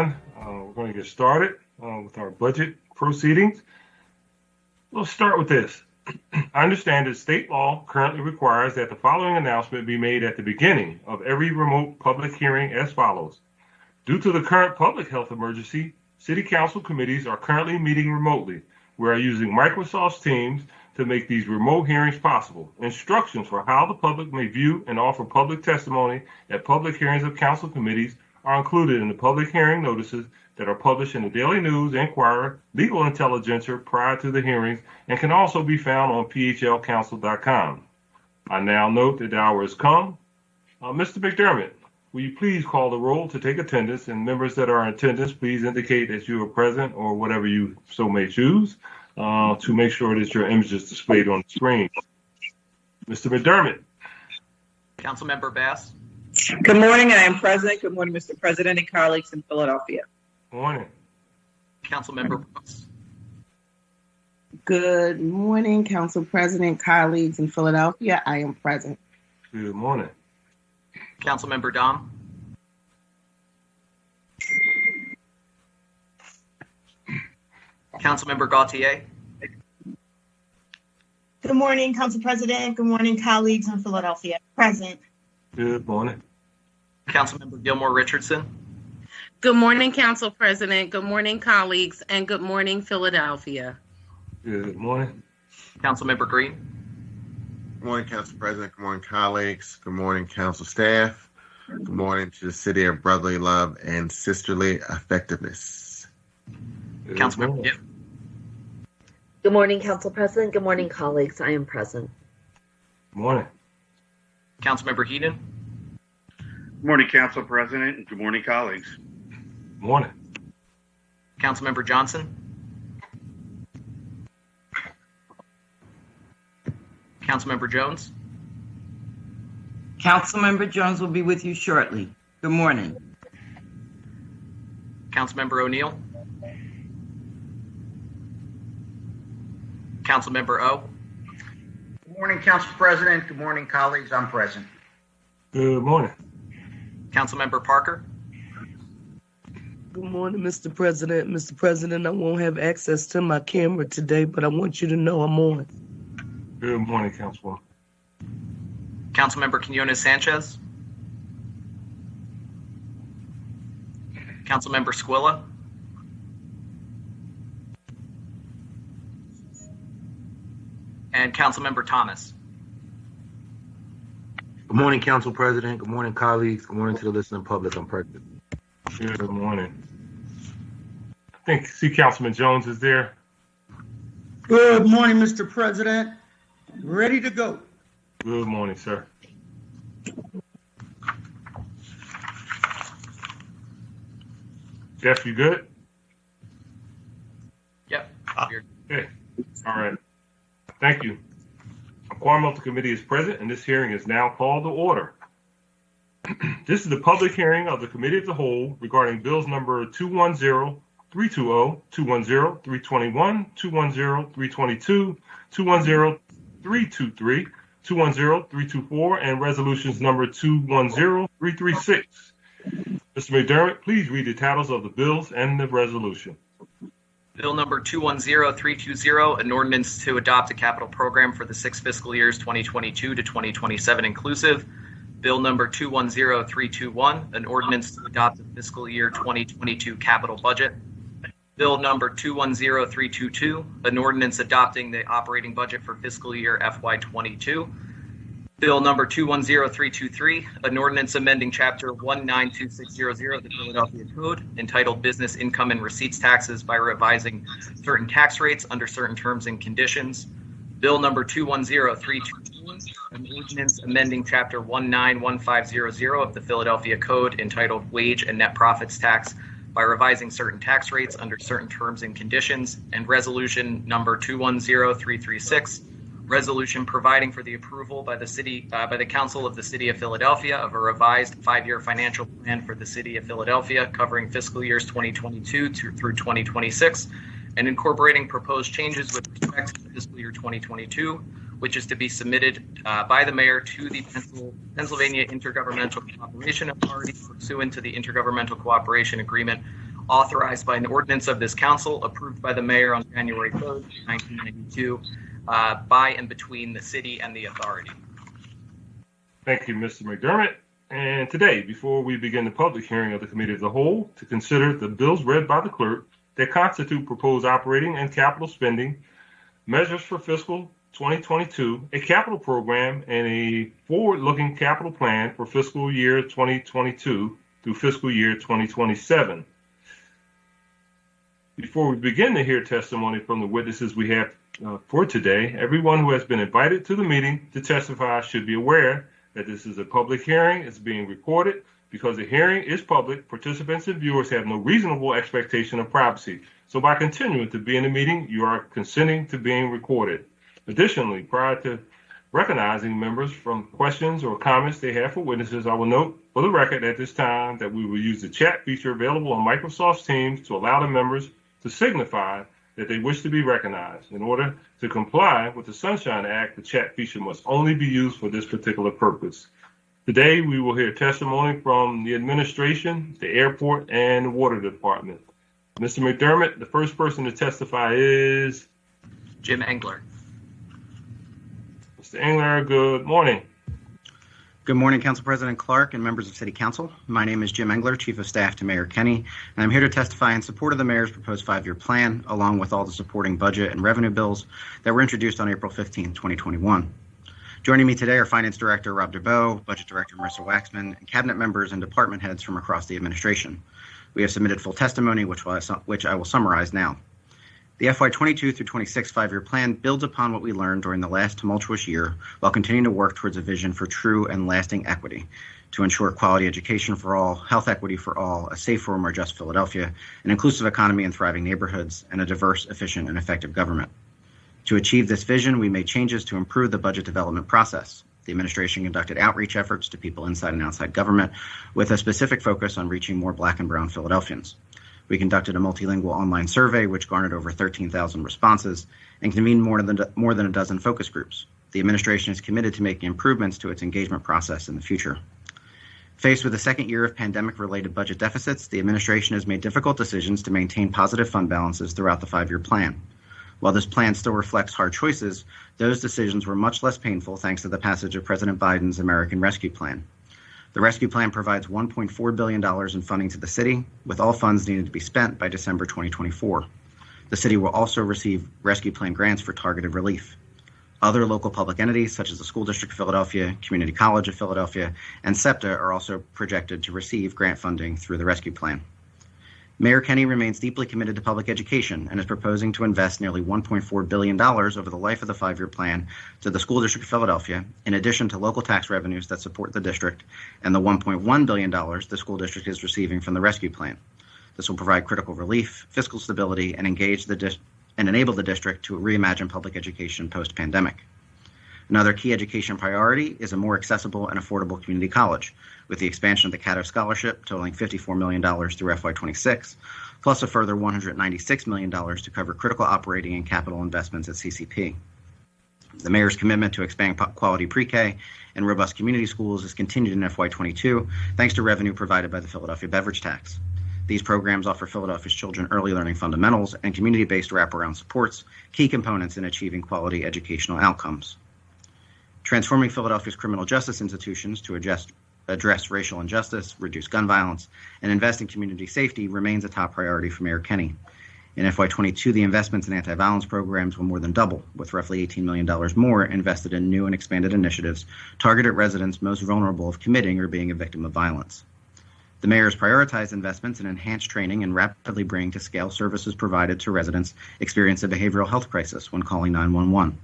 everyone. We're going to get started with our budget proceedings. We'll start with this. I understand that state law currently requires that the following announcement be made at the beginning of every remote public hearing as follows. Due to the current public health emergency, City Council committees are currently meeting remotely. We are using Microsoft Teams to make these remote hearings possible. Instructions for how the public may view and offer public testimony at public hearings of council committees are included in the public hearing notices that are published in the Daily News, Enquirer, Legal Intelligencer prior to the hearings and can also be found on phlcouncil.com. I now note that the hour has come. Mr. McDermott, will you please call the roll to take attendance, and members that are in attendance, please indicate that you are present or whatever you so may choose to make sure that your image is displayed on the screen. Mr. McDermott. Councilmember Bass. Good morning, I am present. Good morning, Mr. President and colleagues in Philadelphia. Morning. Councilmember Brooks. Good morning, Council President, colleagues in Philadelphia. I am present. Good morning. Councilmember Dom. Councilmember Gautier. Good morning, Council President. Good morning, colleagues in Philadelphia. Present. Good morning. Councilmember Gilmore Richardson. Good morning, Council President. Good morning, colleagues, and good morning, Philadelphia. Good morning. Councilmember Green. Good morning, Council President. Good morning, colleagues. Good morning, Council staff. Good morning to the city of brotherly love and sisterly effectiveness. Councilmember Gibb. Good morning, Council President. Good morning, colleagues. I am present. Good morning. Councilmember Heaton. Good morning, Council President, and good morning, colleagues. Good morning. Councilmember Johnson. Councilmember Jones. Councilmember Jones will be with you shortly. Good morning. Councilmember O'Neill. Councilmember O. Good morning, Council President. Good morning, colleagues. I'm present. Good morning. Councilmember Parker. Good morning, Mr. President. Mr. President, I won't have access to my camera today, but I want you to know I'm on. Good morning, Councilwoman. Councilmember Quinones Sanchez. Councilmember Squilla. And Councilmember Thomas. Good morning, Council President. Good morning, colleagues. Good morning to the listening public. I'm present. Good morning. I see Councilman Jones is there. Good morning, Mr. President. Ready to go. Good morning, sir. Jeff, you good? Yep. Okay. All right. Thank you. A quorum of the committee is present, and this hearing is now called to order. This is the public hearing of the Committee of the Whole regarding bills number 210-320, 210-321, 210-322, 210-323, 210-324, and resolutions number 210-336. Mr. McDermott, please read the titles of the bills and the resolution. Bill number 210320, an ordinance to adopt a capital program for the 6 fiscal years 2022 to 2027 inclusive. Bill number 210321, an ordinance to adopt the fiscal year 2022 capital budget. Bill number 210322, an ordinance adopting the operating budget for fiscal year FY2022. Bill number 210323, an ordinance amending Chapter 192600 of the Philadelphia Code, entitled Business Income and Receipts Taxes by revising certain tax rates under certain terms and conditions. Bill number 210324, an ordinance amending Chapter 191500 of the Philadelphia Code, entitled Wage and Net Profits Tax by revising certain tax rates under certain terms and conditions. And resolution number 210336, resolution providing for the approval by the Council of the City of Philadelphia of a revised 5-year financial plan for the City of Philadelphia covering fiscal years 2022 through 2026 and incorporating proposed changes with respect to fiscal year 2022, which is to be submitted by the mayor to the Pennsylvania Intergovernmental Cooperation Authority pursuant to the Intergovernmental Cooperation Agreement authorized by an ordinance of this council approved by the mayor on January 3rd, 1992, by and between the city and the authority. Thank you, Mr. McDermott. And today, before we begin the public hearing of the Committee of the Whole to consider the bills read by the clerk that constitute proposed operating and capital spending, measures for fiscal 2022, a capital program, and a forward-looking capital plan for fiscal year 2022 through fiscal year 2027. Before we begin to hear testimony from the witnesses we have for today, everyone who has been invited to the meeting to testify should be aware that this is a public hearing. It's being recorded. Because the hearing is public, participants and viewers have no reasonable expectation of privacy. So by continuing to be in the meeting, you are consenting to being recorded. Additionally, prior to recognizing members from questions or comments they have for witnesses, I will note for the record at this time that we will use the chat feature available on Microsoft Teams to allow the members to signify that they wish to be recognized. In order to comply with the Sunshine Act, the chat feature must only be used for this particular purpose. Today, we will hear testimony from the administration, the airport, and the water department. Mr. McDermott, the first person to testify is Jim Engler. Mr. Engler, good morning. Good morning, Council President Clark and members of City Council. My name is Jim Engler, Chief of Staff to Mayor Kenny, and I'm here to testify in support of the Mayor's proposed 5-year plan, along with all the supporting budget and revenue bills that were introduced on April 15, 2021. Joining me today are Finance Director Rob Dubow, Budget Director Marissa Waxman, and Cabinet members and department heads from across the administration. We have submitted full testimony, which I will summarize now. The FY2022 through 26 5-year plan builds upon what we learned during the last tumultuous year while continuing to work towards a vision for true and lasting equity to ensure quality education for all, health equity for all, a safer, more just Philadelphia, an inclusive economy and thriving neighborhoods, and a diverse, efficient, and effective government. To achieve this vision, we made changes to improve the budget development process. The administration conducted outreach efforts to people inside and outside government with a specific focus on reaching more Black and brown Philadelphians. We conducted a multilingual online survey which garnered over 13,000 responses and convened more than a dozen focus groups. The administration is committed to making improvements to its engagement process in the future. Faced with the second year of pandemic-related budget deficits, the administration has made difficult decisions to maintain positive fund balances throughout the 5-year plan. While this plan still reflects hard choices, those decisions were much less painful thanks to the passage of President Biden's American Rescue Plan. The Rescue Plan provides $1.4 billion in funding to the city, with all funds needed to be spent by December 2024. The city will also receive Rescue Plan grants for targeted relief. Other local public entities, such as the School District of Philadelphia, Community College of Philadelphia, and SEPTA, are also projected to receive grant funding through the Rescue Plan. Mayor Kenny remains deeply committed to public education and is proposing to invest nearly $1.4 billion over the life of the 5-year plan to the School District of Philadelphia, in addition to local tax revenues that support the district and the $1.1 billion the school district is receiving from the Rescue Plan. This will provide critical relief, fiscal stability, and enable the district to reimagine public education post-pandemic. Another key education priority is a more accessible and affordable community college, with the expansion of the Cato Scholarship totaling $54 million through FY26, plus a further $196 million to cover critical operating and capital investments at CCP. The mayor's commitment to expand quality pre-K and robust community schools is continued in FY22, thanks to revenue provided by the Philadelphia beverage tax. These programs offer Philadelphia's children early learning fundamentals and community-based wraparound supports, key components in achieving quality educational outcomes. Transforming Philadelphia's criminal justice institutions to address racial injustice, reduce gun violence, and invest in community safety remains a top priority for Mayor Kenny. In FY22, the investments in anti-violence programs will more than double, with roughly $18 million more invested in new and expanded initiatives targeted at residents most vulnerable of committing or being a victim of violence. The mayor has prioritized investments in enhanced training and rapidly bringing to scale services provided to residents experiencing a behavioral health crisis when calling 911.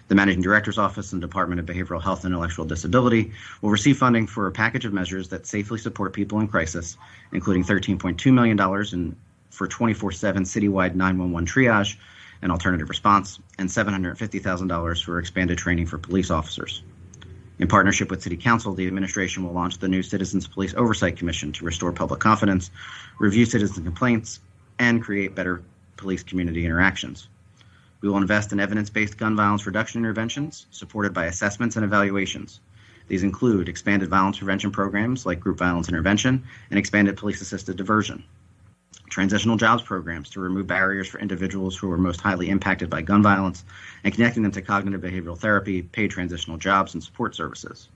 The Managing Director's Office and Department of Behavioral Health and Intellectual Disability will receive funding for a package of measures that safely support people in crisis, including $13.2 million for 24/7 citywide 911 triage and alternative response, and $750,000 for expanded training for police officers. In partnership with City Council, the administration will launch the new Citizens Police Oversight Commission to restore public confidence, review citizen complaints, and create better police community interactions. We will invest in evidence-based gun violence reduction interventions supported by assessments and evaluations. These include expanded violence prevention programs like group violence intervention and expanded police-assisted diversion. transitional jobs programs to remove barriers for individuals who are most highly impacted by gun violence and connecting them to cognitive behavioral therapy, paid transitional jobs, and support services.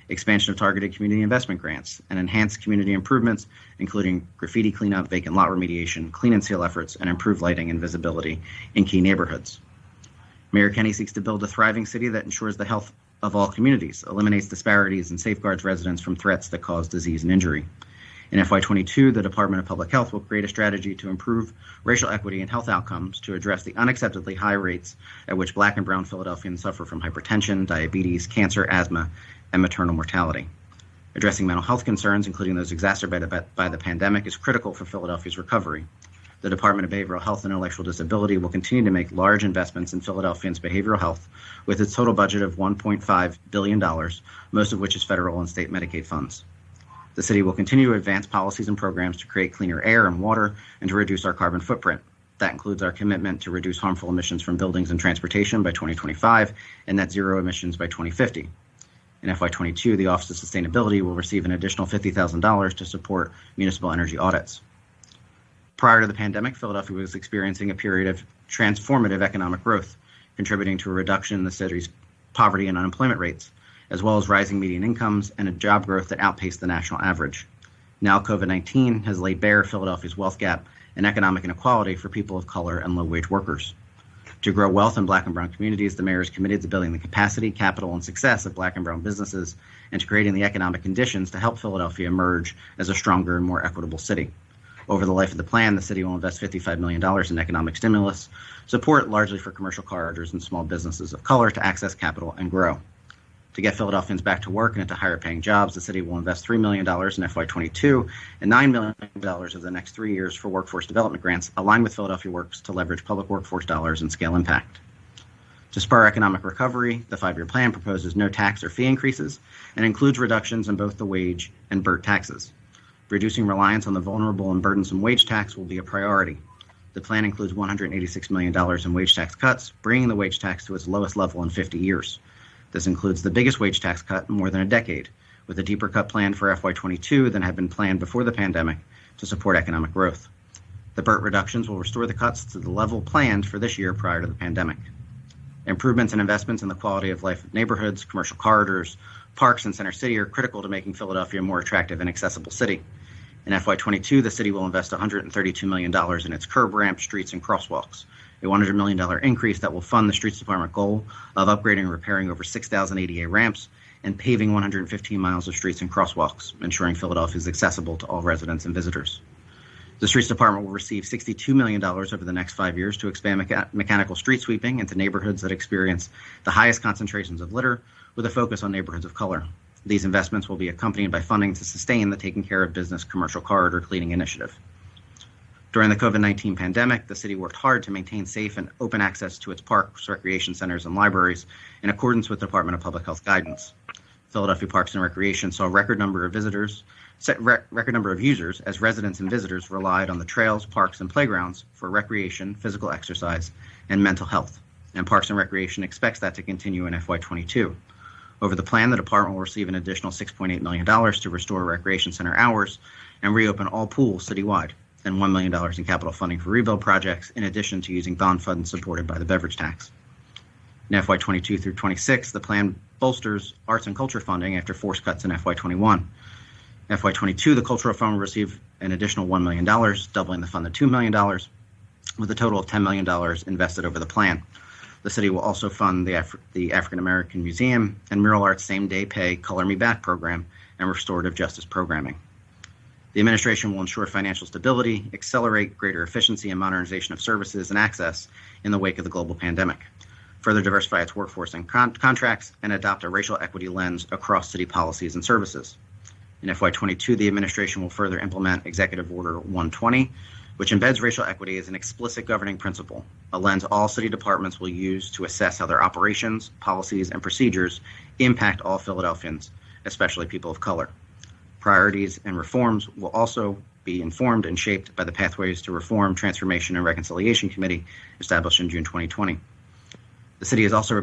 Expansion of targeted community investment grants and enhanced community improvements, including graffiti cleanup, vacant lot remediation, clean and seal efforts, and improved lighting and visibility in key neighborhoods. Mayor Kenny seeks to build a thriving city that ensures the health of all communities, eliminates disparities, and safeguards residents from threats that cause disease and injury. In FY22, the Department of Public Health will create a strategy to improve racial equity and health outcomes to address the unacceptably high rates at which Black and Brown Philadelphians suffer from hypertension, diabetes, cancer, asthma, and maternal mortality. Addressing mental health concerns, including those exacerbated by the pandemic, is critical for Philadelphia's recovery. The Department of Behavioral Health and Intellectual Disability will continue to make large investments in Philadelphians' behavioral health with its total budget of $1.5 billion, most of which is federal and state Medicaid funds. The city will continue to advance policies and programs to create cleaner air and water and to reduce our carbon footprint. That includes our commitment to reduce harmful emissions from buildings and transportation by 2025 and net zero emissions by 2050. In FY22, the Office of Sustainability will receive an additional $50,000 to support municipal energy audits. Prior to the pandemic, Philadelphia was experiencing a period of transformative economic growth, contributing to a reduction in the city's poverty and unemployment rates, as well as rising median incomes and a job growth that outpaced the national average. Now, COVID-19 has laid bare Philadelphia's wealth gap and economic inequality for people of color and low-wage workers. To grow wealth in Black and Brown communities, the mayor is committed to building the capacity, capital, and success of Black and Brown businesses and to creating the economic conditions to help Philadelphia emerge as a stronger and more equitable city. Over the life of the plan, the city will invest $55 million in economic stimulus, support largely for commercial corridors and small businesses of color to access capital and grow. To get Philadelphians back to work and into higher paying jobs, the city will invest $3 million in FY22 and $9 million over the next 3 years for workforce development grants aligned with Philadelphia Works to leverage public workforce dollars and scale impact. To spur economic recovery, the 5-year plan proposes no tax or fee increases and includes reductions in both the wage and BERT taxes. Reducing reliance on the vulnerable and burdensome wage tax will be a priority. The plan includes $186 million in wage tax cuts, bringing the wage tax to its lowest level in 50 years. This includes the biggest wage tax cut in more than a decade, with a deeper cut planned for FY22 than had been planned before the pandemic to support economic growth. The BERT reductions will restore the cuts to the level planned for this year prior to the pandemic. Improvements and investments in the quality of life of neighborhoods, commercial corridors, parks, and Center City are critical to making Philadelphia a more attractive and accessible city. In FY22, the city will invest $132 million in its curb ramps, streets, and crosswalks, a $100 million increase that will fund the Streets Department goal of upgrading and repairing over 6,000 ADA ramps and paving 115 miles of streets and crosswalks, ensuring Philadelphia is accessible to all residents and visitors. The Streets Department will receive $62 million over the next 5 years to expand mechanical street sweeping into neighborhoods that experience the highest concentrations of litter, with a focus on neighborhoods of color. These investments will be accompanied by funding to sustain the Taking Care of Business Commercial Corridor Cleaning Initiative. During the COVID-19 pandemic, the city worked hard to maintain safe and open access to its parks, recreation centers, and libraries in accordance with Department of Public Health guidance. Philadelphia Parks and Recreation saw a record number of users as residents and visitors relied on the trails, parks, and playgrounds for recreation, physical exercise, and mental health. And Parks and Recreation expects that to continue in FY22. Over the plan, the department will receive an additional $6.8 million to restore recreation center hours and reopen all pools citywide, and $1 million in capital funding for rebuild projects, in addition to using bond funds supported by the beverage tax. In FY22 through 26, the plan bolsters arts and culture funding after forced cuts in FY21. In FY22, the Cultural Fund will receive an additional $1 million, doubling the fund to $2 million, with a total of $10 million invested over the plan. The city will also fund the African American Museum and Mural Arts Same-Day Pay Color Me Back program and restorative justice programming. The administration will ensure financial stability, accelerate greater efficiency and modernization of services and access in the wake of the global pandemic, further diversify its workforce and contracts, and adopt a racial equity lens across city policies and services. In FY22, the administration will further implement Executive Order 120, which embeds racial equity as an explicit governing principle, a lens all city departments will use to assess how their operations, policies, and procedures impact all Philadelphians, especially people of color. Priorities and reforms will also be informed and shaped by the Pathways to Reform, Transformation, and Reconciliation Committee established in June 2020. The city is also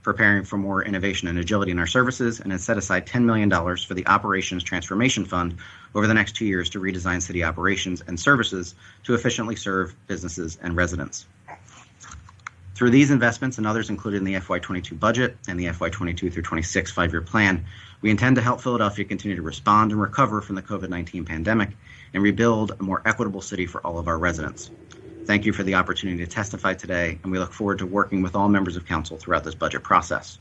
preparing for more innovation and agility in our services, and has set aside $10 million for the Operations Transformation Fund over the next 2 years to redesign city operations and services to efficiently serve businesses and residents. Through these investments and others included in the FY22 budget and the FY22 through 26 five-year plan, we intend to help Philadelphia continue to respond and recover from the COVID-19 pandemic and rebuild a more equitable city for all of our residents. Thank you for the opportunity to testify today, and we look forward to working with all members of council throughout this budget process.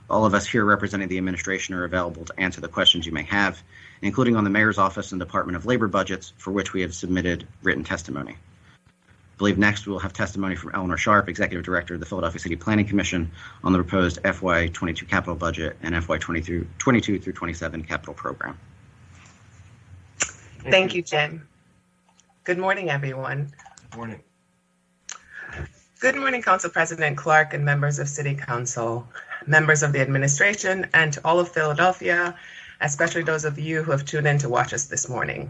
All of us here representing the administration are available to answer the questions you may have, including on the Mayor's Office and Department of Labor budgets, for which we have submitted written testimony. I believe next we will have testimony from Eleanor Sharp, Executive Director of the Philadelphia City Planning Commission, on the proposed FY22 capital budget and FY22 through 27 capital program. Thank you, Jim. Good morning, everyone. Good morning. Good morning, Council President Clark and members of City Council, members of the administration, and to all of Philadelphia, especially those of you who have tuned in to watch us this morning.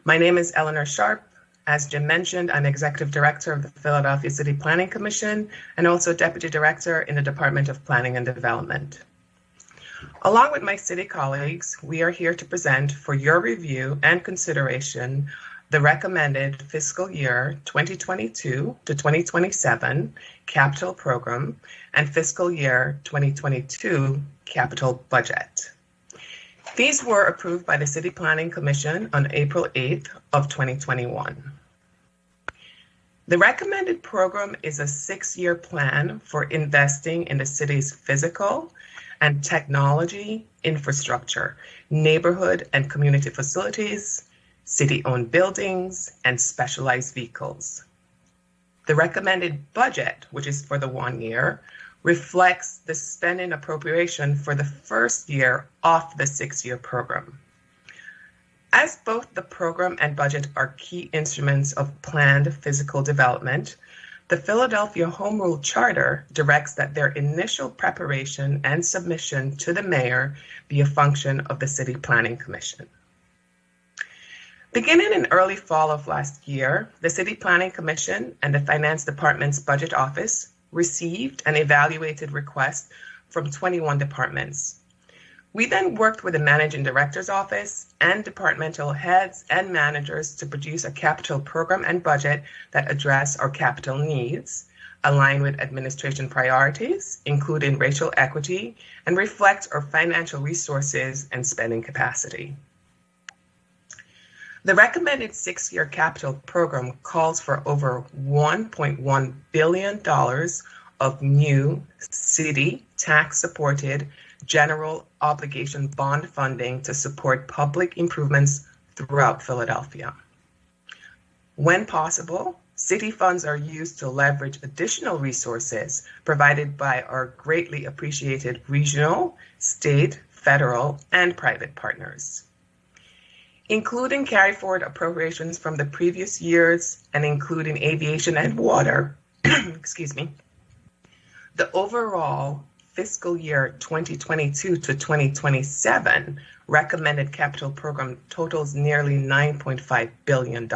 My name is Eleanor Sharp. As Jim mentioned, I'm Executive Director of the Philadelphia City Planning Commission and also Deputy Director in the Department of Planning and Development. Along with my city colleagues, we are here to present for your review and consideration the recommended fiscal year 2022 to 2027 capital program and fiscal year 2022 capital budget. These were approved by the City Planning Commission on April 8th of 2021. The recommended program is a 6-year plan for investing in the city's physical and technology infrastructure, neighborhood and community facilities, city-owned buildings, and specialized vehicles. The recommended budget, which is for the 1 year, reflects the spending appropriation for the first year of the 6-year program. As both the program and budget are key instruments of planned physical development, the Philadelphia Home Rule Charter directs that their initial preparation and submission to the mayor be a function of the City Planning Commission. Beginning in early fall of last year, the City Planning Commission and the Finance Department's Budget Office received and evaluated requests from 21 departments. We then worked with the Managing Director's Office and departmental heads and managers to produce a capital program and budget that address our capital needs, align with administration priorities, including racial equity, and reflect our financial resources and spending capacity. The recommended 6-year capital program calls for over $1.1 billion of new city tax-supported general obligation bond funding to support public improvements throughout Philadelphia. When possible, city funds are used to leverage additional resources provided by our greatly appreciated regional, state, federal, and private partners. Including carry forward appropriations from the previous years and including aviation and water, excuse me, the overall fiscal year 2022 to 2027 recommended capital program totals nearly $9.5 billion.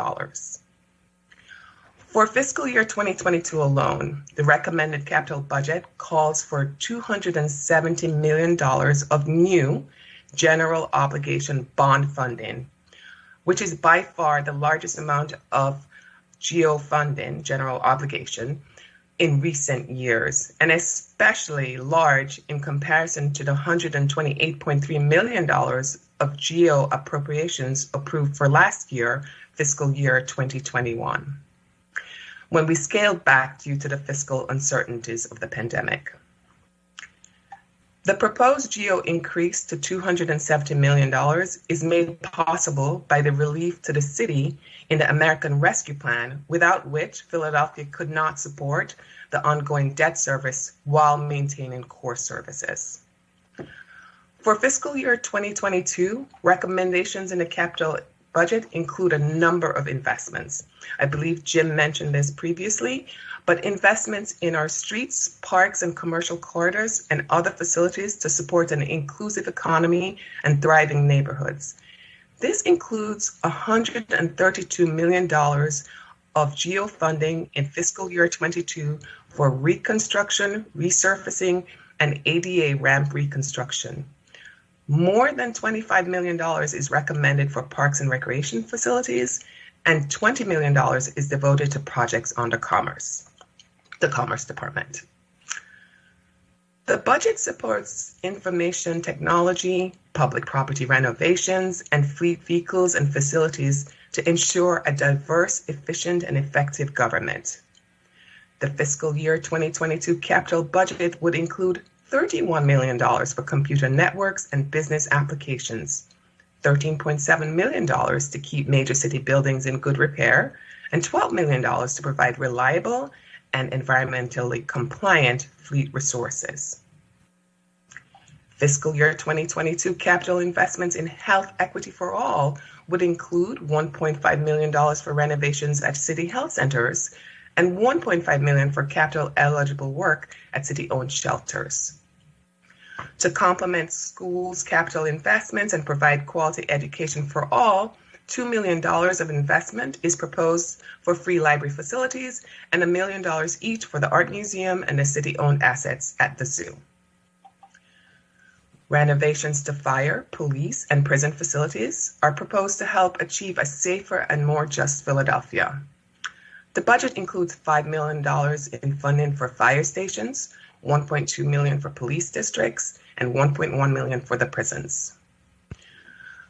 For fiscal year 2022 alone, the recommended capital budget calls for $270 million of new general obligation bond funding, which is by far the largest amount of GO funding, general obligation, in recent years, and especially large in comparison to the $128.3 million of GO appropriations approved for last year, fiscal year 2021, when we scaled back due to the fiscal uncertainties of the pandemic. The proposed GO increase to $270 million is made possible by the relief to the city in the American Rescue Plan, without which Philadelphia could not support the ongoing debt service while maintaining core services. For fiscal year 2022, recommendations in the capital budget include a number of investments. I believe Jim mentioned this previously, but investments in our streets, parks, and commercial corridors and other facilities to support an inclusive economy and thriving neighborhoods. This includes $132 million of GO funding in fiscal year 22 for reconstruction, resurfacing, and ADA ramp reconstruction. More than $25 million is recommended for parks and recreation facilities, and $20 million is devoted to projects under the Commerce Department. The budget supports information technology, public property renovations, and fleet vehicles and facilities to ensure a diverse, efficient, and effective government. The fiscal year 2022 capital budget would include $31 million for computer networks and business applications, $13.7 million to keep major city buildings in good repair, and $12 million to provide reliable and environmentally compliant fleet resources. Fiscal year 2022 capital investments in health equity for all would include $1.5 million for renovations at city health centers and $1.5 million for capital eligible work at city-owned shelters. To complement schools' capital investments and provide quality education for all, $2 million of investment is proposed for free library facilities and $1 million each for the Art Museum and the city-owned assets at the zoo. Renovations to fire, police, and prison facilities are proposed to help achieve a safer and more just Philadelphia. The budget includes $5 million in funding for fire stations, $1.2 million for police districts, and $1.1 million for the prisons.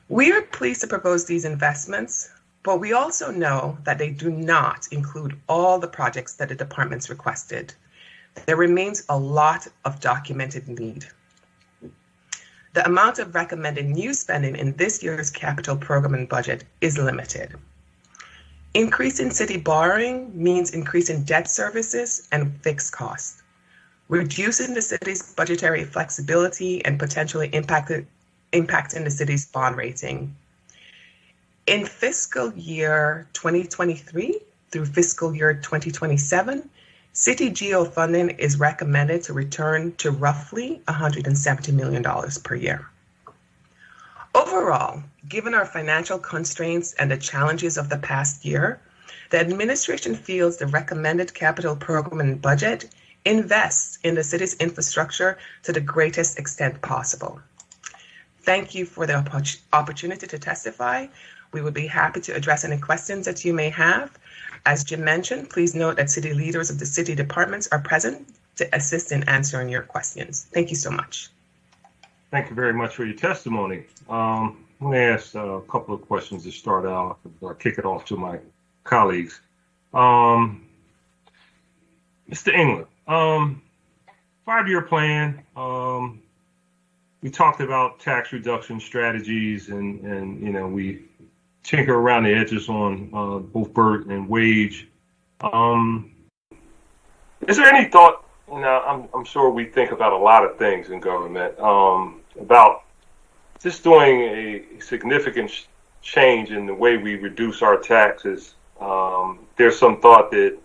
We are pleased to propose these investments, but we also know that they do not include all the projects that the departments requested. There remains a lot of documented need. The amount of recommended new spending in this year's capital program and budget is limited. Increase in city borrowing means increase in debt services and fixed costs, reducing the city's budgetary flexibility and potentially impacting the city's bond rating. In fiscal year 2023 through fiscal year 2027, city GO funding is recommended to return to roughly $170 million per year. Overall, given our financial constraints and the challenges of the past year, the administration feels the recommended capital program and budget invests in the city's infrastructure to the greatest extent possible. Thank you for the opportunity to testify. We would be happy to address any questions that you may have. As Jim mentioned, please note that city leaders of the city departments are present to assist in answering your questions. Thank you so much. Thank you very much for your testimony. I'm going to ask a couple of questions to start out or kick it off to my colleagues. Mr. England, 5-year plan. We talked about tax reduction strategies and we tinker around the edges on both bird and wage. Is there any thought, I'm sure we think about a lot of things in government, about just doing a significant change in the way we reduce our taxes. There's some thought that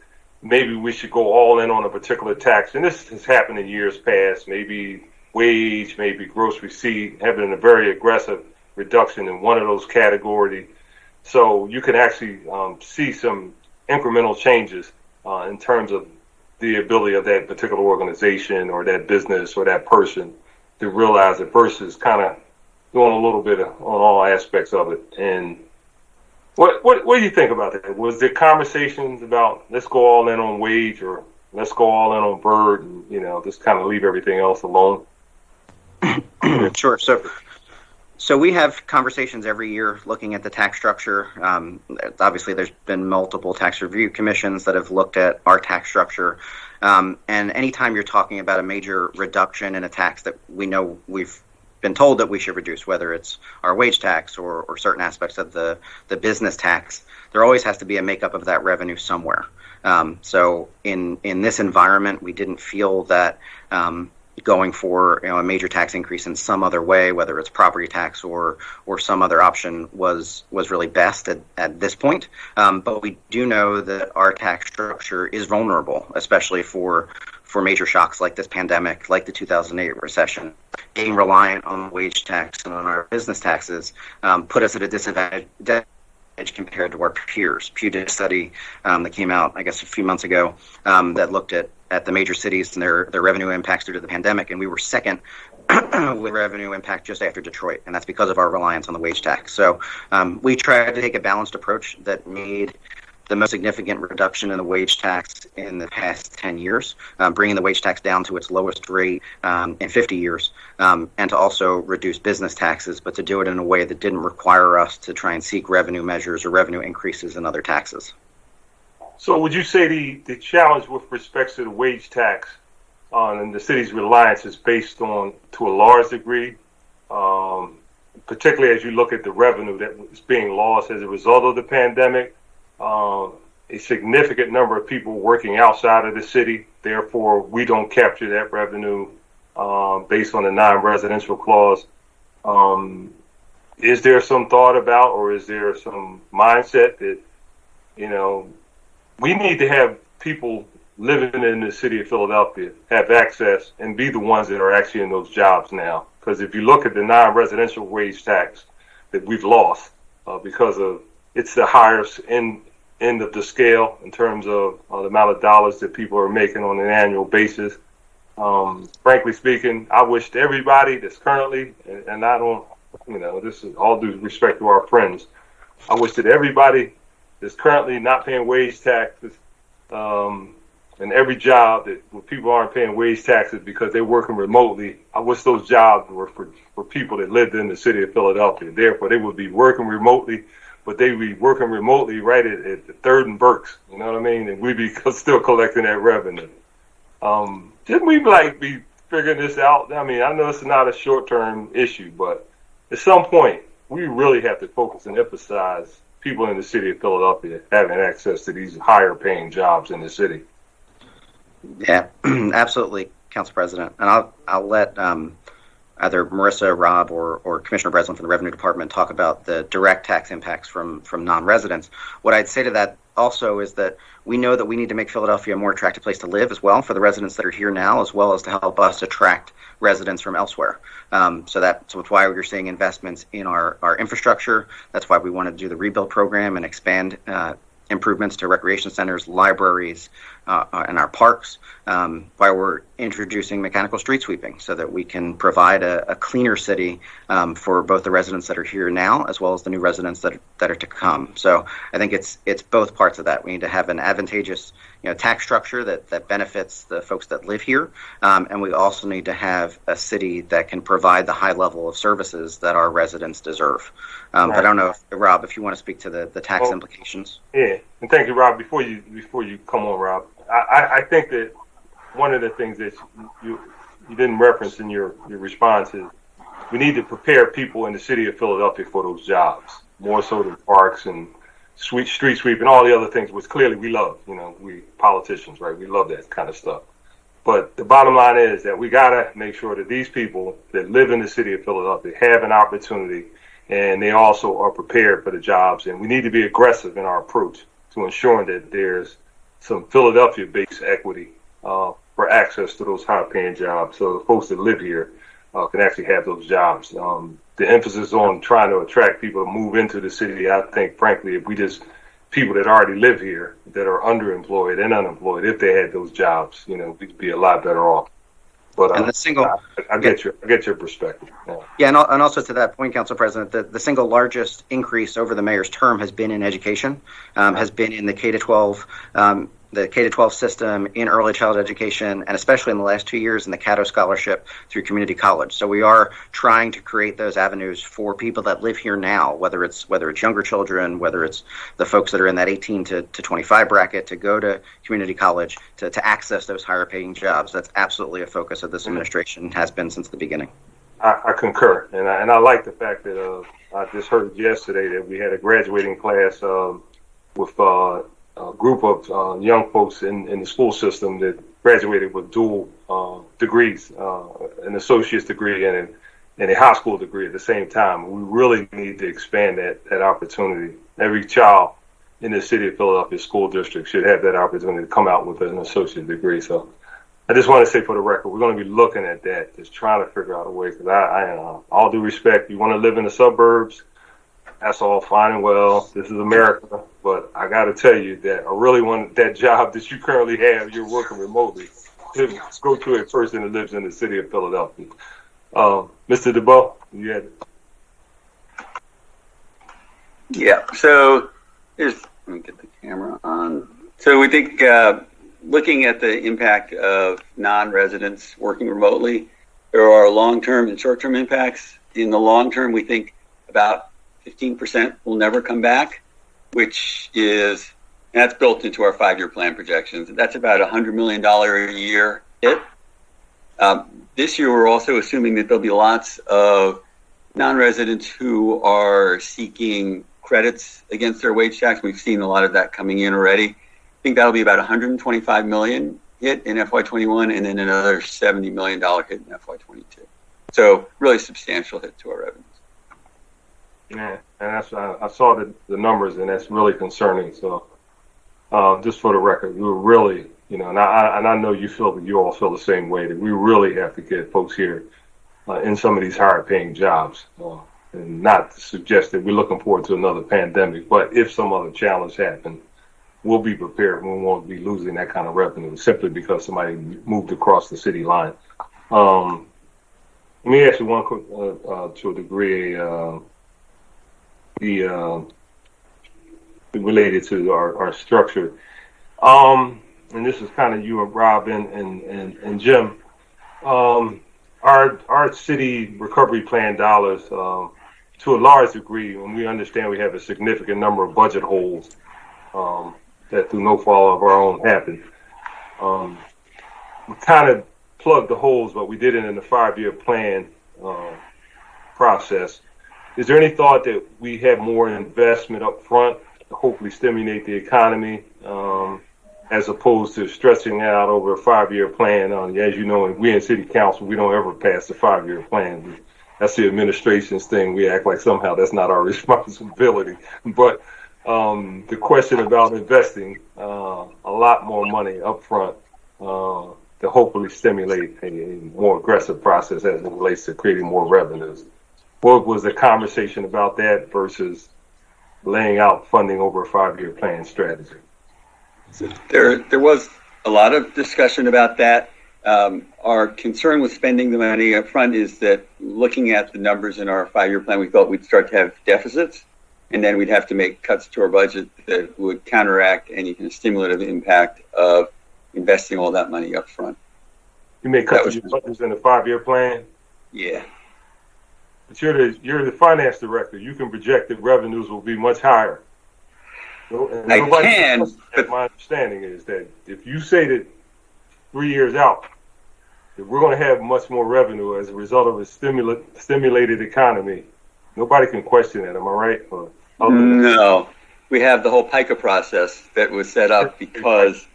maybe we should go all in on a particular tax, and this has happened in years past, maybe wage, maybe gross receipt, having a very aggressive reduction in one of those categories. So you can actually see some incremental changes in terms of the ability of that particular organization or that business or that person to realize it versus kind of doing a little bit on all aspects of it. And what do you think about that? Was there conversations about let's go all in on wage or let's go all in on bird and just kind of leave everything else alone? Sure. So we have conversations every year looking at the tax structure. Obviously, there's been multiple tax review commissions that have looked at our tax structure. And anytime you're talking about a major reduction in a tax that we know we've been told that we should reduce, whether it's our wage tax or certain aspects of the business tax, there always has to be a makeup of that revenue somewhere. So in this environment, we didn't feel that going for a major tax increase in some other way, whether it's property tax or some other option, was really best at this point. But we do know that our tax structure is vulnerable, especially for major shocks like this pandemic, like the 2008 recession. Being reliant on wage tax and on our business taxes put us at a disadvantage compared to our peers. Pew did a study that came out, I guess, a few months ago that looked at the major cities and their revenue impacts due to the pandemic, and we were second with revenue impact just after Detroit, and that's because of our reliance on the wage tax. So we tried to take a balanced approach that made the most significant reduction in the wage tax in the past 10 years, bringing the wage tax down to its lowest rate in 50 years, and to also reduce business taxes, but to do it in a way that didn't require us to try and seek revenue measures or revenue increases in other taxes. So would you say the challenge with respect to the wage tax and the city's reliance is based on, to a large degree, particularly as you look at the revenue that is being lost as a result of the pandemic, a significant number of people working outside of the city, therefore we don't capture that revenue based on the non-residential clause. Is there some thought about, or is there some mindset that, we need to have people living in the city of Philadelphia have access and be the ones that are actually in those jobs now? Because if you look at the non-residential wage tax that we've lost because of it's the highest end of the scale in terms of the amount of dollars that people are making on an annual basis. Frankly speaking, I wish everybody that's currently, and I don't, this is all due respect to our friends, I wish that everybody that's currently not paying wage taxes and every job that where people aren't paying wage taxes because they're working remotely, I wish those jobs were for people that lived in the city of Philadelphia. Therefore, they would be working remotely, but they would be working remotely right at the 3rd and Berks, you know what I mean? And we'd be still collecting that revenue. Didn't we be figuring this out? I mean, I know it's not a short-term issue, but at some point, we really have to focus and emphasize people in the city of Philadelphia having access to these higher-paying jobs in the city. Yeah, absolutely, Council President. And I'll let either Marissa, Rob, or Commissioner Breslin from the Revenue Department talk about the direct tax impacts from non-residents. What I'd say to that also is that we know that we need to make Philadelphia a more attractive place to live as well for the residents that are here now, as well as to help us attract residents from elsewhere. So that's why we're seeing investments in our infrastructure. That's why we want to do the rebuild program and expand improvements to recreation centers, libraries, and our parks, why we're introducing mechanical street sweeping so that we can provide a cleaner city for both the residents that are here now as well as the new residents that are to come. So I think it's both parts of that. We need to have an advantageous tax structure that benefits the folks that live here, and we also need to have a city that can provide the high level of services that our residents deserve. But I don't know, Rob, if you want to speak to the tax implications. Yeah, and thank you, Rob. Before you come on, Rob, I think that one of the things that you didn't reference in your response is we need to prepare people in the city of Philadelphia for those jobs, more so than parks and street sweep and all the other things, which clearly we love. We politicians, right? We love that kind of stuff. But the bottom line is that we got to make sure that these people that live in the city of Philadelphia have an opportunity, and they also are prepared for the jobs. And we need to be aggressive in our approach to ensuring that there's some Philadelphia-based equity for access to those high-paying jobs, so the folks that live here can actually have those jobs. The emphasis on trying to attract people to move into the city, I think, frankly, if we just people that already live here that are underemployed and unemployed, if they had those jobs, we'd be a lot better off. But and the single, I get your perspective. Yeah, and also to that point, Council President, the single largest increase over the mayor's term has been in education, has been in the K-12. The K-12 system in early childhood education, and especially in the last 2 years in the Cato Scholarship through community college. So we are trying to create those avenues for people that live here now, whether it's younger children, whether it's the folks that are in that 18 to 25 bracket, to go to community college, to access those higher paying jobs. That's absolutely a focus of this administration, has been since the beginning. I concur, and I like the fact that I just heard yesterday that we had a graduating class with a group of young folks in the school system that graduated with dual degrees, an associate's degree and a high school degree at the same time. We really need to expand that opportunity. Every child in the city of Philadelphia school district should have that opportunity to come out with an associate degree. So I just want to say for the record, we're going to be looking at that, just trying to figure out a way, because I all due respect, you want to live in the suburbs, That's all fine and well. This is America, but I got to tell you that I really want that job that you currently have. You're working remotely. To go to a person that lives in the city of Philadelphia. Mr. DeBow, you had it. Yeah. So let me get the camera on. So we think looking at the impact of non-residents working remotely, there are long-term and short-term impacts. In the long term, we think about 15% will never come back, that's built into our 5-year plan projections. That's about $100 million a year hit. This year, we're also assuming that there'll be lots of non-residents who are seeking credits against their wage tax. We've seen a lot of that coming in already. I think that'll be about $125 million hit in FY21 and then another $70 million hit in FY22. So really substantial hit to our revenues. Yeah, and I saw the numbers, and that's really concerning. So just for the record, we were really, and I know you all feel the same way, that we really have to get folks here in some of these higher paying jobs. And not to suggest that we're looking forward to another pandemic, but if some other challenge happens, we'll be prepared. We won't be losing that kind of revenue simply because somebody moved across the city line. Let me ask you one quick, to a degree, related to our structure. And this is kind of you and Robin and Jim. Our city recovery plan dollars, to a large degree, when we understand we have a significant number of budget holes that through no fault of our own happened. We kind of plugged the holes, but we did it in the 5-year plan process. Is there any thought that we have more investment up front to hopefully stimulate the economy, as opposed to stretching out over a 5-year plan? As you know, we in City Council, we don't ever pass the 5-year plan. That's the administration's thing. We act like somehow that's not our responsibility. But the question about investing a lot more money up front to hopefully stimulate a more aggressive process as it relates to creating more revenues. What was the conversation about that versus laying out funding over a 5-year plan strategy? So there was a lot of discussion about that. Our concern with spending the money up front is that looking at the numbers in our 5-year plan, we felt we'd start to have deficits, and then we'd have to make cuts to our budget that would counteract any kind of stimulative impact of investing all that money up front. You make cuts to your budgets in the 5-year plan? Yeah. But you're the finance director. You can project that revenues will be much higher. And I can, but my understanding is that if you say that 3 years out, that we're going to have much more revenue as a result of a stimulated economy, nobody can question that. Am I right? No. We have the whole PICA process that was set up because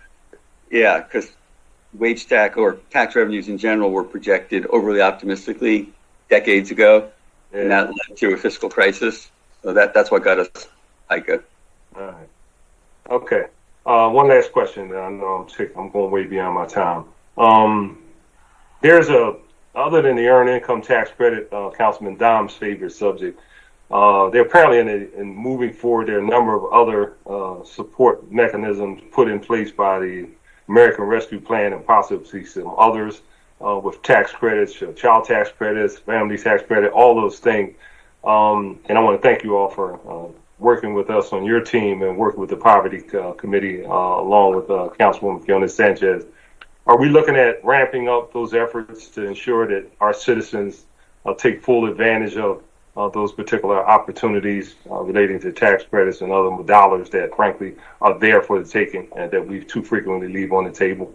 wage tax or tax revenues in general were projected overly optimistically decades ago, and that led to a fiscal crisis. So that's what got us PICA. All right. Okay. One last question. I know I'm going way beyond my time. Other than the earned income tax credit, Councilman Dom's favorite subject, they're apparently in moving forward. There are a number of other support mechanisms put in place by the American Rescue Plan and possibly some others with tax credits, child tax credits, family tax credit, all those things. And I want to thank you all for working with us on your team and working with the Poverty Committee along with Councilwoman Fiona Sanchez. Are we looking at ramping up those efforts to ensure that our citizens take full advantage of those particular opportunities relating to tax credits and other dollars that frankly are there for the taking and that we too frequently leave on the table?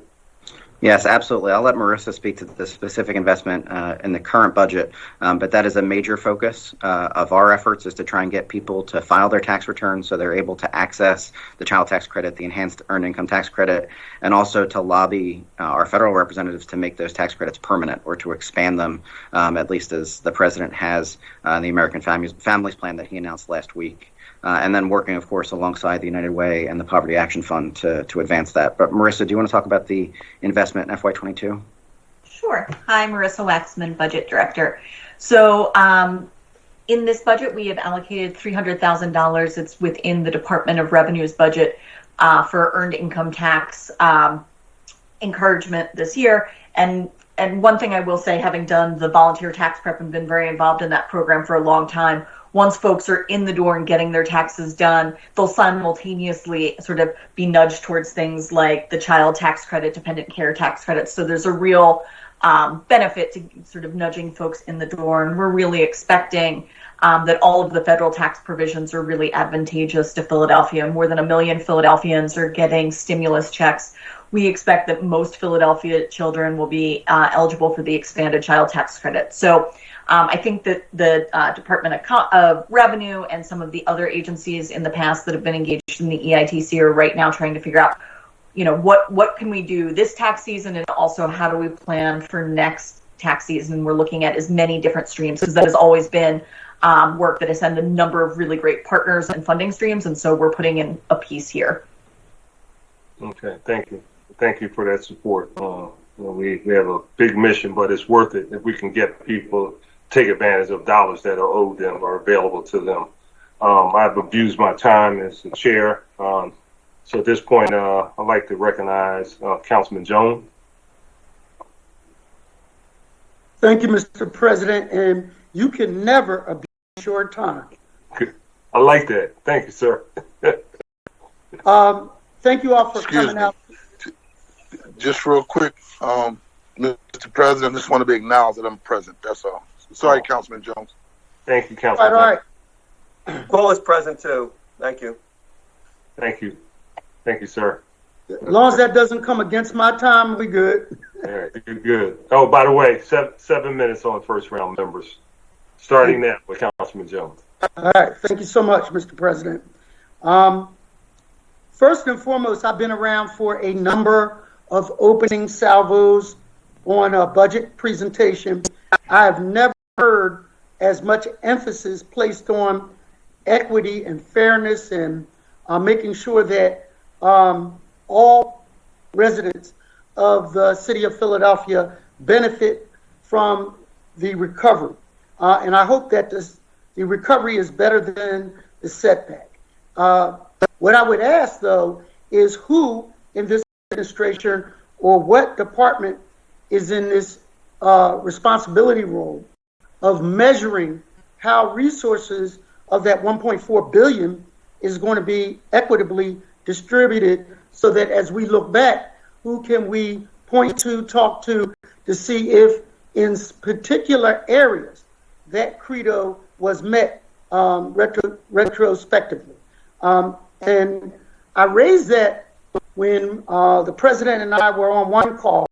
Yes, absolutely. I'll let Marissa speak to the specific investment in the current budget, but that is a major focus of our efforts, is to try and get people to file their tax returns so they're able to access the child tax credit, the enhanced earned income tax credit, and also to lobby our federal representatives to make those tax credits permanent or to expand them, at least as the president has the American Families Plan that he announced last week. And then working, of course, alongside the United Way and the Poverty Action Fund to advance that. But Marissa, do you want to talk about the investment in FY22? Sure. Hi, Marissa Waxman, Budget Director. So In this budget, we have allocated $300,000. It's within the Department of Revenue's budget for earned income tax encouragement this year. And one thing I will say, having done the volunteer tax prep and been very involved in that program for a long time, once folks are in the door and getting their taxes done, they'll simultaneously sort of be nudged towards things like the child tax credit, dependent care tax credit. So there's a real benefit to sort of nudging folks in the door. And we're really expecting that all of the federal tax provisions are really advantageous to Philadelphia. More than 1 million Philadelphians are getting stimulus checks. We expect that most Philadelphia children will be eligible for the expanded child tax credit. So I think that the Department of Revenue and some of the other agencies in the past that have been engaged in the EITC are right now trying to figure out, what can we do this tax season, and also how do we plan for next tax season. We're looking at as many different streams, because that has always been work that has had a number of really great partners and funding streams, and so we're putting in a piece here. Okay, thank you. Thank you for that support. We have a big mission, but it's worth it if we can get people take advantage of dollars that are owed them or available to them. I've abused my time as the chair. So at this point, I'd like to recognize Councilman Jones. Thank you, Mr. President, and you can never abuse your time. I like that. Thank you, sir. Thank you all for coming out. Just real quick, Mr. President, I just want to be acknowledged that I'm present. That's all. Sorry, Councilman Jones. Thank you, Councilman. All right. Paul is present too. Thank you. Thank you. Thank you, sir. As long as that doesn't come against my time, we good. All right, you're good. Oh, by the way, 7 minutes on first round members, starting now with Councilman Jones. All right. Thank you so much, Mr. President. First and foremost, I've been around for a number of opening salvos on a budget presentation. I have never heard as much emphasis placed on equity and fairness and making sure that all residents of the city of Philadelphia benefit from the recovery. And I hope that the recovery is better than the setback. What I would ask, though, is who in this administration or what department is in this responsibility role of measuring how resources of that 1.4 billion is going to be equitably distributed, so that as we look back, who can we point to, talk to see if in particular areas that credo was met retrospectively. And I raised that when the president and I were on one call,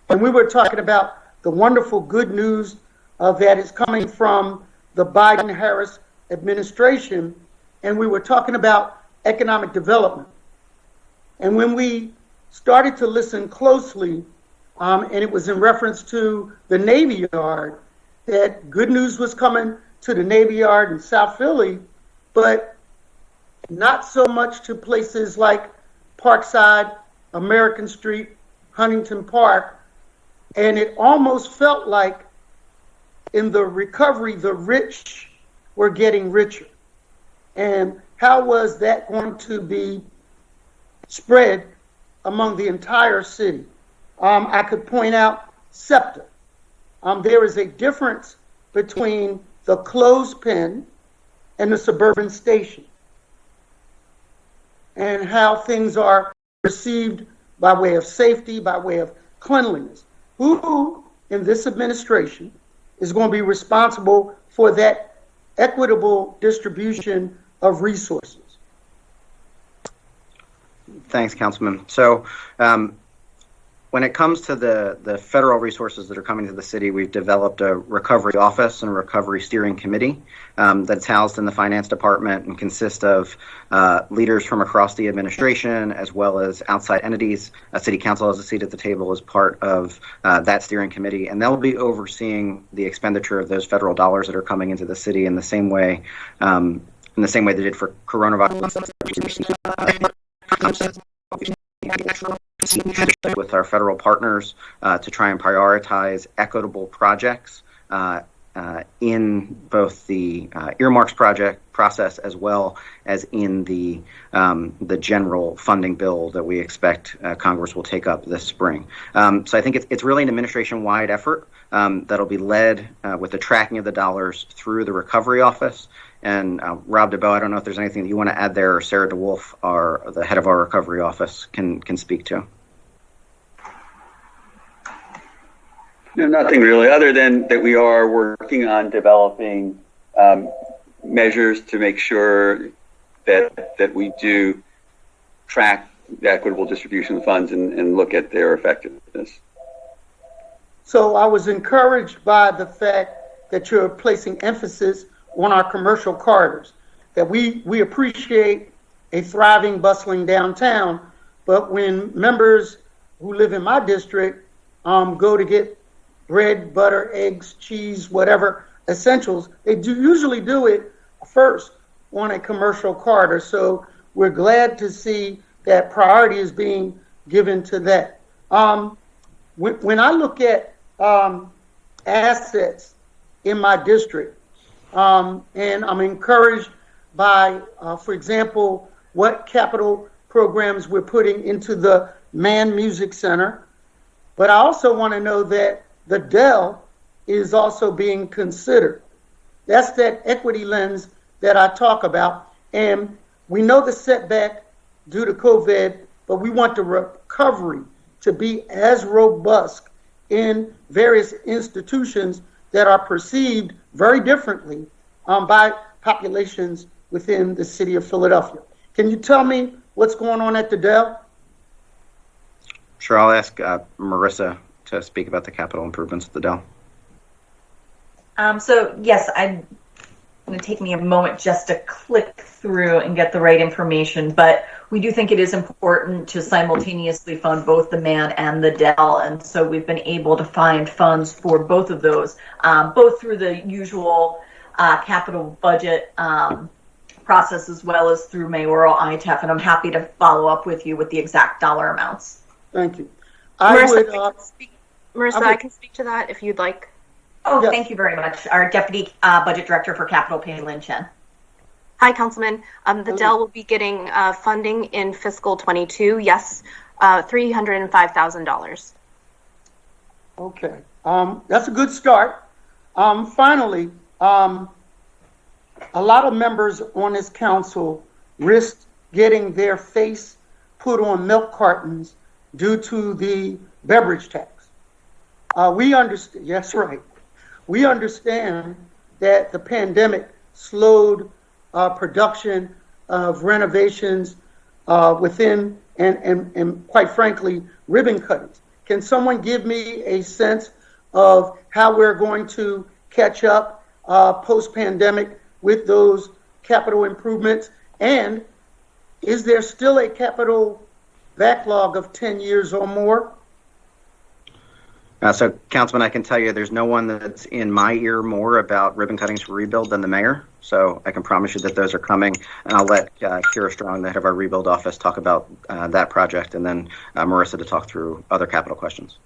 and we were talking about the wonderful good news that is coming from the Biden-Harris administration, and we were talking about economic development. And when we started to listen closely, and it was in reference to the Navy Yard, that good news was coming to the Navy Yard in South Philly, but not so much to places like Parkside, American Street, Huntington Park. And it almost felt like in the recovery, the rich were getting richer. And how was that going to be spread among the entire city? I could point out SEPTA. There is a difference between the clothespin and the suburban station, and how things are received by way of safety, by way of cleanliness. Who in this administration is going to be responsible for that equitable distribution of resources? Thanks, Councilman. So when it comes to the federal resources that are coming to the city, we've developed a recovery office and a recovery steering committee that's housed in the finance department and consists of leaders from across the administration as well as outside entities. City Council has a seat at the table as part of that steering committee, and they'll be overseeing the expenditure of those federal dollars that are coming into the city in the same way they did for coronavirus. With our federal partners to try and prioritize equitable projects in both the earmarks project process as well as in the general funding bill that we expect Congress will take up this spring. So I think it's really an administration-wide effort that'll be led with the tracking of the dollars through the Recovery Office. And Rob DeBow, I don't know if there's anything that you want to add there, or Sarah DeWolf, the head of our Recovery Office, can speak to. No, nothing really, other than that we are working on developing measures to make sure that we do track the equitable distribution of funds and look at their effectiveness. So I was encouraged by the fact that you're placing emphasis on our commercial corridors, that we appreciate a thriving, bustling downtown, but when members who live in my district go to get bread, butter, eggs, cheese, whatever essentials, they usually do it first on a commercial corridor. So we're glad to see that priority is being given to that. When I look at assets in my district, and I'm encouraged by, for example, what capital programs we're putting into the Mann Music Center. But I also want to know that the Dell is also being considered. That's that equity lens that I talk about. And we know the setback due to COVID, but we want the recovery to be as robust in various institutions that are perceived very differently by populations within the city of Philadelphia. Can you tell me what's going on at the Dell? Sure, I'll ask Marissa to speak about the capital improvements at the Dell. So yes, I'm going to take me a moment just to click through and get the right information, but we do think it is important to simultaneously fund both the Mann and the Dell, and so we've been able to find funds for both of those, both through the usual capital budget process as well as through mayoral ITEF, and I'm happy to follow up with you with the exact dollar amounts. Thank you. Marissa, I can speak to that if you'd like. Oh, yes. Thank you very much. Our Deputy Budget Director for Capital, Paylin Chen. Hi, Councilman. The Dell will be getting funding in fiscal 22. Yes, $305,000. Okay, that's a good start. Finally, a lot of members on this council risked getting their face put on milk cartons due to the beverage tax. We understand, yes, right. We understand that the pandemic slowed production of renovations within and quite frankly, ribbon cuttings. Can someone give me a sense of how we're going to catch up post-pandemic with those capital improvements? And is there still a capital backlog of 10 years or more? So, Councilman, I can tell you there's no one that's in my ear more about ribbon cuttings for rebuild than the mayor. So I can promise you that those are coming. And I'll let Kira Strong, the head of our rebuild office, talk about that project, and then Marissa to talk through other capital questions.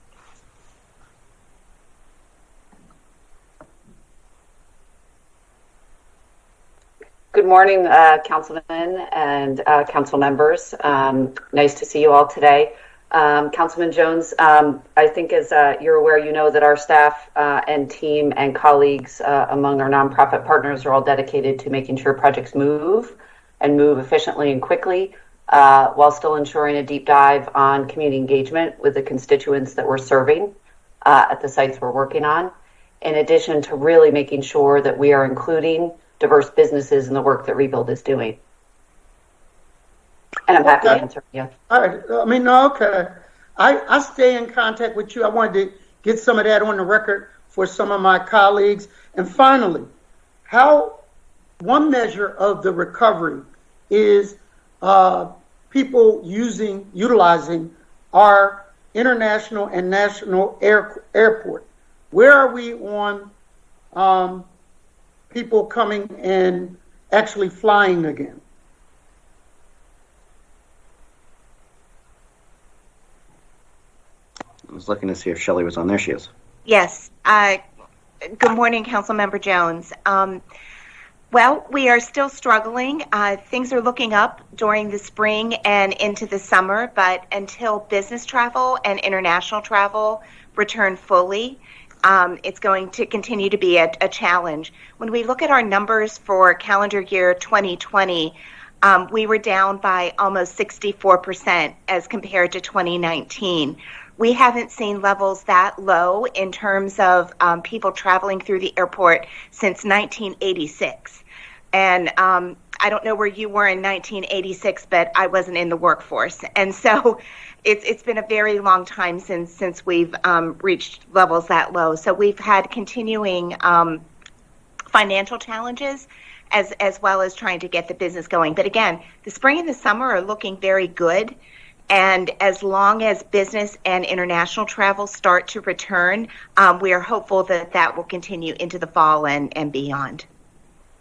Good morning, Councilman and council members. Nice to see you all today. Councilman Jones, I think as you're aware, you know that our staff and team and colleagues among our nonprofit partners are all dedicated to making sure projects move and move efficiently and quickly while still ensuring a deep dive on community engagement with the constituents that we're serving at the sites we're working on, in addition to really making sure that we are including diverse businesses in the work that Rebuild is doing. And I'm happy to answer you. All right. Okay. I stay in contact with you. I wanted to get some of that on the record for some of my colleagues. And finally, how one measure of the recovery is people utilizing our international and national airport. Where are we on people coming and actually flying again? I was looking to see if Shelley was on. There she is. Yes. Good morning, Councilmember Jones. Well, we are still struggling. Things are looking up during the spring and into the summer, but until business travel and international travel return fully, it's going to continue to be a challenge. When we look at our numbers for calendar year 2020, we were down by almost 64% as compared to 2019. We haven't seen levels that low in terms of people traveling through the airport since 1986. And I don't know where you were in 1986, but I wasn't in the workforce. And so it's been a very long time since we've reached levels that low. So we've had continuing financial challenges as well as trying to get the business going. But again, the spring and the summer are looking very good. And as long as business and international travel start to return, we are hopeful that that will continue into the fall and beyond.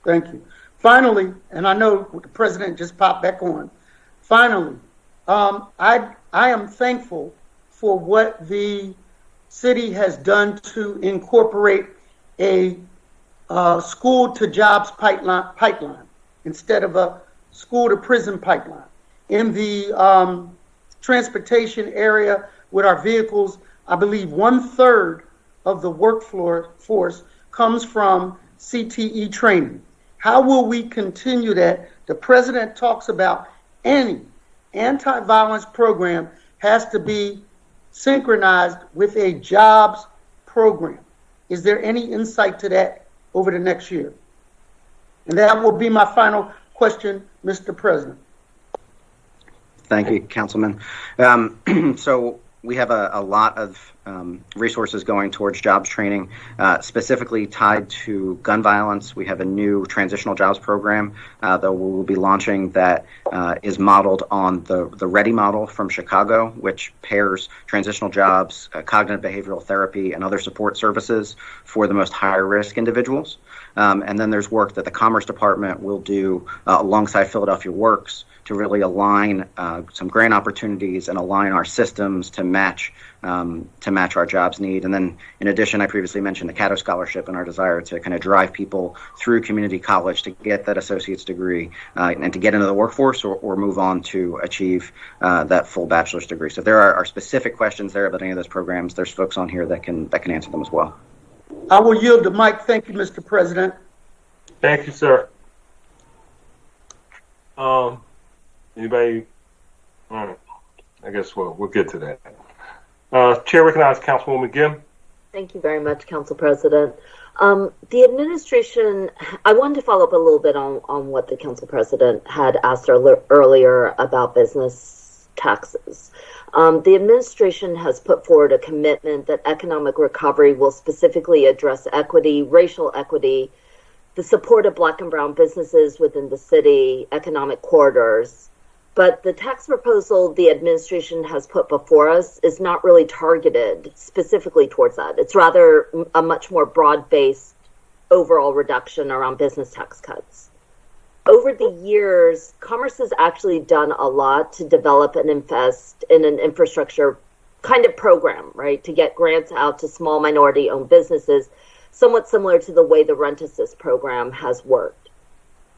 Thank you. Finally, and I know the president just popped back on. Finally, I am thankful for what the city has done to incorporate a school to jobs pipeline instead of a school to prison pipeline. In the transportation area with our vehicles, I believe 1/3 of the workforce comes from CTE training. How will we continue that? The president talks about any anti-violence program has to be synchronized with a jobs program. Is there any insight to that over the next year? And that will be my final question, Mr. President. Thank you, Councilman. So we have a lot of resources going towards jobs training, specifically tied to gun violence. We have a new transitional jobs program that we will be launching that is modeled on the READY model from Chicago, which pairs transitional jobs, cognitive behavioral therapy, and other support services for the most high-risk individuals. And then there's work that the Commerce Department will do alongside Philadelphia Works to really align some grant opportunities and align our systems to match our jobs need. And then in addition, I previously mentioned the Cato Scholarship and our desire to kind of drive people through community college to get that associate's degree and to get into the workforce or move on to achieve that full bachelor's degree. So if there are specific questions there about any of those programs, there's folks on here that can answer them as well. I will yield the mic. Thank you, Mr. President. Thank you, sir. Anybody? All right. I guess we'll get to that. Chair recognizes Councilwoman Gimm. Thank you very much, Council President. The administration, I wanted to follow up a little bit on what the Council President had asked earlier about business taxes. The administration has put forward a commitment that economic recovery will specifically address equity, racial equity, the support of Black and brown businesses within the city, economic corridors. But the tax proposal the administration has put before us is not really targeted specifically towards that. It's rather a much more broad-based overall reduction around business tax cuts. Over the years, Commerce has actually done a lot to develop and invest in an infrastructure kind of program, right, to get grants out to small minority-owned businesses, somewhat similar to the way the Rent Assist program has worked.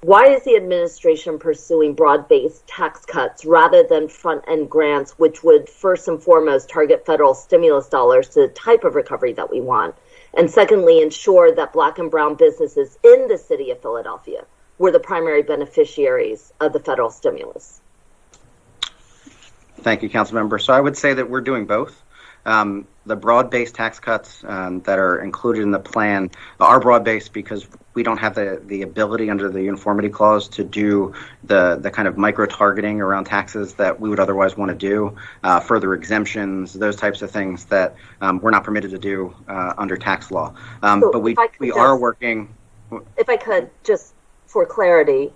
Why is the administration pursuing broad-based tax cuts rather than front-end grants, which would first and foremost target federal stimulus dollars to the type of recovery that we want? And secondly, ensure that Black and brown businesses in the city of Philadelphia were the primary beneficiaries of the federal stimulus? Thank you, Councilmember. So I would say that we're doing both. The broad-based tax cuts that are included in the plan are broad-based because we don't have the ability under the uniformity clause to do the kind of micro-targeting around taxes that we would otherwise want to do, further exemptions, those types of things that we're not permitted to do under tax law. But we are working. If I could, just for clarity,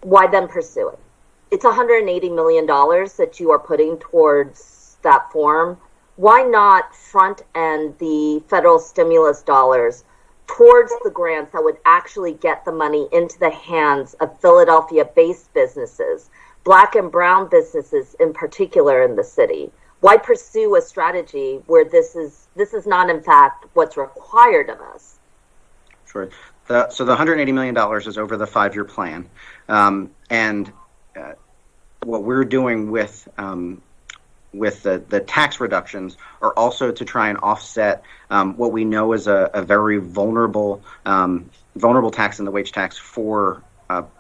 why then pursue it? It's $180 million that you are putting towards that form. Why not front end the federal stimulus dollars towards the grants that would actually get the money into the hands of Philadelphia-based businesses, Black and brown businesses in particular in the city? Why pursue a strategy where this is not in fact what's required of us, Sure. So the $180 million is over the 5-year plan. And what we're doing with the tax reductions are also to try and offset what we know is a very vulnerable tax in the wage tax for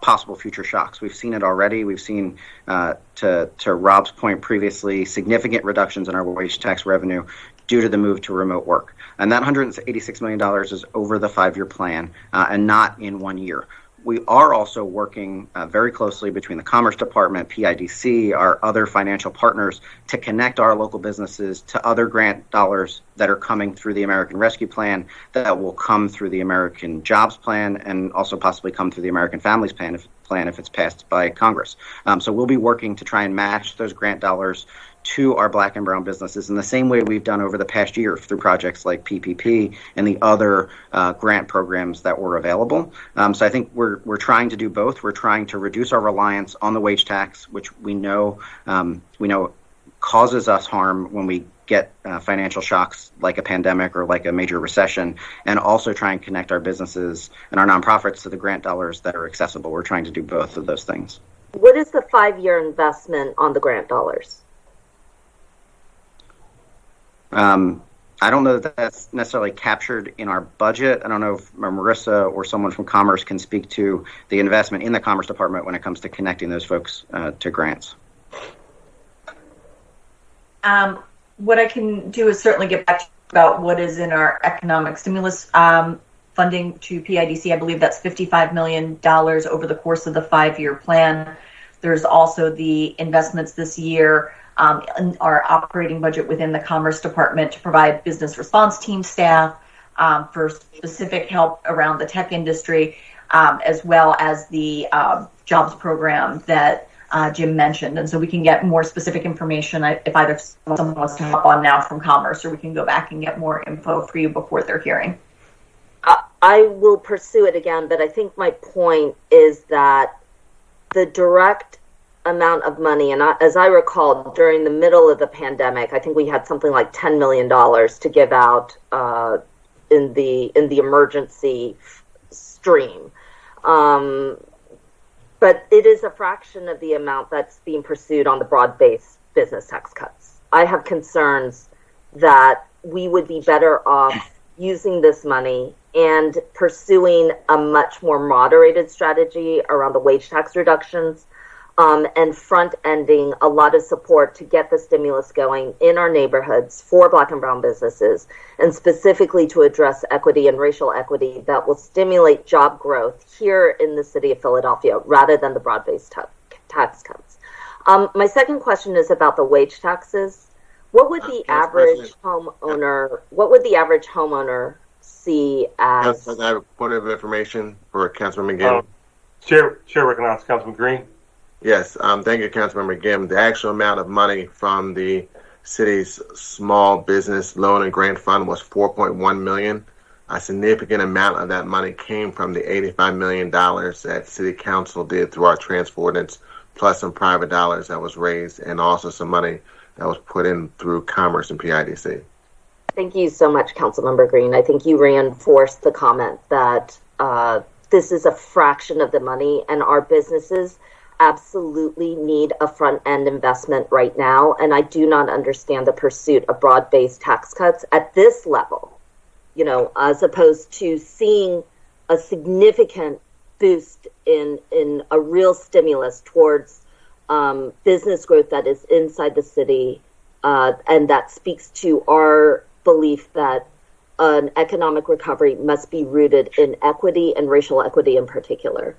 possible future shocks. We've seen it already. We've seen, to Rob's point previously, significant reductions in our wage tax revenue due to the move to remote work. And that $186 million is over the 5-year plan and not in 1 year. We are also working very closely between the Commerce Department, PIDC, our other financial partners to connect our local businesses to other grant dollars that are coming through the American Rescue Plan, that will come through the American Jobs Plan, and also possibly come through the American Families Plan if it's passed by Congress. So we'll be working to try and match those grant dollars to our Black and brown businesses in the same way we've done over the past year through projects like PPP and the other grant programs that were available. So I think we're trying to do both. We're trying to reduce our reliance on the wage tax, which we know causes us harm when we get financial shocks like a pandemic or like a major recession, and also try and connect our businesses and our nonprofits to the grant dollars that are accessible. We're trying to do both of those things. What is the 5-year investment on the grant dollars? I don't know that that's necessarily captured in our budget. I don't know if Marissa or someone from Commerce can speak to the investment in the Commerce Department when it comes to connecting those folks to grants. What I can do is certainly get back to you about what is in our economic stimulus funding to PIDC. I believe that's $55 million over the course of the 5-year plan. There's also the investments this year in our operating budget within the Commerce Department to provide business response team staff for specific help around the tech industry, as well as the jobs program that Jim mentioned. And so we can get more specific information if either someone wants to hop on now from Commerce, or we can go back and get more info for you before their hearing. I will pursue it again, but I think my point is that the direct amount of money, and as I recall, during the middle of the pandemic, I think we had something like $10 million to give out in the emergency stream. But it is a fraction of the amount that's being pursued on the broad-based business tax cuts. I have concerns that we would be better off using this money and pursuing a much more moderated strategy around the wage tax reductions, and front-ending a lot of support to get the stimulus going in our neighborhoods for Black and brown businesses, and specifically to address equity and racial equity that will stimulate job growth here in the city of Philadelphia rather than the broad-based tax cuts. My second question is about the wage taxes. What would the average homeowner see as? I have a point of information for Councilman McGinn. Chair recognizes Councilman Green. Yes, thank you, Councilmember Gim. The actual amount of money from the city's small business loan and grant fund was $4.1 million. A significant amount of that money came from the $85 million that City Council did through our transfer ordinance, plus some private dollars that was raised, and also some money that was put in through Commerce and PIDC. Thank you so much, Councilmember Green. I think you reinforced the comment that this is a fraction of the money, and our businesses absolutely need a front-end investment right now, and I do not understand the pursuit of broad-based tax cuts at this level, as opposed to seeing a significant boost in a real stimulus towards business growth that is inside the city, and that speaks to our belief that an economic recovery must be rooted in equity and racial equity in particular.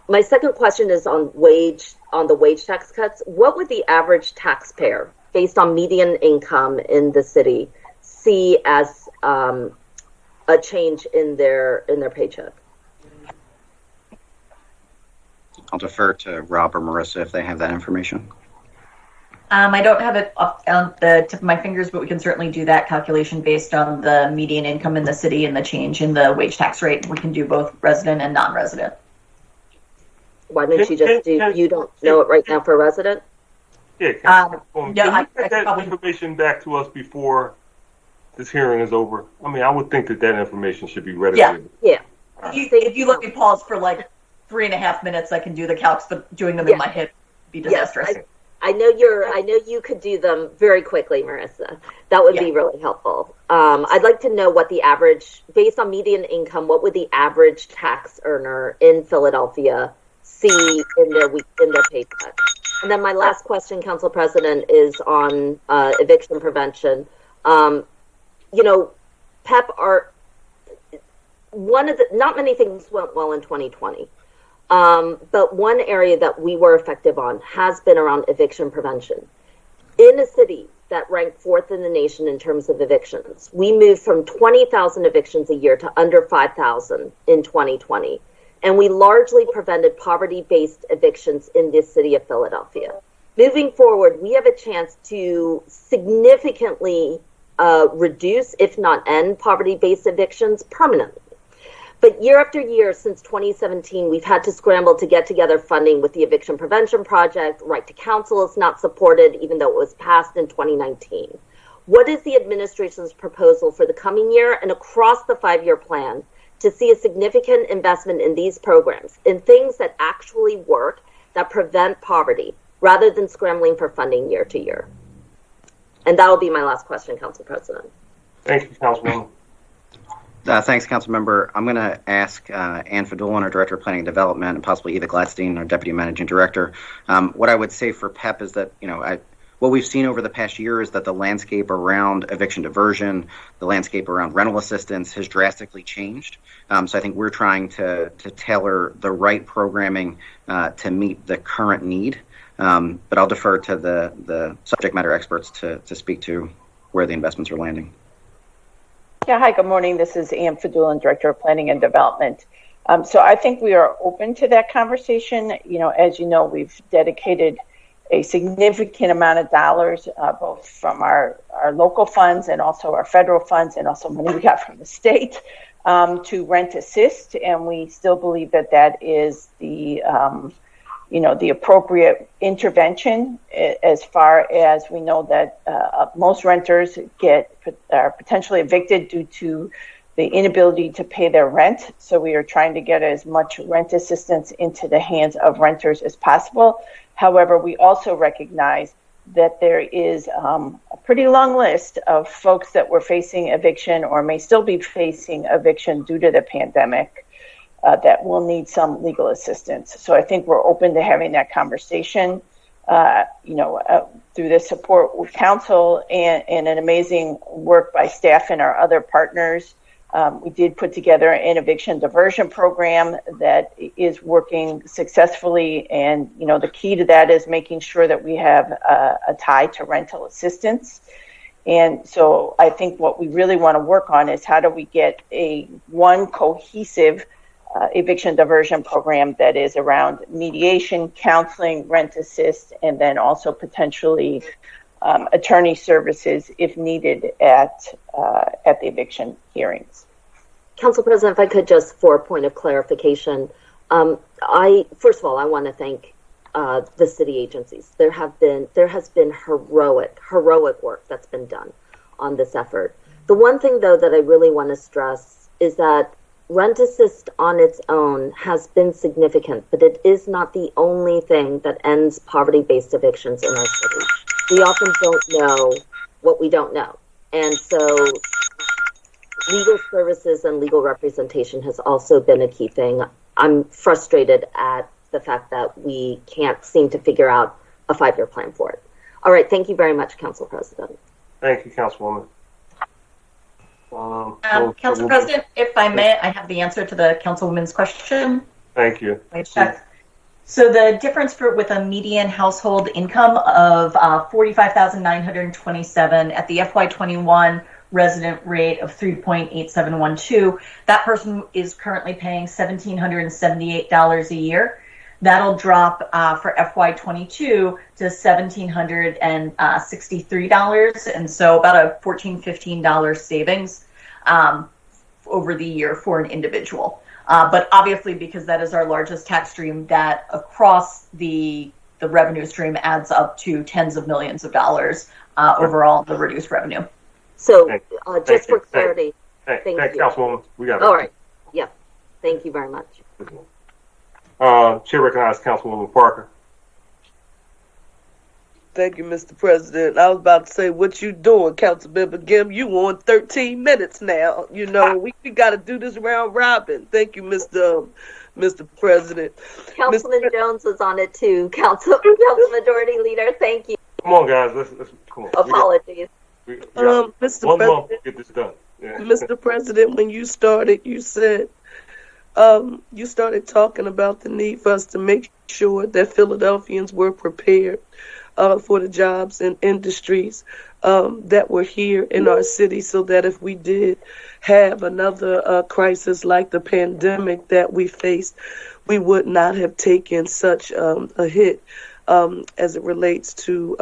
My second question is on the wage tax cuts. What would the average taxpayer, based on median income in the city, see as a change in their paycheck? I'll defer to Rob or Marissa if they have that information. I don't have it on the tip of my fingers, but we can certainly do that calculation based on the median income in the city and the change in the wage tax rate. We can do both resident and non-resident. Why don't you just do, you don't know it right now for resident? Yeah, can you get that information back to us before this hearing is over? I mean, I would think that information should be ready. Yeah, If you let me pause for like 3.5 minutes, I can do the calcs, but doing them in my head would be disastrous. Yes, I know you could do them very quickly, Marissa. That would be really helpul. I'd like to know what the average, based on median income, what would the average tax earner in Philadelphia see in their paycheck? And then my last question, Council President, is on eviction prevention. PEP not many things went well in 2020. But one area that we were effective on has been around eviction prevention. In a city that ranked 4th in the nation in terms of evictions, we moved from 20,000 evictions a year to under 5,000 in 2020. And we largely prevented poverty-based evictions in this city of Philadelphia. Moving forward, we have a chance to significantly reduce, if not end, poverty-based evictions permanently. But year after year since 2017, we've had to scramble to get together funding with the Eviction Prevention Project. Right to Counsel is not supported, even though it was passed in 2019. What is the administration's proposal for the coming year and across the 5-year plan to see a significant investment in these programs, in things that actually work, that prevent poverty, rather than scrambling for funding year to year? And that'll be my last question, Council President. Thank you, Councilwoman. Thanks, Councilmember. I'm going to ask Ann Fadulin, our Director of Planning and Development, and possibly Eva Gladstein, our Deputy Managing Director. What I would say for PEP is that, what we've seen over the past year is that the landscape around eviction diversion, the landscape around rental assistance has drastically changed. So I think we're trying to tailor the right programming to meet the current need. But I'll defer to the subject matter experts to speak to where the investments are landing. Yeah, hi, good morning. This is Ann Fadulin, Director of Planning and Development. So I think we are open to that conversation. As you know, we've dedicated a significant amount of dollars, both from our local funds and also our federal funds, and also money we got from the state to rent assist. And we still believe that that is the appropriate intervention, as far as we know that most renters are potentially evicted due to the inability to pay their rent. So we are trying to get as much rent assistance into the hands of renters as possible. However, we also recognize that there is a pretty long list of folks that were facing eviction or may still be facing eviction due to the pandemic. That will need some legal assistance. So I think we're open to having that conversation, through the support with council and an amazing work by staff and our other partners. We did put together an eviction diversion program that is working successfully. And, the key to that is making sure that we have a tie to rental assistance. And so I think what we really want to work on is how do we get one cohesive eviction diversion program that is around mediation, counseling, rent assist, and then also potentially attorney services if needed at the eviction hearings. Council President, if I could just, for a point of clarification, first of all, I want to thank the city agencies. There has been heroic work that's been done on this effort. The one thing, though, that I really want to stress is that rent assist on its own has been significant, but it is not the only thing that ends poverty-based evictions in our city. We often don't know what we don't know. And so legal services and legal representation has also been a key thing. I'm frustrated at the fact that we can't seem to figure out a 5-year plan for it. All right, thank you very much, Council President. Thank you, Councilwoman. Council President, if I may, I have the answer to the Councilwoman's question. Thank you. So the difference with a median household income of $45,927 at the FY21 resident rate of 3.8712, that person is currently paying $1,778 a year. That'll drop for FY22 to $1,763, and so about a $14, $15 savings over the year for an individual. But obviously, because that is our largest tax stream, that across the revenue stream adds up to tens of millions of dollars overall, the reduced revenue. So just for clarity, thank you. Councilwoman, we got it. All right, yeah. Thank you very much. Chair recognizes Councilwoman Parker. Thank you, Mr. President. I was about to say, what you doing, Councilmember Gim? You on 13 minutes now. You know, we got to do this round robin. Thank you, Mr. President. Councilman Jones was on it too. Council Majority Leader, thank you. Come on, guys. Let's come on. Apologies. We got Mr. one President, month to get this done. Yeah. Mr. President, when you started, you said you started talking about the need for us to make sure that Philadelphians were prepared for the jobs and industries that were here in our city, so that if we did have another crisis like the pandemic that we faced, we would not have taken such a hit as it relates to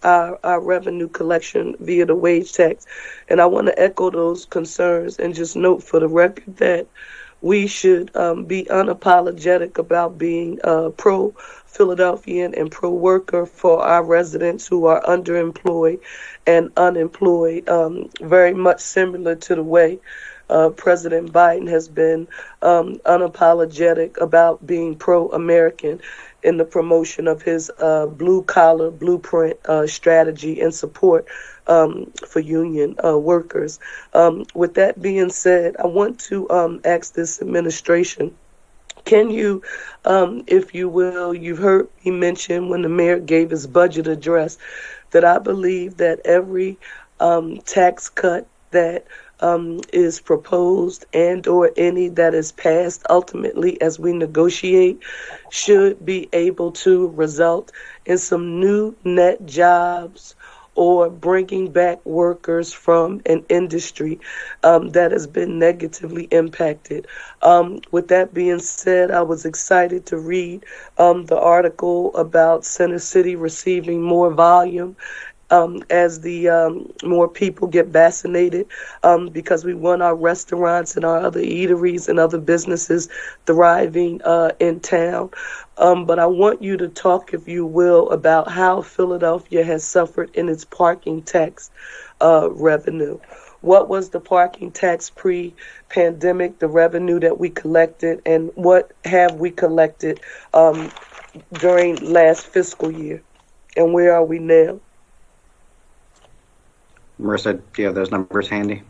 our revenue collection via the wage tax. And I want to echo those concerns and just note for the record that we should be unapologetic about being pro-Philadelphian and pro-worker for our residents who are underemployed and unemployed, very much similar to the way President Biden has been unapologetic about being pro-American in the promotion of his blue-collar blueprint strategy and support for union workers. With that being said, I want to ask this administration, can you, if you will, you've heard me mention when the mayor gave his budget address that I believe that every tax cut that is proposed and or any that is passed ultimately as we negotiate should be able to result in some new net jobs or bringing back workers from an industry that has been negatively impacted. With that being said, I was excited to read the article about Center City receiving more volume as the more people get vaccinated, because we want our restaurants and our other eateries and other businesses thriving in town. But I want you to talk, if you will, about how Philadelphia has suffered in its parking tax revenue. What was the parking tax pre-pandemic, the revenue that we collected, and what have we collected during last fiscal year? And where are we now? Marissa, do you have those numbers handy?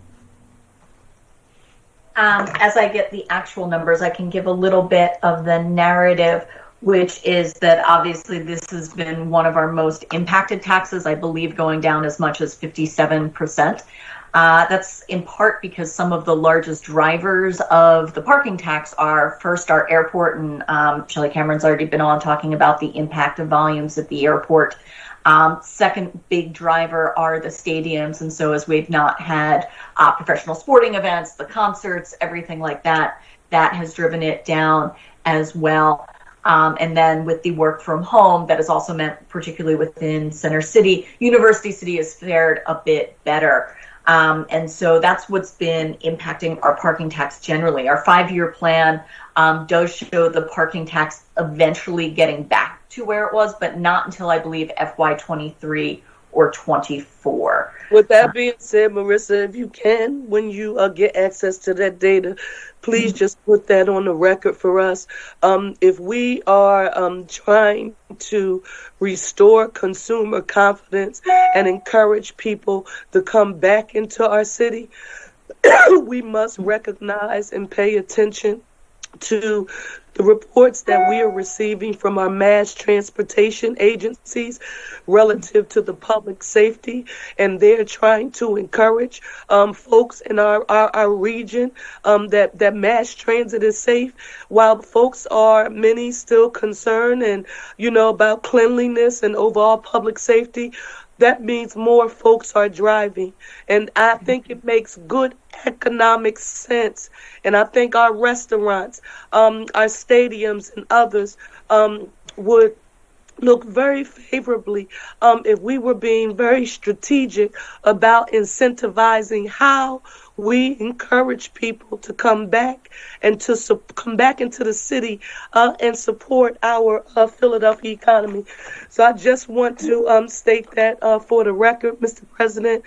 As I get the actual numbers, I can give a little bit of the narrative, which is that obviously this has been one of our most impacted taxes, I believe going down as much as 57%. That's in part because some of the largest drivers of the parking tax are first our airport, and Shelley Cameron's already been on talking about the impact of volumes at the airport. Second big driver are the stadiums, and so as we've not had professional sporting events, the concerts, everything like that, that has driven it down as well. And then with the work from home, that has also meant, particularly within Center City, University City has fared a bit better. And so that's what's been impacting our parking tax generally. Our 5-year plan does show the parking tax eventually getting back to where it was, but not until I believe FY23 or 24. With that being said, Marissa, if you can, when you get access to that data, please just put that on the record for us. If we are trying to restore consumer confidence and encourage people to come back into our city, we must recognize and pay attention to the reports that we are receiving from our mass transportation agencies relative to the public safety, and they're trying to encourage folks in our region that mass transit is safe, while folks are many still concerned and about cleanliness and overall public safety. That means more folks are driving. And I think it makes good economic sense. And I think our restaurants, our stadiums, and others would look very favorably if we were being very strategic about incentivizing how we encourage people to come back and to come back into the city and support our Philadelphia economy. So I just want to state that for the record, Mr. President.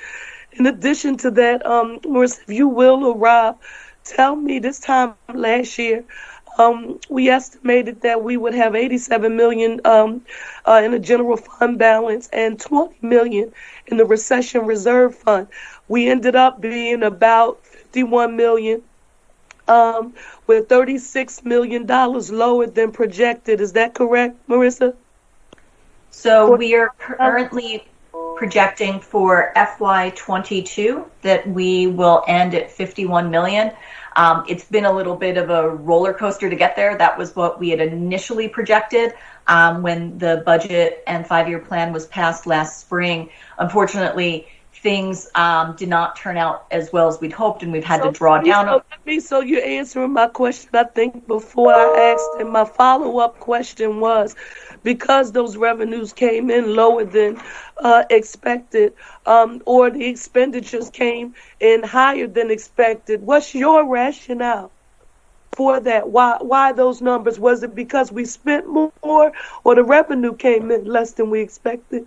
In addition to that, Marissa, if you will, or Rob, tell me this time last year, we estimated that we would have 87 million in the general fund balance and 20 million in the recession reserve fund. We ended up being about 51 million, with $36 million lower than projected. Is that correct, Marissa? So we are currently projecting for FY2022 that we will end at 51 million. It's been a little bit of a roller coaster to get there. That was what we had initially projected when the budget and 5-year plan was passed last spring. Unfortunately, things did not turn out as well as we'd hoped, and we've had to draw down. So you're answering my question, I think, before I asked, and my follow-up question was, because those revenues came in lower than expected, or the expenditures came in higher than expected, what's your rationale for that? Why those numbers? Was it because we spent more, or the revenue came in less than we expected?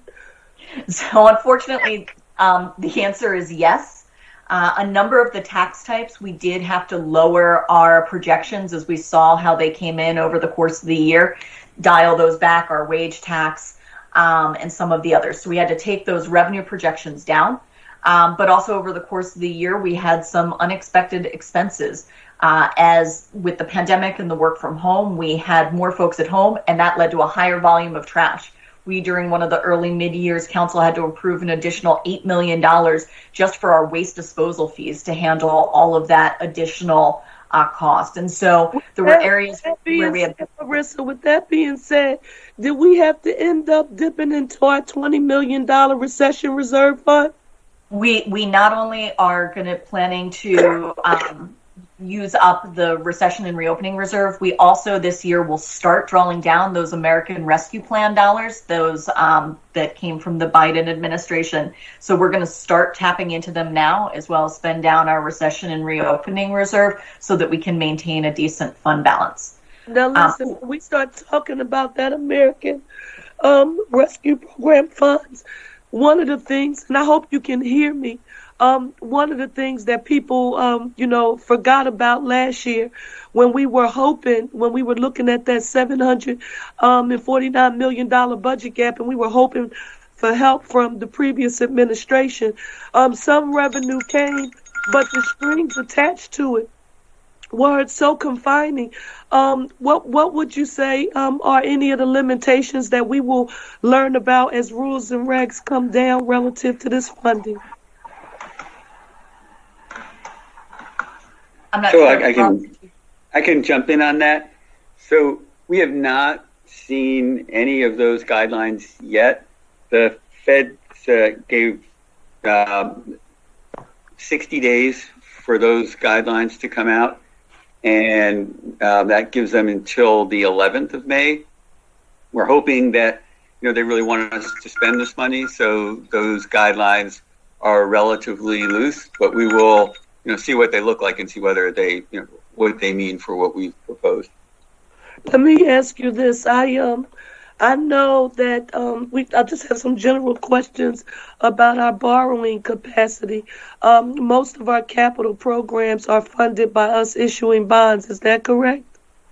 So unfortunately, the answer is yes. A number of the tax types, we did have to lower our projections as we saw how they came in over the course of the year, dial those back, our wage tax, and some of the others. So we had to take those revenue projections down. But also over the course of the year, we had some unexpected expenses. As with the pandemic and the work from home, we had more folks at home, and that led to a higher volume of trash. We, during one of the early mid-years, council had to approve an additional $8 million just for our waste disposal fees to handle all of that additional cost. And so there were areas where we had... Marissa, with that being said, did we have to end up dipping into our $20 million recession reserve fund? We not only are planning to use up the recession and reopening reserve, we also this year will start drawing down those American Rescue Plan dollars, those that came from the Biden administration. So we're going to start tapping into them now, as well as spend down our recession and reopening reserve so that we can maintain a decent fund balance. Now listen, when we start talking about that American Rescue Program funds, one of the things, and I hope you can hear me, one of the things that people, forgot about last year when we were looking at that $749 million budget gap, and we were hoping for help from the previous administration, some revenue came, but the strings attached to it were so confining. What would you say are any of the limitations that we will learn about as rules and regs come down relative to this funding? So I can jump in on that. So we have not seen any of those guidelines yet. The Fed gave 60 days for those guidelines to come out, and that gives them until the 11th of May. We're hoping that they really want us to spend this money, so those guidelines are relatively loose, but we will see what they look like and see whether they, what they mean for what we've proposed. Let me ask you this. I know that I just have some general questions about our borrowing capacity. Most of our capital programs are funded by us issuing bonds. Is that correct?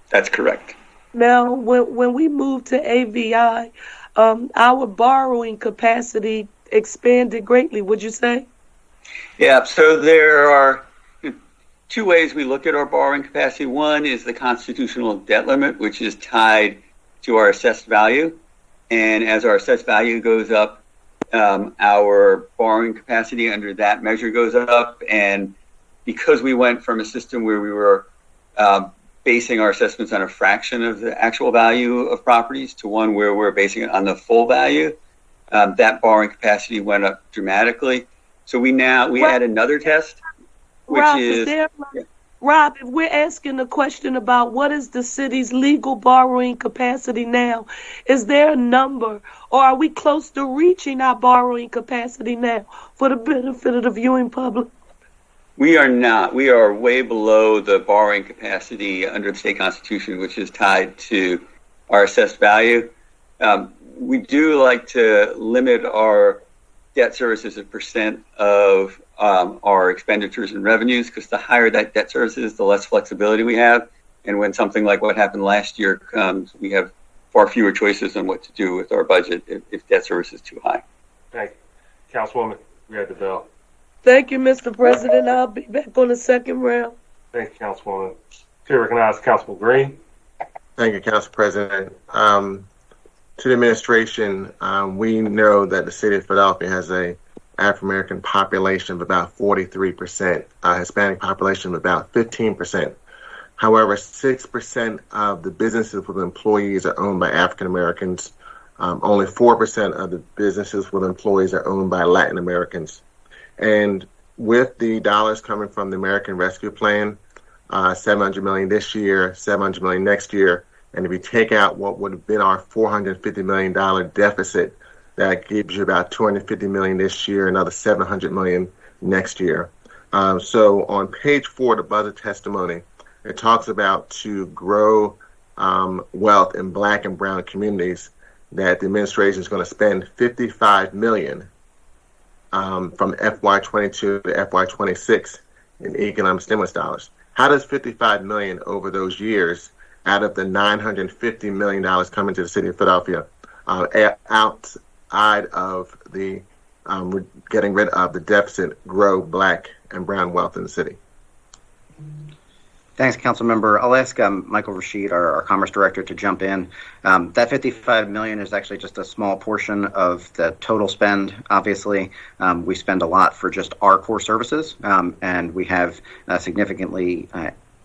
That's correct. Now, when we moved to AVI, our borrowing capacity expanded greatly, would you say? Yeah, so there are two ways we look at our borrowing capacity. One is the constitutional debt limit, which is tied to our assessed value. And as our assessed value goes up, our borrowing capacity under that measure goes up. And because we went from a system where we were basing our assessments on a fraction of the actual value of properties to one where we're basing it on the full value, that borrowing capacity went up dramatically. So we add another test, which Rob, if we're asking a question about what is the city's legal borrowing capacity now, is there a number, or are we close to reaching our borrowing capacity now for the benefit of the viewing public? We are not. We are way below the borrowing capacity under the state constitution, which is tied to our assessed value. We do like to limit our debt service as a percent of our expenditures and revenues, because the higher that debt service is, the less flexibility we have. And when something like what happened last year comes, we have far fewer choices on what to do with our budget if debt service is too high. Thank you. Councilwoman, we have the bell. Thank you, Mr. President. I'll be back on the second round. Thank you, Councilwoman. Chair recognizes Councilman Green. Thank you, Council President. To the administration, we know that the city of Philadelphia has a African-American population of about 43%, Hispanic population of about 15%. However, 6% of the businesses with employees are owned by African Americans. Only 4% of the businesses with employees are owned by Latin Americans. And with the dollars coming from the American Rescue Plan, $700 million this year, $700 million next year, and if you take out what would have been our $450 million deficit, that gives you about $250 million this year, another $700 million next year. So on page 4 of the budget testimony, it talks about to grow wealth in Black and brown communities, that the administration is going to spend $55 million from FY22 to FY26 in economic stimulus dollars. How does $55 million over those years, out of the $950 million coming to the city of Philadelphia, outside of the getting rid of the deficit, grow Black and brown wealth in the city? Thanks, Council Member. I'll ask Michael Rashid, our Commerce Director, to jump in. That $55 million is actually just a small portion of the total spend. Obviously, we spend a lot for just our core services, and we have significantly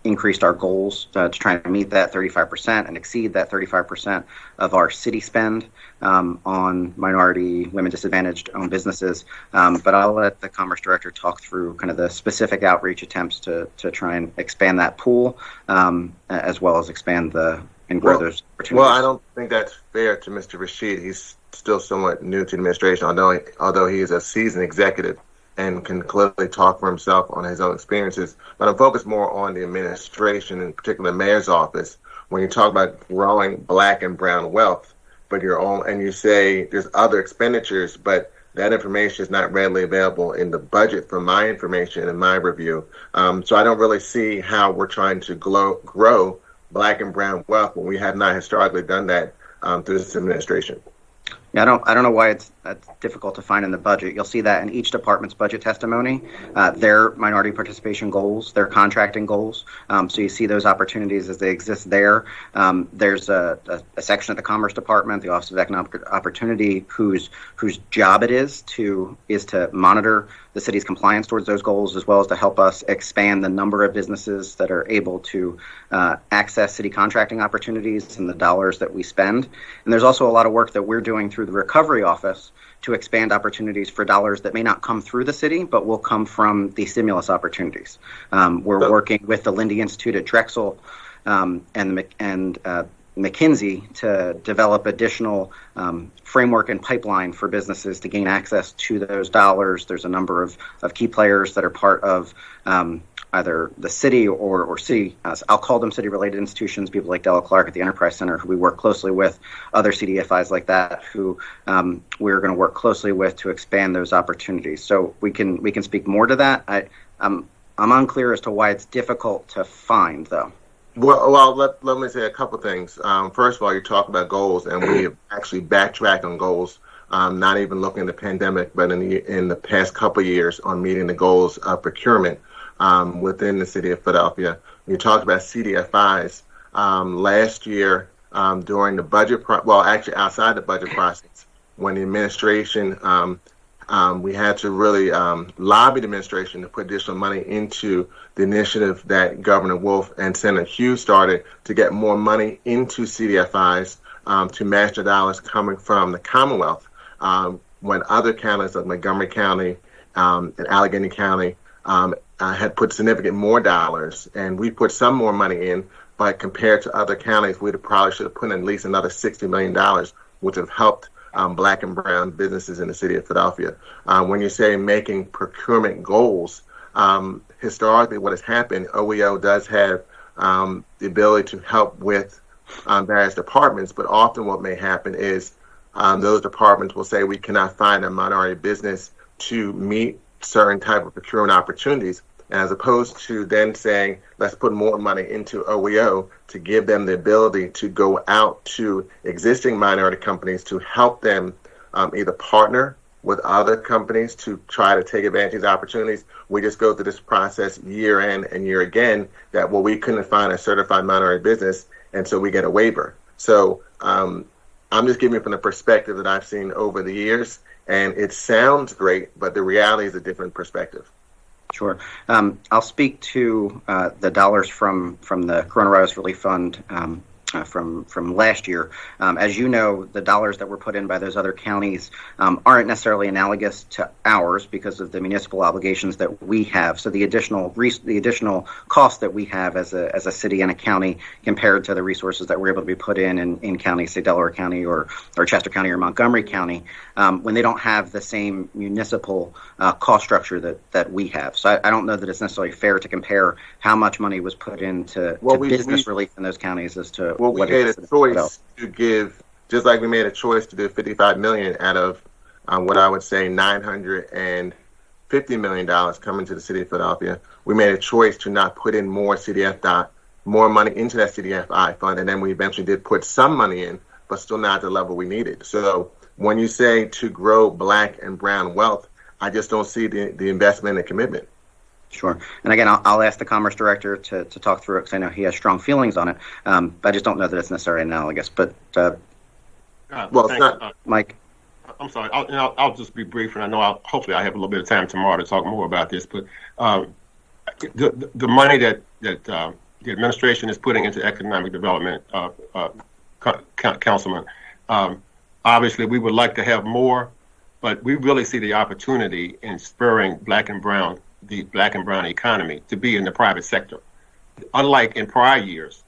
increased our goals to try and meet that 35% and exceed that 35% of our city spend on minority, women, disadvantaged owned businesses. But I'll let the Commerce Director talk through kind of the specific outreach attempts to try and expand that pool, as well as expand and grow those opportunities. Well, I don't think that's fair to Mr. Rashid. He's still somewhat new to the administration, although he is a seasoned executive and can clearly talk for himself on his own experiences. But I'm focused more on the administration, in particular the mayor's office. When you talk about growing Black and brown wealth, but and you say there's other expenditures, but that information is not readily available in the budget from my information and my review. So I don't really see how we're trying to grow Black and brown wealth when we have not historically done that through this administration. Yeah, I don't know why it's difficult to find in the budget. You'll see that in each department's budget testimony, their minority participation goals, their contracting goals. So you see those opportunities as they exist there. There's a section of the Commerce Department, the Office of Economic Opportunity, whose job it is to monitor the city's compliance towards those goals, as well as to help us expand the number of businesses that are able to access city contracting opportunities and the dollars that we spend. And there's also a lot of work that we're doing through the Recovery Office to expand opportunities for dollars that may not come through the city, but will come from the stimulus opportunities. We're working with the Lindy Institute at Drexel and McKinsey to develop additional framework and pipeline for businesses to gain access to those dollars. There's a number of key players that are part of either the city or city, I'll call them city-related institutions, people like Della Clark at the Enterprise Center, who we work closely with, other CDFIs like that, who we're going to work closely with to expand those opportunities. So we can speak more to that. I'm unclear as to why it's difficult to find, though. Well, let me say a couple things. First of all, you talk about goals, and we have actually backtracked on goals, not even looking at the pandemic, but in the past couple of years on meeting the goals of procurement within the city of Philadelphia. You talked about CDFIs. Last year, during the budget, actually outside the budget process, when the administration, we had to really lobby the administration to put additional money into the initiative that Governor Wolf and Senator Hughes started to get more money into CDFIs to match the dollars coming from the Commonwealth. When other counties like Montgomery County and Allegheny County had put significant more dollars, and we put some more money in, but compared to other counties, we probably should have put in at least another $60 million, which have helped Black and brown businesses in the city of Philadelphia. When you say making procurement goals, historically what has happened, OEO does have the ability to help with various departments, but often what may happen is those departments will say we cannot find a minority business to meet certain type of procurement opportunities, as opposed to then saying, let's put more money into OEO to give them the ability to go out to existing minority companies to help them either partner with other companies to try to take advantage of these opportunities. We just go through this process year in and year again that, well, we couldn't find a certified minority business, and so we get a waiver. So I'm just giving you from the perspective that I've seen over the years, and it sounds great, but the reality is a different perspective. Sure. I'll speak to the dollars from the Coronavirus Relief Fund from last year. As you know, the dollars that were put in by those other counties aren't necessarily analogous to ours because of the municipal obligations that we have. So the additional cost that we have as a city and a county compared to the resources that we're able to be put in counties, say Delaware County or Chester County or Montgomery County, when they don't have the same municipal cost structure that we have. So I don't know that it's necessarily fair to compare how much money was put into business relief in those counties as to we made a choice to give, just like we made a choice to do $55 million out of what I would say $950 million coming to the city of Philadelphia. We made a choice to not put in more money into that CDFI fund, and then we eventually did put some money in, but still not at the level we needed. So when you say to grow Black and brown wealth, I just don't see the investment and commitment. Sure. And again, I'll ask the Commerce Director to talk through it because I know he has strong feelings on it. But I just don't know that it's necessarily analogous. But, well, it's not. Mike? I'm sorry. I'll just be brief, and I know hopefully I have a little bit of time tomorrow to talk more about this. But the money that the administration is putting into economic development, Councilman, obviously we would like to have more, but we really see the opportunity in spurring the Black and brown economy to be in the private sector. Unlike in prior years,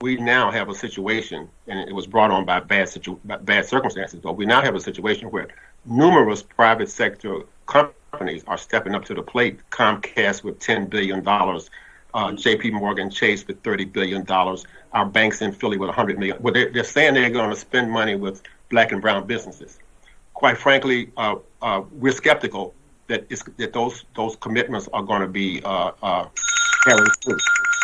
we now have a situation, and it was brought on by bad circumstances, but we now have a situation where numerous private sector companies are stepping up to the plate. Comcast with $10 billion, JP Morgan Chase with $30 billion, our banks in Philly with $100 million. Well, they're saying they're going to spend money with Black and brown businesses. Quite frankly, we're skeptical that those commitments are going to be carried through.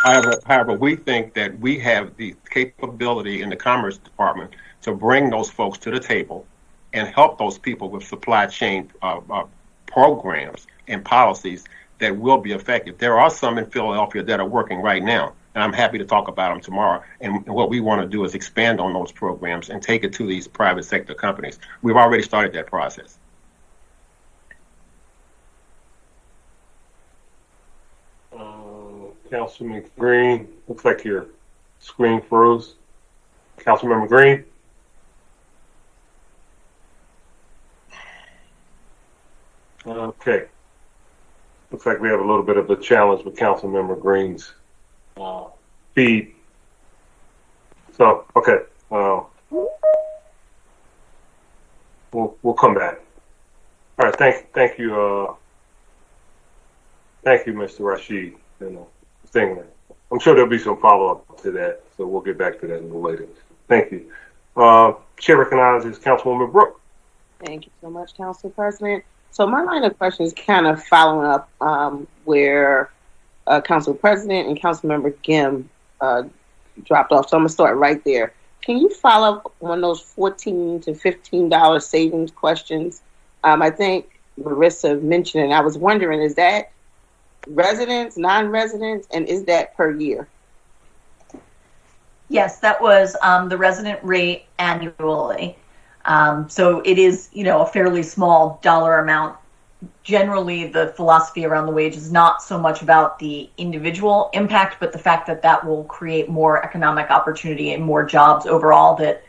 However, we think that we have the capability in the Commerce Department to bring those folks to the table and help those people with supply chain programs and policies that will be effective. There are some in Philadelphia that are working right now, and I'm happy to talk about them tomorrow. And what we want to do is expand on those programs and take it to these private sector companies. We've already started that process. Councilman Green, looks like your screen froze. Councilmember Green. Okay. Looks like we have a little bit of a challenge with Councilmember Green's feed. So, okay. We'll come back. All right. Thank you. Thank you, Mr. Rashid. I'm sure there'll be some follow-up to that, so we'll get back to that a little later. Thank you. Chair recognizes Councilwoman Brooke. Thank you so much, Council President. So my line of questions is kind of following up where Council President and Councilmember Gim dropped off. So I'm going to start right there. Can you follow up on those $14 to $15 savings questions? I think Marissa mentioned it. I was wondering, is that residents, non-residents, and is that per year? Yes, that was the resident rate annually. So it is, a fairly small dollar amount. Generally, the philosophy around the wage is not so much about the individual impact, but the fact that that will create more economic opportunity and more jobs overall. That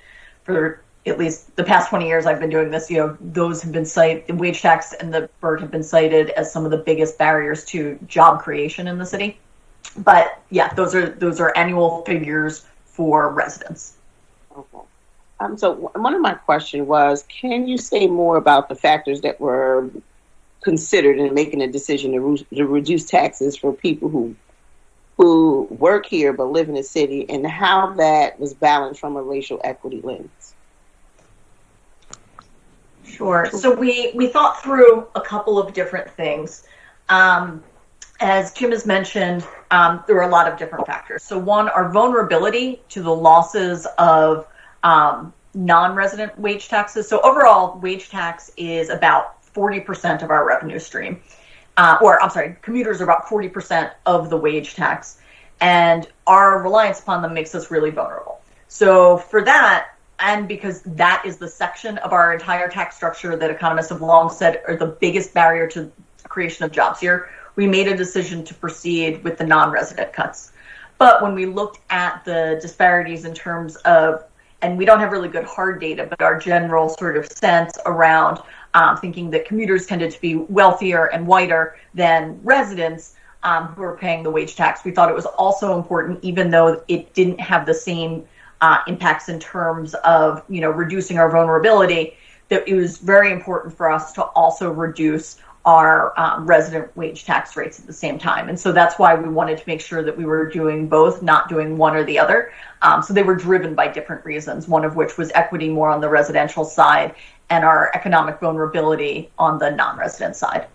for at least the past 20 years I've been doing this, those have been cited, the wage tax and the BERT have been cited as some of the biggest barriers to job creation in the city. But yeah, those are annual figures for residents. Okay. So one of my questions was, can you say more about the factors that were considered in making a decision to reduce taxes for people who work here but live in the city, and how that was balanced from a racial equity lens? Sure. So we thought through a couple of different things. As Jim has mentioned, there were a lot of different factors. So one, our vulnerability to the losses of non-resident wage taxes. So overall, wage tax is about 40% of our revenue stream. Commuters are about 40% of the wage tax. And our reliance upon them makes us really vulnerable. So for that, and because that is the section of our entire tax structure that economists have long said are the biggest barrier to the creation of jobs here, we made a decision to proceed with the non-resident cuts. But when we looked at the disparities in terms of, and we don't have really good hard data, but our general sort of sense around thinking that commuters tended to be wealthier and whiter than residents who are paying the wage tax, we thought it was also important, even though it didn't have the same impacts in terms of, reducing our vulnerability, that it was very important for us to also reduce our resident wage tax rates at the same time. And so that's why we wanted to make sure that we were doing both, not doing one or the other. So they were driven by different reasons, one of which was equity more on the residential side and our economic vulnerability on the non-resident side.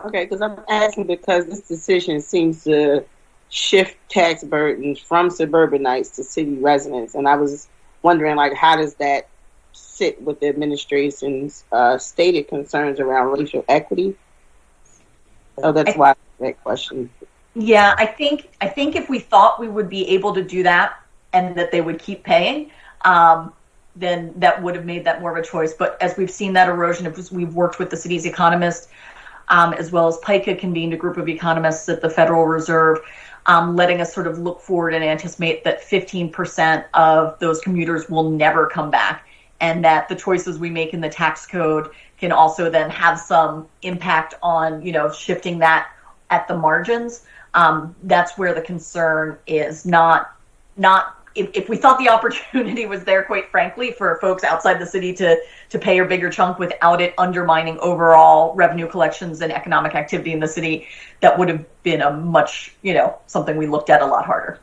Okay, because I'm asking because this decision seems to shift tax burdens from suburbanites to city residents. And I was wondering, how does that sit with the administration's stated concerns around racial equity? So that's why that question. Yeah, I think if we thought we would be able to do that and that they would keep paying, then that would have made that more of a choice. But as we've seen that erosion, we've worked with the city's economist, as well as PICA convened a group of economists at the Federal Reserve, letting us sort of look forward and anticipate that 15% of those commuters will never come back, and that the choices we make in the tax code can also then have some impact on, shifting that at the margins. That's where the concern is, not if we thought the opportunity was there, quite frankly, for folks outside the city to pay a bigger chunk without it undermining overall revenue collections and economic activity in the city, that would have been a much, something we looked at a lot harder.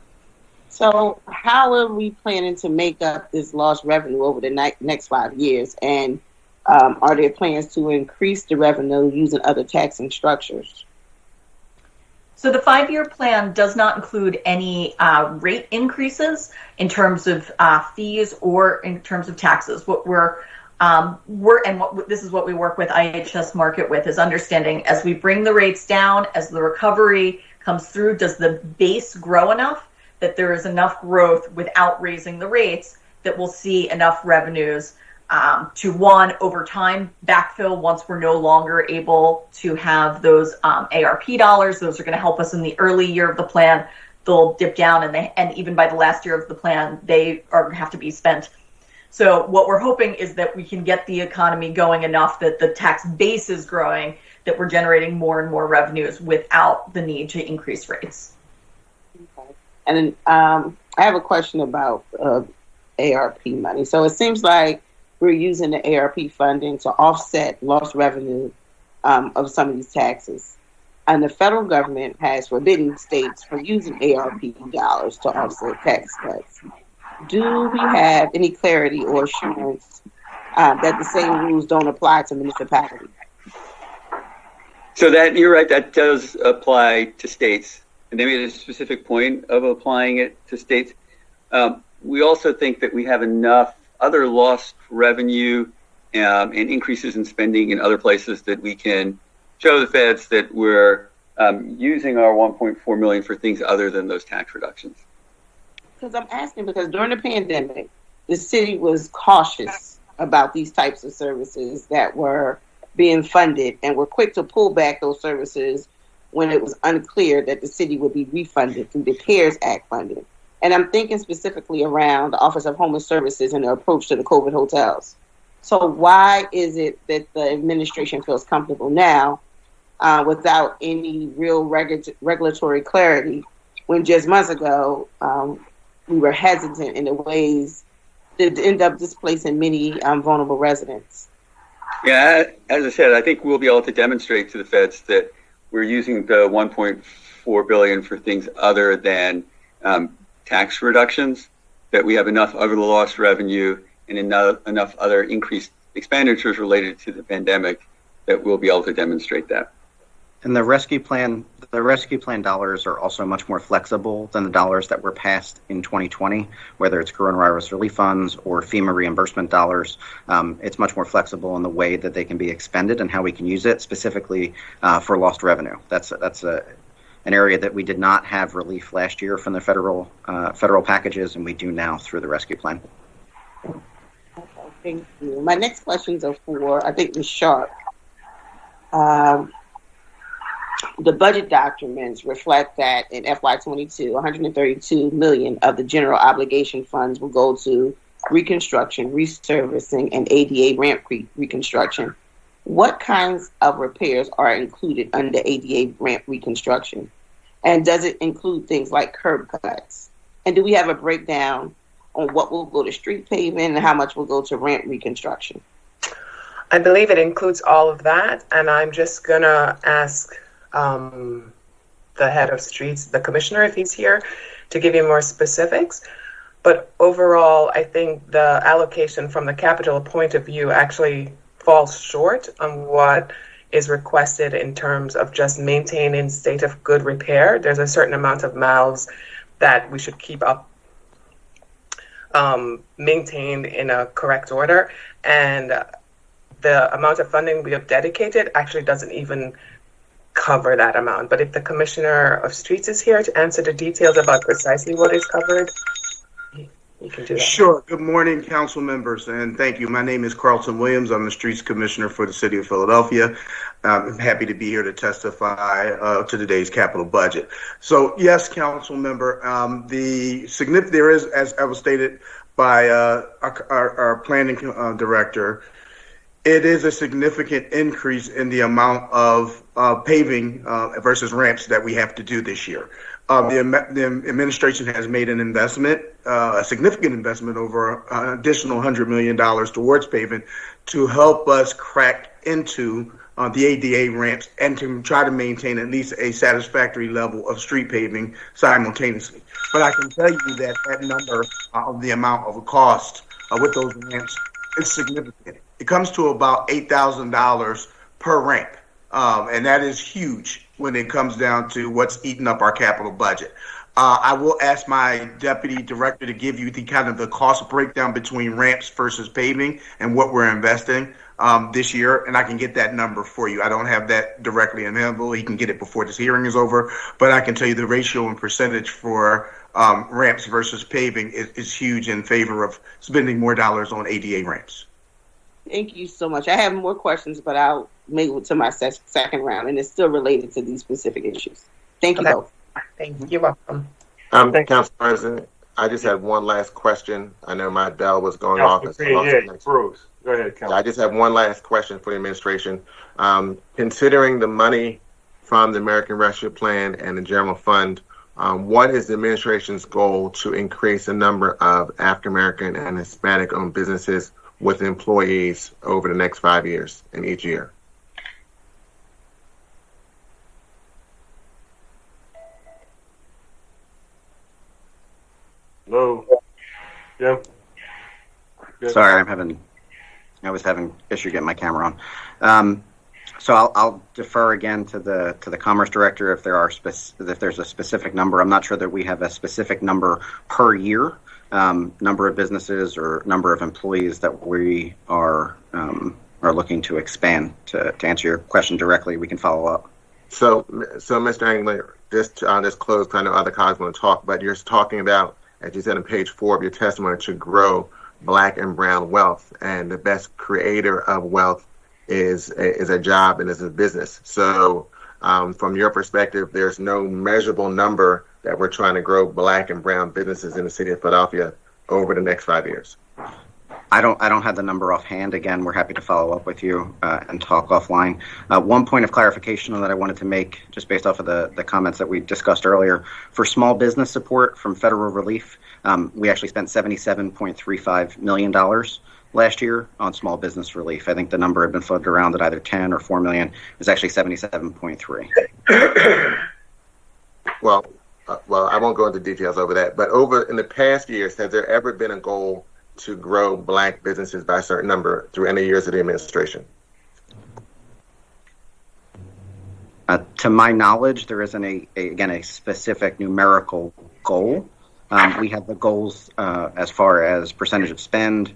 So how are we planning to make up this lost revenue over the next 5 years? And are there plans to increase the revenue using other taxing structures? So the 5-year plan does not include any rate increases in terms of fees or in terms of taxes. What this is what we work with IHS Markit with, is understanding as we bring the rates down, as the recovery comes through, does the base grow enough that there is enough growth without raising the rates that we'll see enough revenues to, one, over time backfill once we're no longer able to have those ARP dollars. Those are going to help us in the early year of the plan. They'll dip down, and even by the last year of the plan, they have to be spent. So what we're hoping is that we can get the economy going enough that the tax base is growing, that we're generating more and more revenues without the need to increase rates. Okay. And then I have a question about ARP money. So it seems like we're using the ARP funding to offset lost revenue of some of these taxes. And the federal government has forbidden states from using ARP dollars to offset tax cuts. Do we have any clarity or assurance that the same rules don't apply to municipalities? So that, you're right, that does apply to states. And they made a specific point of applying it to states. We also think that we have enough other lost revenue and increases in spending in other places that we can show the feds that we're using our $1.4 million for things other than those tax reductions. Because I'm asking because during the pandemic, the city was cautious about these types of services that were being funded and were quick to pull back those services when it was unclear that the city would be refunded through the CARES Act funding. And I'm thinking specifically around the Office of Homeless Services and the approach to the COVID hotels. So why is it that the administration feels comfortable now without any real regulatory clarity when just months ago we were hesitant in the ways that end up displacing many vulnerable residents? Yeah, as I said, I think we'll be able to demonstrate to the feds that we're using the $1.4 billion for things other than tax reductions, that we have enough other lost revenue and enough other increased expenditures related to the pandemic that we'll be able to demonstrate that. And the rescue plan dollars are also much more flexible than the dollars that were passed in 2020, whether it's coronavirus relief funds or FEMA reimbursement dollars. It's much more flexible in the way that they can be expended and how we can use it, specifically for lost revenue. That's an area that we did not have relief last year from the federal packages, and we do now through the rescue plan. Okay, thank you. My next questions are for, I think, Ms. Sharp. The budget documents reflect that in FY22, 132 million of the general obligation funds will go to reconstruction, resurfacing, and ADA ramp reconstruction. What kinds of repairs are included under ADA ramp reconstruction? And does it include things like curb cuts? And do we have a breakdown on what will go to street paving and how much will go to ramp reconstruction? I believe it includes all of that, and I'm just gonna ask the head of streets, the commissioner, if he's here, to give you more specifics. But overall, I think the allocation from the capital point of view actually falls short on what is requested in terms of just maintaining state of good repair. There's a certain amount of miles that we should keep up maintained in a correct order, and the amount of funding we have dedicated actually doesn't even cover that amount. But if the Commissioner of Streets is here to answer the details about precisely what is covered, you can do that. Sure. Good morning, council members, and thank you. My name is Carlton Williams. I'm the Streets Commissioner for the City of Philadelphia. I'm happy to be here to testify to today's capital budget. So, yes, council member, there is, as I was stated by our planning director, it is a significant increase in the amount of paving versus ramps that we have to do this year. The administration has made an investment, a significant investment, over an additional $100 million towards paving to help us crack into the ADA ramps and to try to maintain at least a satisfactory level of street paving simultaneously. But I can tell you that that number of the amount of a cost with those ramps is significant. It comes to about $8,000 per ramp, and that is huge when it comes down to what's eating up our capital budget. I will ask my deputy director to give you the kind of the cost breakdown between ramps versus paving and what we're investing this year, and I can get that number for you. I don't have that directly available. He can get it before this hearing is over, but I can tell you the ratio and percentage for ramps versus paving is huge in favor of spending more dollars on ADA ramps. Thank you so much. I have more questions, but I'll move to my second round, and it's still related to these specific issues. Thank you both. Thank you. You're welcome. Council President, I just had one last question. I know my bell was going off. Bruce, go ahead, Council. I just have one last question for the administration. Considering the money from the American Rescue Plan and the General Fund, what is the administration's goal to increase the number of African American and Hispanic-owned businesses with employees over the next 5 years in each year? Hello, Jim. Sorry, I was having issue getting my camera on. So I'll defer again to the Commerce Director if there's a specific number. I'm not sure that we have a specific number per year, number of businesses or number of employees that we are looking to expand. To answer your question directly, we can follow up. So Mr. Engler, just on this close, I know other colleagues want to talk, but you're talking about, as you said on page 4 of your testimony, to grow Black and brown wealth, and the best creator of wealth is a job and is a business. So from your perspective, there's no measurable number that we're trying to grow Black and brown businesses in the city of Philadelphia over the next 5 years. I don't have the number offhand. Again, we're happy to follow up with you and talk offline. One point of clarification that I wanted to make, just based off of the comments that we discussed earlier, for small business support from federal relief, we actually spent $77.35 million last year on small business relief. I think the number had been floated around at either 10 or 4 million. It was actually 77.3. Well, I won't go into details over that, but over in the past years, has there ever been a goal to grow Black businesses by a certain number through any years of the administration? To my knowledge, there isn't a specific numerical goal. We have the goals as far as percentage of spend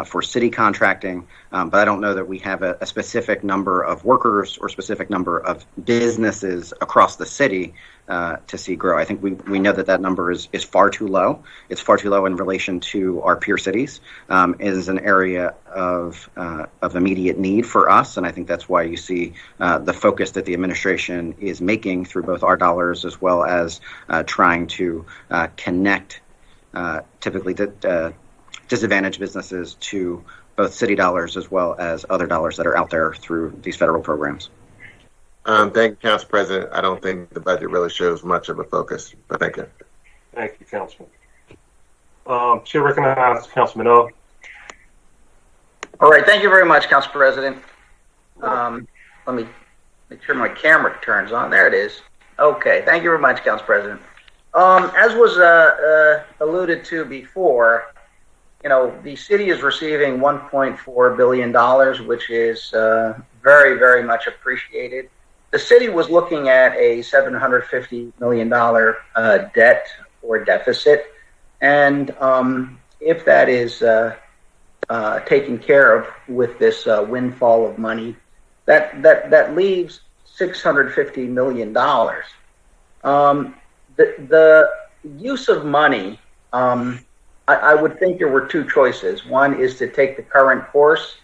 for city contracting, but I don't know that we have a specific number of workers or specific number of businesses across the city to see grow. I think we know that number is far too low. It's far too low in relation to our peer cities. It is an area of immediate need for us, and I think that's why you see the focus that the administration is making through both our dollars as well as trying to connect typically disadvantaged businesses to both city dollars as well as other dollars that are out there through these federal programs. Thank you, Council President. I don't think the budget really shows much of a focus, but thank you. Thank you, Councilman. Chair recognizes Councilman O. All right, thank you very much, Council President. Let me make sure my camera turns on. There it is. Okay, thank you very much, Council President. As was alluded to before, the city is receiving $1.4 billion, which is very, very much appreciated. The city was looking at a $750 million debt or deficit, and if that is taken care of with this windfall of money, that leaves $650 million. The use of money, I would think there were two choices. One is to take the current course.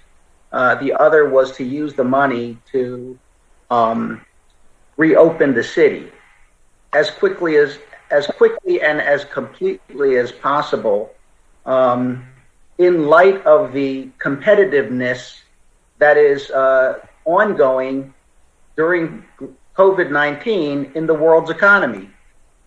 The other was to use the money to reopen the city as quickly and as completely as possible, in light of the competitiveness that is ongoing during COVID-19 in the world's economy.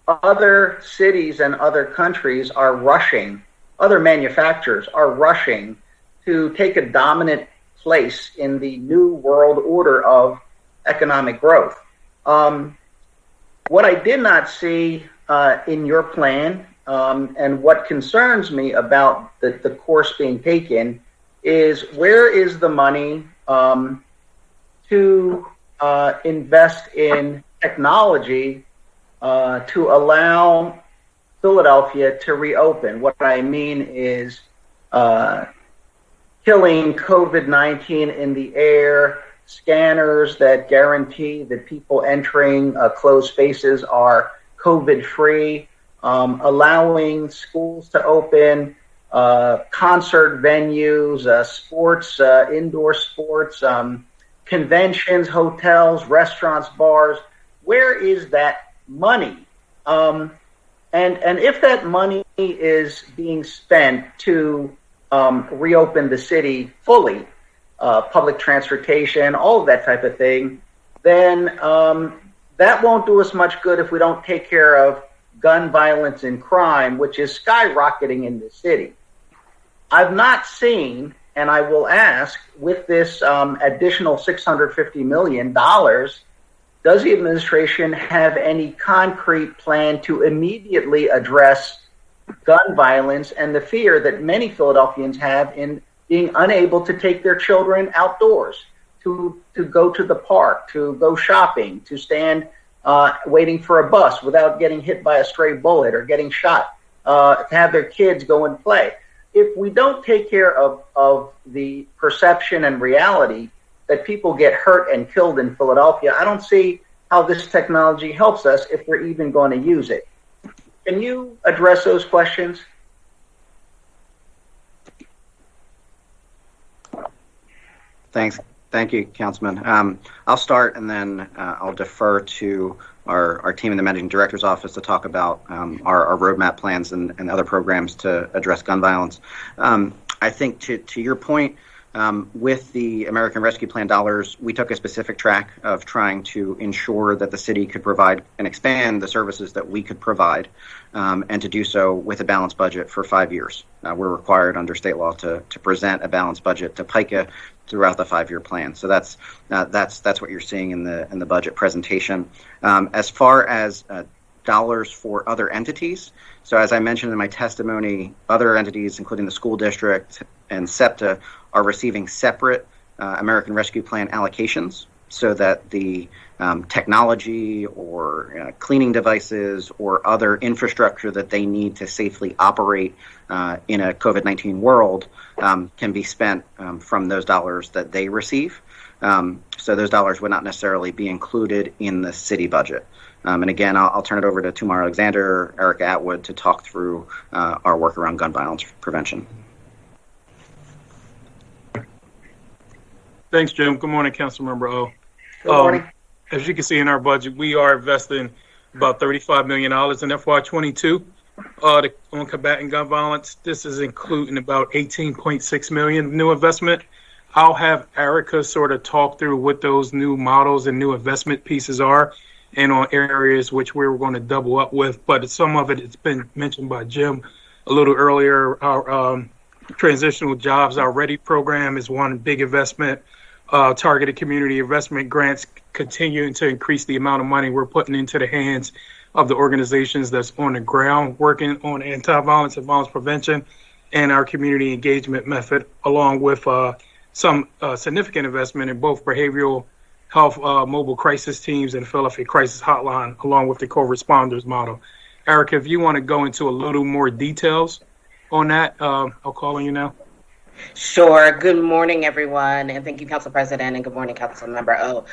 Other cities and other countries are rushing, other manufacturers are rushing to take a dominant place in the new world order of economic growth. What I did not see in your plan, and what concerns me about the course being taken, is where is the money to invest in technology to allow Philadelphia to reopen? What I mean is killing COVID-19 in the air, scanners that guarantee that people entering closed spaces are COVID-free, allowing schools to open, concert venues, sports, indoor sports, conventions, hotels, restaurants, bars. Where is that money? And if that money is being spent to reopen the city fully, public transportation, all of that type of thing, then that won't do us much good if we don't take care of gun violence and crime, which is skyrocketing in the city. I've not seen, and I will ask, with this additional $650 million, does the administration have any concrete plan to immediately address gun violence and the fear that many Philadelphians have in being unable to take their children outdoors, to go to the park, to go shopping, to stand waiting for a bus without getting hit by a stray bullet or getting shot, to have their kids go and play? If we don't take care of the perception and reality that people get hurt and killed in Philadelphia, I don't see how this technology helps us if we're even going to use it. Can you address those questions? Thanks. Thank you, Councilman. I'll start, and then I'll defer to our team in the Managing Director's Office to talk about our roadmap plans and other programs to address gun violence. I think to your point, with the American Rescue Plan dollars, we took a specific track of trying to ensure that the city could provide and expand the services that we could provide, and to do so with a balanced budget for 5 years. We're required under state law to present a balanced budget to PICA throughout the 5-year plan. So that's what you're seeing in the budget presentation. As far as dollars for other entities. So as I mentioned in my testimony, other entities, including the school district and SEPTA, are receiving separate American Rescue Plan allocations so that the technology or cleaning devices or other infrastructure that they need to safely operate in a COVID-19 world can be spent from those dollars that they receive. So those dollars would not necessarily be included in the city budget. And again, I'll turn it over to Tumar Alexander, Eric Atwood to talk through our work around gun violence prevention. Thanks, Jim. Good morning, Councilmember O. Good morning. As you can see in our budget, we are investing about $35 million in FY2022 on combating gun violence. This is including about $18.6 million of new investment. I'll have Erica sort of talk through what those new models and new investment pieces are and on areas which we were going to double up with. But some of it has been mentioned by Jim a little earlier. Our Transitional Jobs Already program is one big investment. Targeted community investment grants continuing to increase the amount of money we're putting into the hands of the organizations that's on the ground working on anti-violence and violence prevention, and our community engagement method, along with some significant investment in both behavioral health mobile crisis teams and Philadelphia Crisis Hotline, along with the co-responders model. Erica, if you want to go into a little more details on that, I'll call on you now. Sure. Good morning, everyone, and thank you, Council President, and good morning, Council Member O.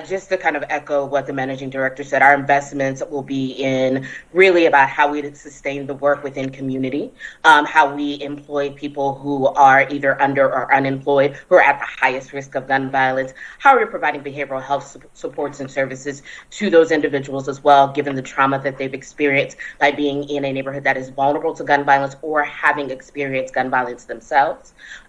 Just to kind of echo what the Managing Director said, our investments will be in really about how we sustain the work within community, how we employ people who are either under or unemployed, who are at the highest risk of gun violence, how we're providing behavioral health supports and services to those individuals as well, given the trauma that they've experienced by being in a neighborhood that is vulnerable to gun violence or having experienced gun violence themselves.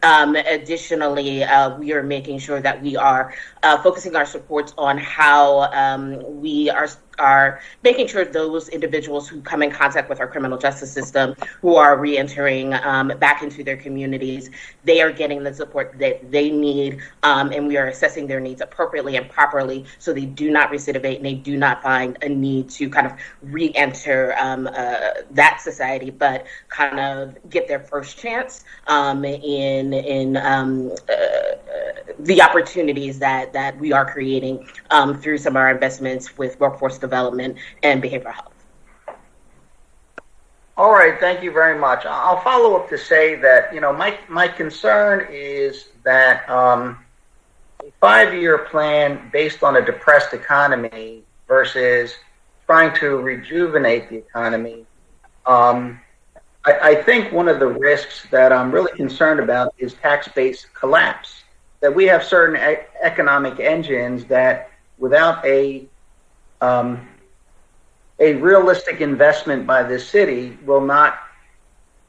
Additionally, we are making sure that we are focusing our supports on how we are making sure those individuals who come in contact with our criminal justice system, who are re-entering back into their communities, they are getting the support that they need, and we are assessing their needs appropriately and properly so they do not recidivate and they do not find a need to kind of re-enter that society, but kind of get their first chance in the opportunities that we are creating through some of our investments with workforce development and behavioral health. All right, thank you very much. I'll follow up to say that, my concern is that a 5-year plan based on a depressed economy versus trying to rejuvenate the economy, I think one of the risks that I'm really concerned about is tax base collapse. That we have certain economic engines that without a realistic investment by this city will not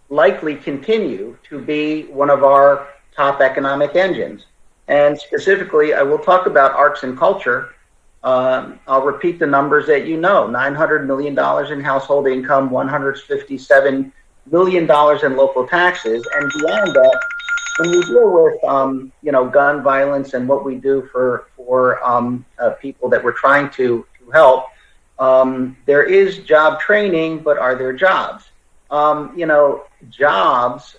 likely continue to be one of our top economic engines. And specifically, I will talk about arts and culture. I'll repeat the numbers that $900 million in household income, $157 million in local taxes, and beyond that, when we deal with gun violence and what we do for people that we're trying to help, there is job training, but are there jobs? Jobs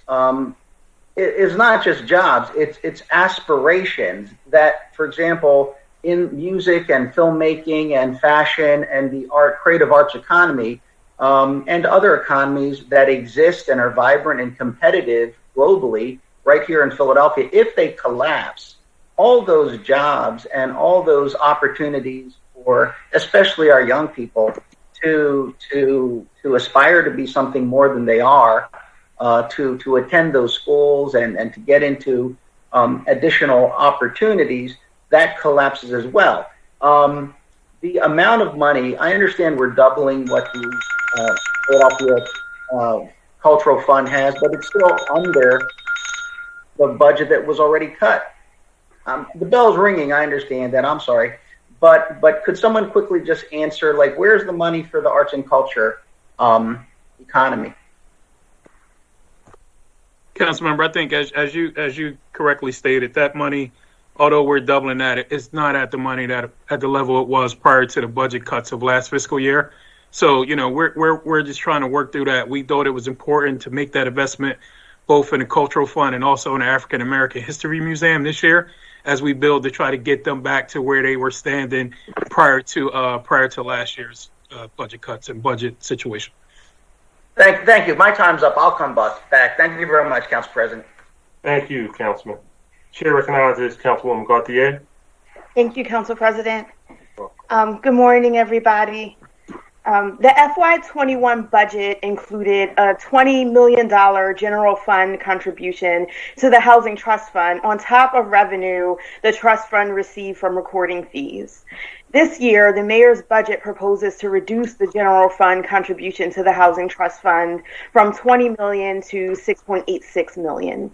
is not just jobs; it's aspirations. That, for example, in music and filmmaking and fashion and the creative arts economy. And other economies that exist and are vibrant and competitive globally, right here in Philadelphia, if they collapse, all those jobs and all those opportunities for especially our young people to aspire to be something more than they are, to attend those schools and to get into additional opportunities, that collapses as well. The amount of money, I understand we're doubling what the Philadelphia Cultural Fund has, but it's still under the budget that was already cut. The bell's ringing, I understand that, I'm sorry. But could someone quickly just answer, where's the money for the arts and culture economy? Councilmember, I think as you correctly stated, that money, although we're doubling that, it's not at the money at the level it was prior to the budget cuts of last fiscal year. So, we're just trying to work through that. We thought it was important to make that investment both in the Cultural Fund and also in the African American History Museum this year, as we build to try to get them back to where they were standing prior to last year's budget cuts and budget situation. Thank you. My time's up. I'll come back. Thank you very much, Council President. Thank you, Councilman. Chair recognizes Councilwoman Gauthier. Thank you, Council President. Good morning, everybody. The FY21 budget included a $20 million general fund contribution to the Housing Trust Fund on top of revenue the trust fund received from recording fees. This year, the mayor's budget proposes to reduce the general fund contribution to the Housing Trust Fund from $20 million to $6.86 million.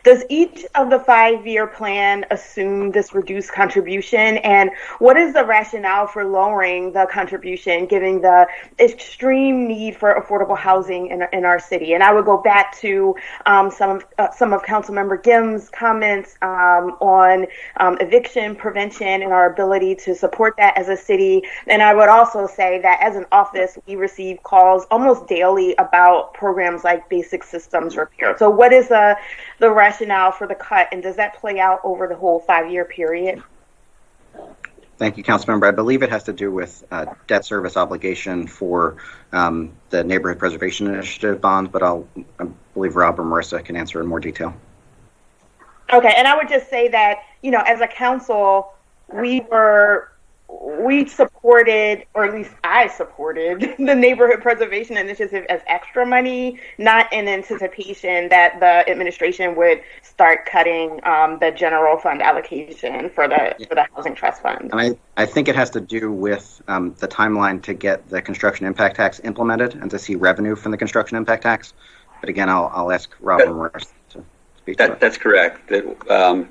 Does each of the 5-year plan assume this reduced contribution? And what is the rationale for lowering the contribution, given the extreme need for affordable housing in our city? And I would go back to some of Councilmember Gim's comments on eviction prevention and our ability to support that as a city. And I would also say that as an office, we receive calls almost daily about programs like basic systems repair. So what is the rationale for the cut, and does that play out over the whole 5-year period? Thank you, Councilmember. I believe it has to do with debt service obligation for the Neighborhood Preservation Initiative bonds, but I believe Rob or Marissa can answer in more detail. Okay, and I would just say that, as a council, we supported, or at least I supported, the Neighborhood Preservation Initiative as extra money, not in anticipation that the administration would start cutting the general fund allocation for the Housing Trust Fund. And I think it has to do with the timeline to get the construction impact tax implemented and to see revenue from the construction impact tax. But again, I'll ask Rob and Marissa to speak to that. That's correct. That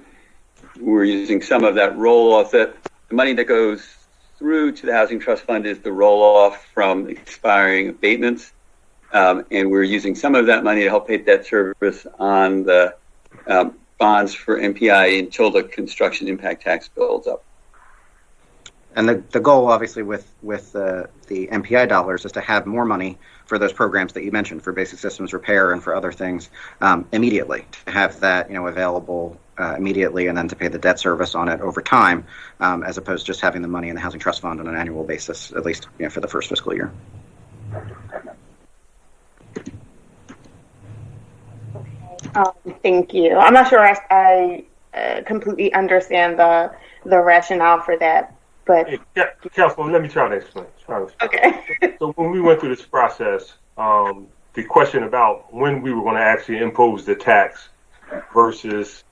we're using some of that roll-off. That the money that goes through to the Housing Trust Fund is the roll-off from expiring abatements, and we're using some of that money to help pay debt service on the bonds for MPI until the construction impact tax builds up. And the goal, obviously, with the MPI dollars is to have more money for those programs that you mentioned, for basic systems repair and for other things, immediately, to have that available immediately, and then to pay the debt service on it over time, as opposed to just having the money in the Housing Trust Fund on an annual basis, at least for the first fiscal year. Thank you. I'm not sure I completely understand the rationale for that, but Councilman, let me try to explain. Okay. So when we went through this process, the question about when we were going to actually impose the tax versus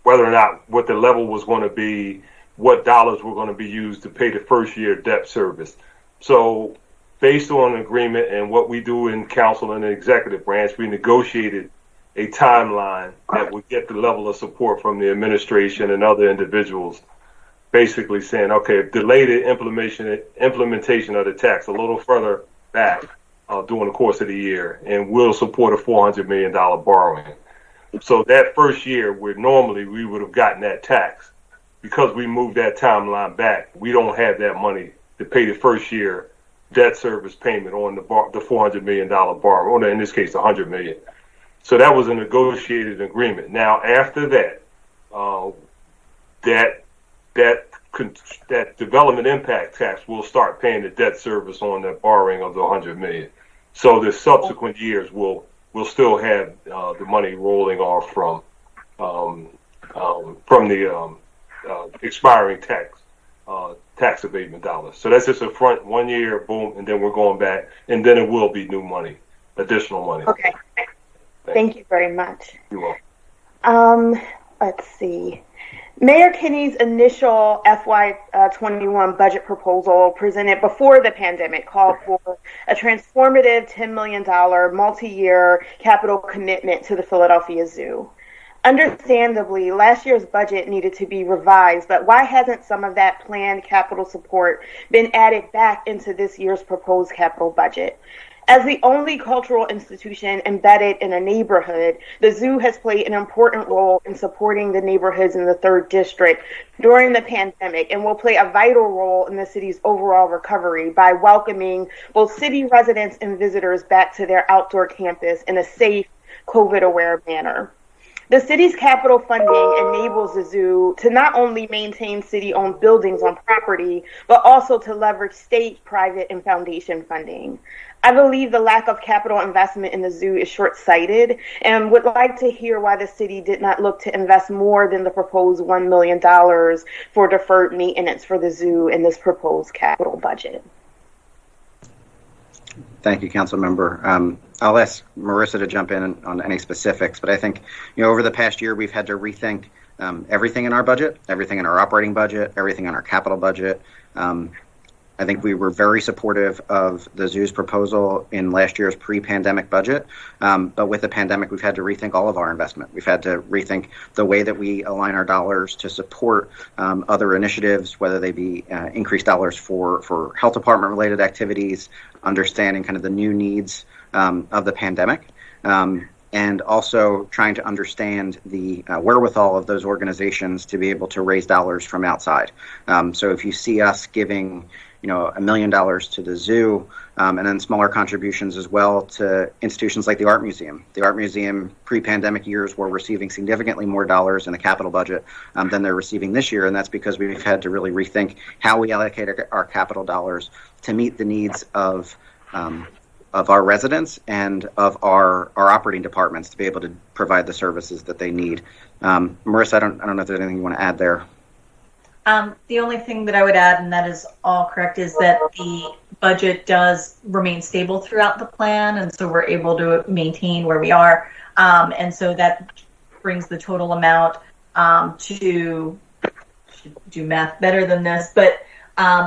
whether or not what the level was going to be, what dollars were going to be used to pay the first year debt service. So based on an agreement and what we do in council and the executive branch, we negotiated a timeline that would get the level of support from the administration and other individuals, basically saying, okay, delay the implementation of the tax a little further back during the course of the year, and we'll support a $400 million borrowing. So that first year, where normally we would have gotten that tax, because we moved that timeline back, we don't have that money to pay the first year debt service payment on the $400 million borrowing, or in this case, $100 million. So that was a negotiated agreement. Now, after that, that development impact tax will start paying the debt service on the borrowing of the $100 million. So the subsequent years will still have the money rolling off from the expiring tax abatement dollars. So that's just a front 1 year, boom, and then we're going back, and then it will be new money, additional money. Okay. Thank you very much. You're welcome. Let's see. Mayor Kinney's initial FY21 budget proposal presented before the pandemic called for a transformative $10 million multi-year capital commitment to the Philadelphia Zoo. Understandably, last year's budget needed to be revised, but why hasn't some of that planned capital support been added back into this year's proposed capital budget? As the only cultural institution embedded in a neighborhood, the zoo has played an important role in supporting the neighborhoods in the 3rd District during the pandemic and will play a vital role in the city's overall recovery by welcoming both city residents and visitors back to their outdoor campus in a safe, COVID-aware manner. The city's capital funding enables the zoo to not only maintain city-owned buildings on property, but also to leverage state, private, and foundation funding. I believe the lack of capital investment in the zoo is short-sighted and would like to hear why the city did not look to invest more than the proposed $1 million for deferred maintenance for the zoo in this proposed capital budget. Thank you, Council Member. I'll ask Marissa to jump in on any specifics, but I think, over the past year, we've had to rethink everything in our budget, everything in our operating budget, everything in our capital budget. I think we were very supportive of the zoo's proposal in last year's pre-pandemic budget, but with the pandemic, we've had to rethink all of our investment. We've had to rethink the way that we align our dollars to support other initiatives, whether they be increased dollars for health department related activities, understanding kind of the new needs of the pandemic, and also trying to understand the wherewithal of those organizations to be able to raise dollars from outside. So if you see us giving $1 million to the zoo, and then smaller contributions as well to institutions like the Art Museum. The Art Museum pre-pandemic years were receiving significantly more dollars in the capital budget than they're receiving this year, and that's because we've had to really rethink how we allocate our capital dollars to meet the needs of our residents and of our operating departments to be able to provide the services that they need. Marissa, I don't know if there's anything you want to add there. The only thing that I would add, and that is all correct, is that the budget does remain stable throughout the plan, and so we're able to maintain where we are. And so that brings the total amount to, should do math better than this, but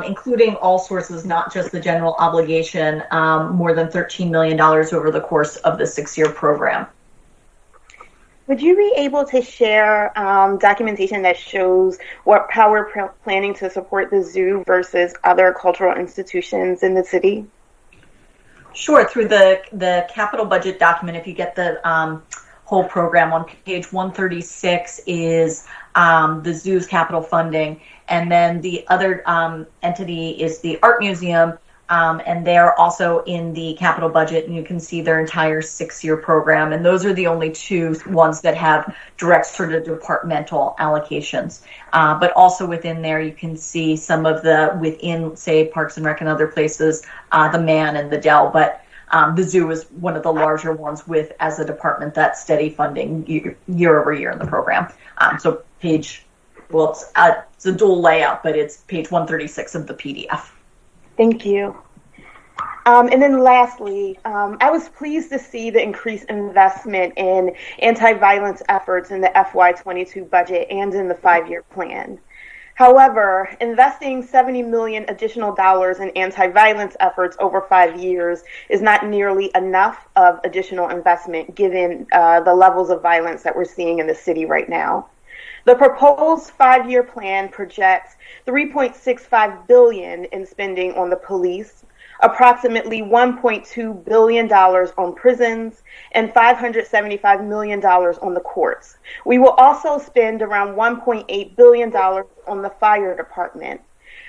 including all sources, not just the general obligation, more than $13 million over the course of the 6-year program. Would you be able to share documentation that shows how we're planning to support the zoo versus other cultural institutions in the city? Sure. Through the capital budget document, if you get the whole program, on page 136 is the zoo's capital funding, and then the other entity is the Art Museum, and they're also in the capital budget, and you can see their entire 6-year program. And those are the only two ones that have direct sort of departmental allocations. But also within there, you can see some of the within, say, Parks and Rec and other places, the Man and the Dell. But the zoo is one of the larger ones with, as a department, that steady funding year over year in the program. So page, well, it's a dual layout, but it's page 136 of the PDF. Thank you. And then lastly, I was pleased to see the increased investment in anti-violence efforts in the FY2022 budget and in the 5-year plan. However, investing $70 million additional dollars in anti-violence efforts over 5 years is not nearly enough of additional investment given the levels of violence that we're seeing in the city right now. The proposed 5-year plan projects $3.65 billion in spending on the police, approximately $1.2 billion on prisons, and $575 million on the courts. We will also spend around $1.8 billion on the fire department.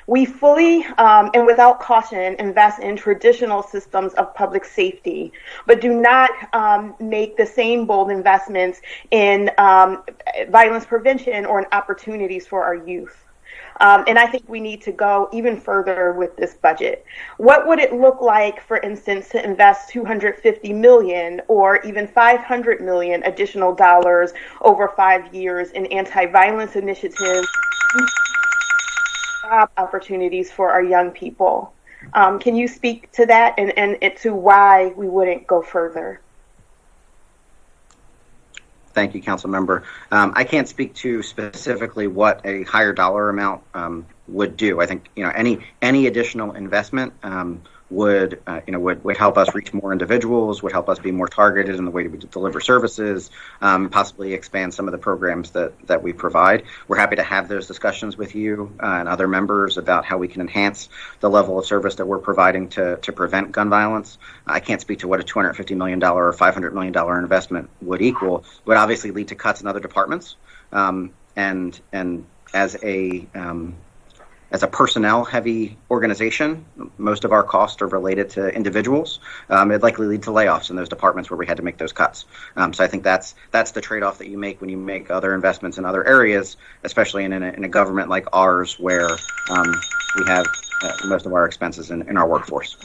We fully and without caution invest in traditional systems of public safety, but do not make the same bold investments in violence prevention or in opportunities for our youth. And I think we need to go even further with this budget. What would it look like, for instance, to invest $250 million or even $500 million additional dollars over 5 years in anti-violence initiatives, job opportunities for our young people? Can you speak to that and to why we wouldn't go further? Thank you, Council Member. I can't speak to specifically what a higher dollar amount would do. I think any additional investment would help us reach more individuals, would help us be more targeted in the way we deliver services, possibly expand some of the programs that we provide. We're happy to have those discussions with you and other members about how we can enhance the level of service that we're providing to prevent gun violence. I can't speak to what a $250 million or $500 million investment would equal. It would obviously lead to cuts in other departments, and as a personnel-heavy organization, most of our costs are related to individuals. It'd likely lead to layoffs in those departments where we had to make those cuts. So I think that's the trade-off that you make when you make other investments in other areas, especially in a government like ours, where we have most of our expenses in our workforce.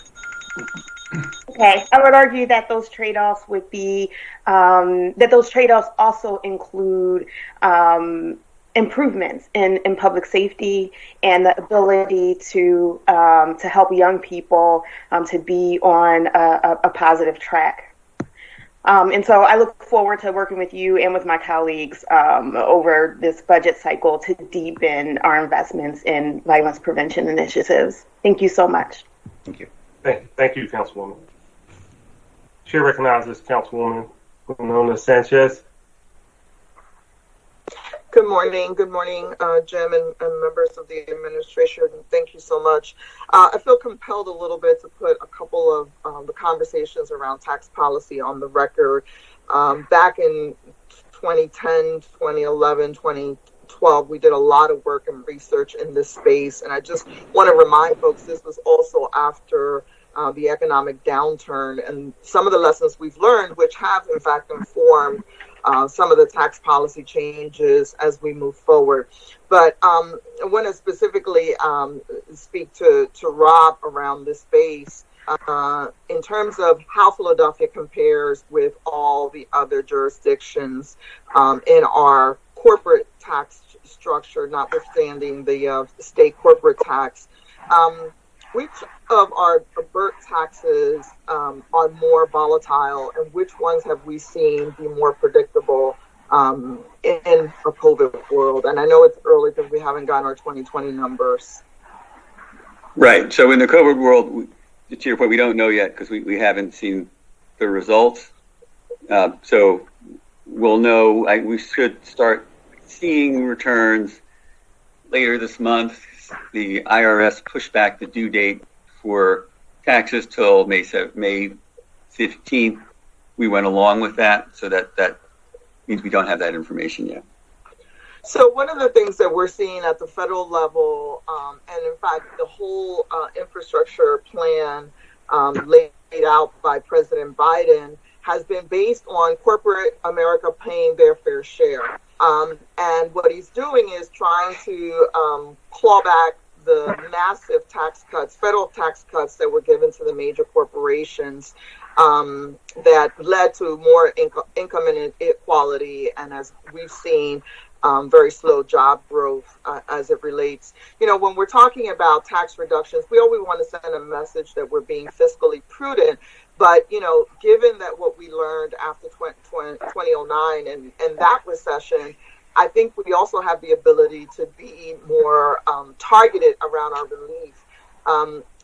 Okay, I would argue that those trade-offs would be also include improvements in public safety and the ability to help young people to be on a positive track. And so I look forward to working with you and with my colleagues over this budget cycle to deepen our investments in violence prevention initiatives. Thank you so much. Thank you. Thank you, Councilwoman. Chair recognizes Councilwoman Winona Sanchez. Good morning, Jim and members of the administration. Thank you so much. I feel compelled a little bit to put a couple of the conversations around tax policy on the record. Back in 2010, 2011, 2012, we did a lot of work and research in this space. And I just want to remind folks, this was also after the economic downturn and some of the lessons we've learned, which have in fact informed some of the tax policy changes as we move forward. But I want to specifically speak to Rob around this space in terms of how Philadelphia compares with all the other jurisdictions in our corporate tax structure, notwithstanding the state corporate tax. Which of our BERT taxes are more volatile, and which ones have we seen be more predictable in a COVID world? And I know it's early because we haven't gotten our 2020 numbers. Right. So in the COVID world, to your point, we don't know yet because we haven't seen the results. So we'll know. We should start seeing returns later this month. The IRS pushed back the due date for taxes till May 15th. We went along with that, so that means we don't have that information yet. So one of the things that we're seeing at the federal level, and in fact the whole infrastructure plan laid out by President Biden, has been based on corporate America paying their fair share. And what he's doing is trying to claw back the massive tax cuts, federal tax cuts that were given to the major corporations that led to more income inequality, and as we've seen, very slow job growth as it relates. When we're talking about tax reductions, we always want to send a message that we're being fiscally prudent. But, given that what we learned after 2009 and that recession, I think we also have the ability to be more targeted around our relief.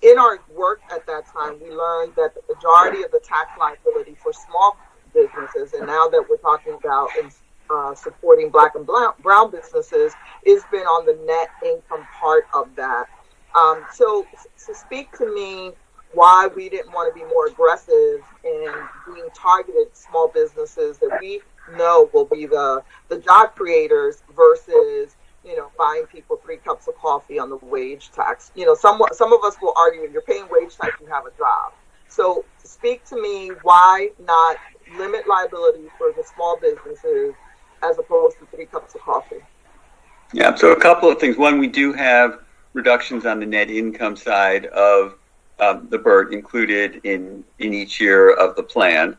In our work at that time, we learned that the majority of the tax liability for small businesses, and now that we're talking about supporting Black and brown businesses, has been on the net income part of that. So speak to me why we didn't want to be more aggressive in being targeted small businesses that we know will be the job creators versus, buying people 3 cups of coffee on the wage tax. Some of us will argue if you're paying wage tax, you have a job. So speak to me, why not limit liability for the small businesses as opposed to 3 cups of coffee? Yeah, so a couple of things. One, we do have reductions on the net income side of the BERT included in each year of the plan.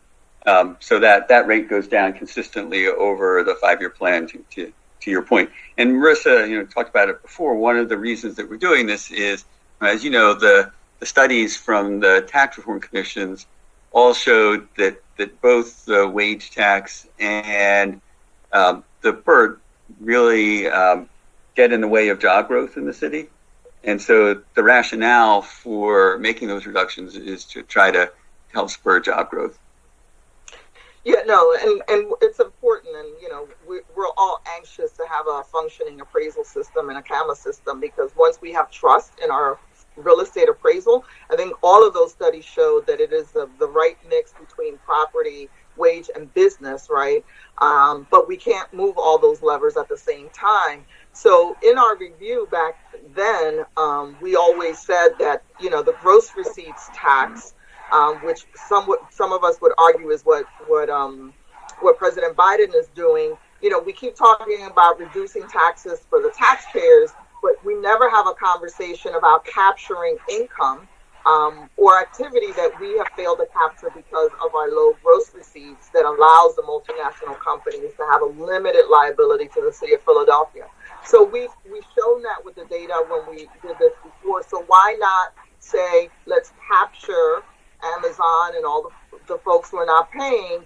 So that rate goes down consistently over the 5-year plan to your point. And Marissa, talked about it before. One of the reasons that we're doing this is, as you know, the studies from the tax reform commissions all showed that both the wage tax and the BERT really get in the way of job growth in the city. And so the rationale for making those reductions is to try to help spur job growth. Yeah, no, and it's important, and we're all anxious to have a functioning appraisal system and a CAMA system, because once we have trust in our real estate appraisal, I think all of those studies show that it is the right mix between property, wage, and business, right? But we can't move all those levers at the same time. So in our review back then, we always said that the gross receipts tax, which some of us would argue is what President Biden is doing. We keep talking about reducing taxes for the taxpayers, but we never have a conversation about capturing income or activity that we have failed to capture because of our low gross receipts that allows the multinational companies to have a limited liability to the city of Philadelphia. So we've shown that with the data when we did this before. So why not say, let's capture Amazon and all the folks who are not paying,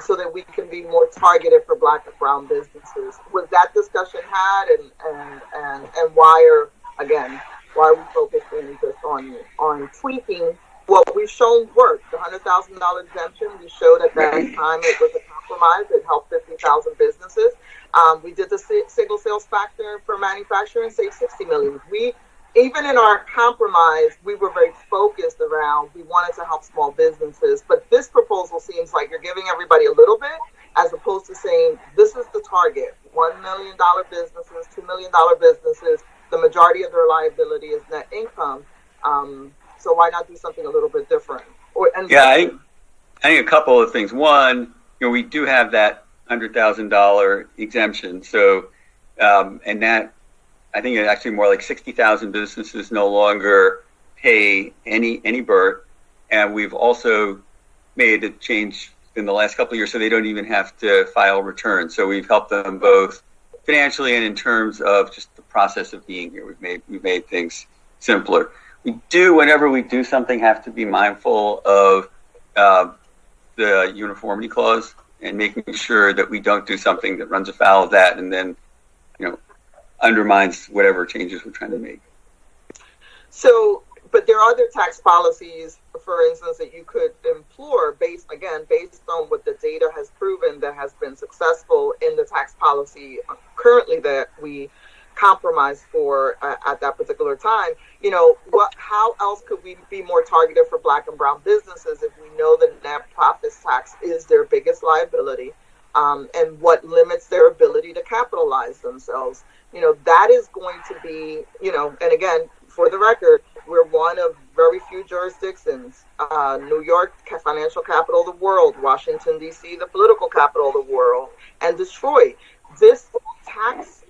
so that we can be more targeted for Black and brown businesses? Was that discussion had, and why are we focusing just on tweaking what we've shown worked? The $100,000 exemption, we showed at that time it was a compromise. It helped 50,000 businesses. We did the single sales factor for manufacturing, save 60 million. Even in our compromise, we were very focused around, we wanted to help small businesses, but this proposal seems like you're giving everybody a little bit, as opposed to saying, this is the target, $1 million businesses, $2 million businesses, the majority of their liability is net income. So why not do something a little bit different? I think a couple of things. One, we do have that $100,000 exemption. So, and that, I think it's actually more like 60,000 businesses no longer pay any BERT. And we've also made a change in the last couple of years so they don't even have to file returns. So we've helped them both financially and in terms of just the process of being here. We've made things simpler. We do, whenever we do something, have to be mindful of the uniformity clause and making sure that we don't do something that runs afoul of that and then, undermines whatever changes we're trying to make. So, but there are other tax policies, for instance, that you could implore based on what the data has proven that has been successful in the tax policy currently that we compromised for at that particular time. How else could we be more targeted for Black and brown businesses if we know the net profits tax is their biggest liability, and what limits their ability to capitalize themselves? That is going to be, and again, for the record, we're one of very few jurisdictions. New York, financial capital of the world, Washington, D.C., the political capital of the world, and Detroit. This tax,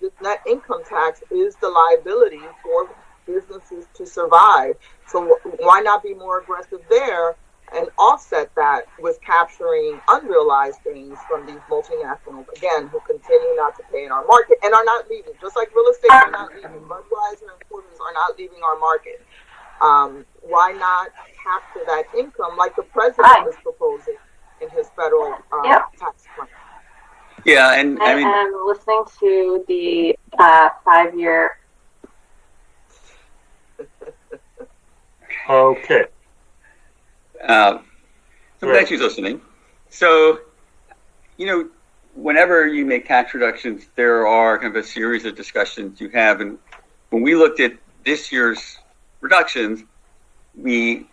this net income tax, is the liability for businesses to survive. So why not be more aggressive there and offset that with capturing unrealized things from these multinationals, again, who continue not to pay in our market and are not leaving, just like real estate are not leaving. Budweiser and Porters are not leaving our market. Why not capture that income like the president is proposing in his federal tax plan? Yeah, and I mean, I'm listening to the 5-year. Okay. I'm glad she's listening. So, whenever you make tax reductions, there are kind of a series of discussions you have. And when we looked at this year's reductions, we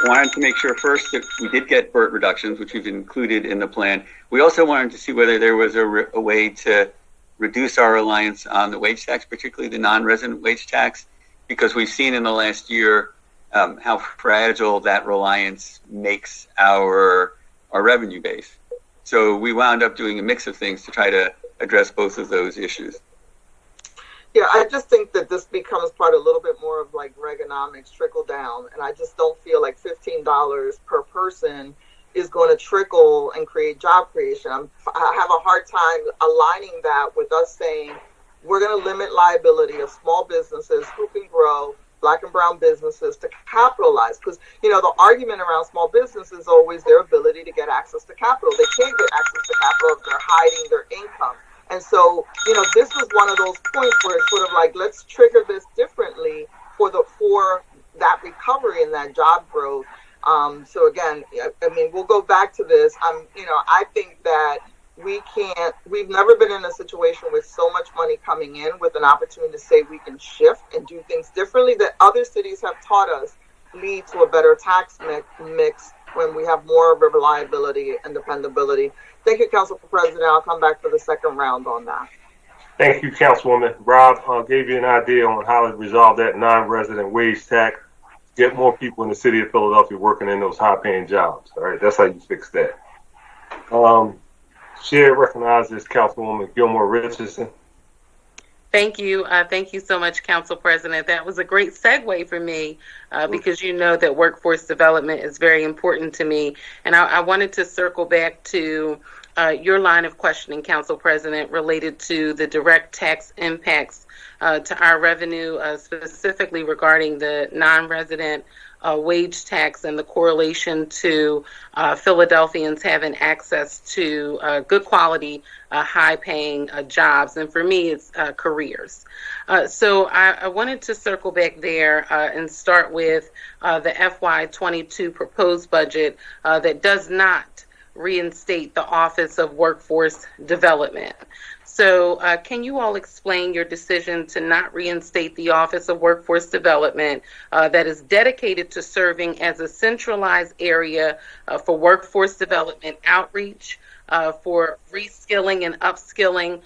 wanted to make sure first that we did get BERT reductions, which we've included in the plan. We also wanted to see whether there was a way to reduce our reliance on the wage tax, particularly the non-resident wage tax, because we've seen in the last year how fragile that reliance makes our revenue base. So we wound up doing a mix of things to try to address both of those issues. Yeah, I just think that this becomes part a little bit more of like Reaganomics, trickle down. And I just don't feel like $15 per person is going to trickle and create job creation. I have a hard time aligning that with us saying we're going to limit liability of small businesses who can grow, Black and brown businesses, to capitalize. Because, the argument around small business is always their ability to get access to capital. They can't get access to capital if they're hiding their income. And so, this was one of those points where it's sort of like, let's trigger this differently for that recovery and that job growth. So again, I mean, we'll go back to this. I think that we've never been in a situation with so much money coming in with an opportunity to say we can shift and do things differently that other cities have taught us lead to a better tax mix when we have more reliability and dependability. Thank you, Council President. I'll come back for the second round on that. Thank you, Councilwoman. Rob gave you an idea on how to resolve that non-resident wage tax, get more people in the city of Philadelphia working in those high-paying jobs. All right, that's how you fix that. Chair recognizes Councilwoman Gilmore Richardson. Thank you. Thank you so much, Council President. That was a great segue for me because you know that workforce development is very important to me. And I wanted to circle back to your line of questioning, Council President, related to the direct tax impacts to our revenue, specifically regarding the non-resident wage tax and the correlation to Philadelphians having access to good quality, high-paying jobs. And for me, it's careers. So I wanted to circle back there and start with the FY22 proposed budget that does not reinstate the Office of Workforce Development. So can you all explain your decision to not reinstate the Office of Workforce Development that is dedicated to serving as a centralized area for workforce development outreach, for reskilling and upskilling,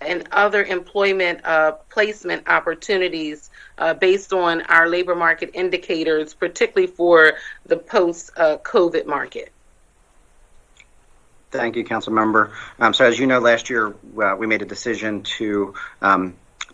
and other employment placement opportunities based on our labor market indicators, particularly for the post-COVID market? Thank you, Council Member. So as you know, last year we made a decision to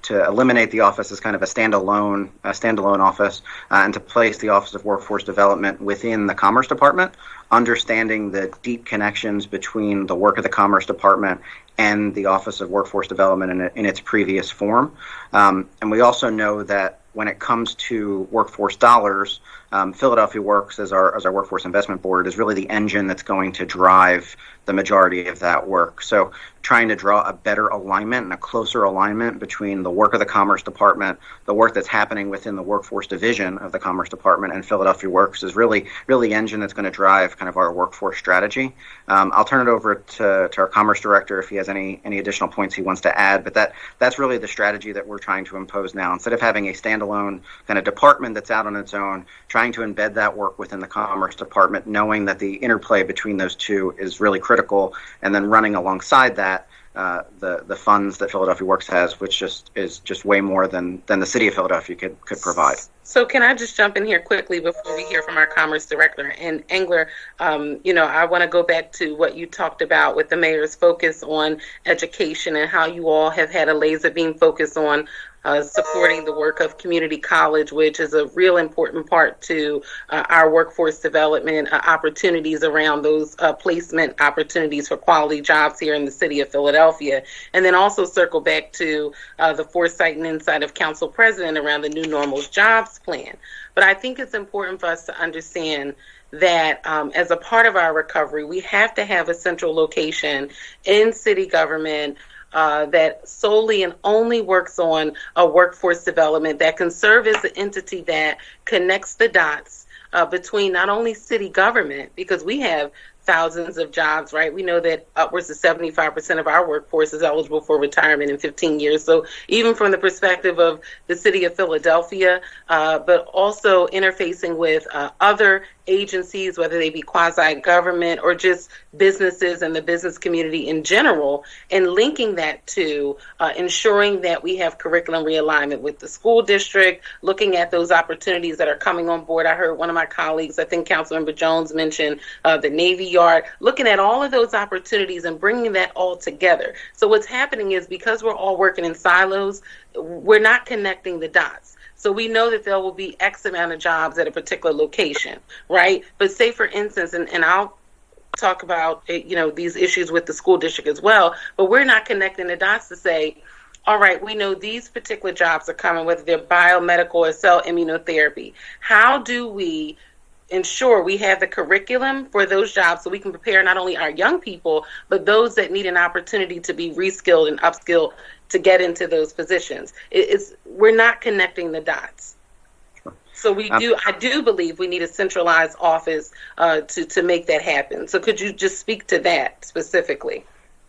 eliminate the office as kind of a standalone office and to place the Office of Workforce Development within the Commerce Department, understanding the deep connections between the work of the Commerce Department and the Office of Workforce Development in its previous form. And we also know that when it comes to workforce dollars, Philadelphia Works, as our Workforce Investment Board, is really the engine that's going to drive the majority of that work. So trying to draw a better alignment and a closer alignment between the work of the Commerce Department, the work that's happening within the Workforce Division of the Commerce Department, and Philadelphia Works is really the engine that's going to drive kind of our workforce strategy. I'll turn it over to our Commerce Director if he has any additional points he wants to add, but that's really the strategy that we're trying to impose now. Instead of having a standalone kind of department that's out on its own, trying to embed that work within the Commerce Department, knowing that the interplay between those two is really critical, and then running alongside that the funds that Philadelphia Works has, which is just way more than the city of Philadelphia could provide. So can I just jump in here quickly before we hear from our Commerce Director? And Engler, I want to go back to what you talked about with the mayor's focus on education and how you all have had a laser beam focus on supporting the work of community college, which is a real important part to our workforce development opportunities around those placement opportunities for quality jobs here in the city of Philadelphia. And then also circle back to the foresight and insight of Council President around the New Normal's Jobs Plan. But I think it's important for us to understand that as a part of our recovery, we have to have a central location in city government that solely and only works on a workforce development that can serve as the entity that connects the dots between not only city government, because we have thousands of jobs, right? We know that upwards of 75% of our workforce is eligible for retirement in 15 years. So even from the perspective of the city of Philadelphia, but also interfacing with other agencies, whether they be quasi-government or just businesses and the business community in general, and linking that to ensuring that we have curriculum realignment with the school district, looking at those opportunities that are coming on board. I heard one of my colleagues, I think Councilmember Jones, mentioned the Navy Yard, looking at all of those opportunities and bringing that all together. So what's happening is because we're all working in silos, we're not connecting the dots. So we know that there will be X amount of jobs at a particular location, right? But say, for instance, and I'll talk about, these issues with the school district as well, but we're not connecting the dots to say, all right, we know these particular jobs are coming, whether they're biomedical or cell immunotherapy. How do we ensure we have the curriculum for those jobs so we can prepare not only our young people, but those that need an opportunity to be reskilled and upskilled to get into those positions. We're not connecting the dots. So I do believe we need a centralized office to make that happen. So could you just speak to that specifically?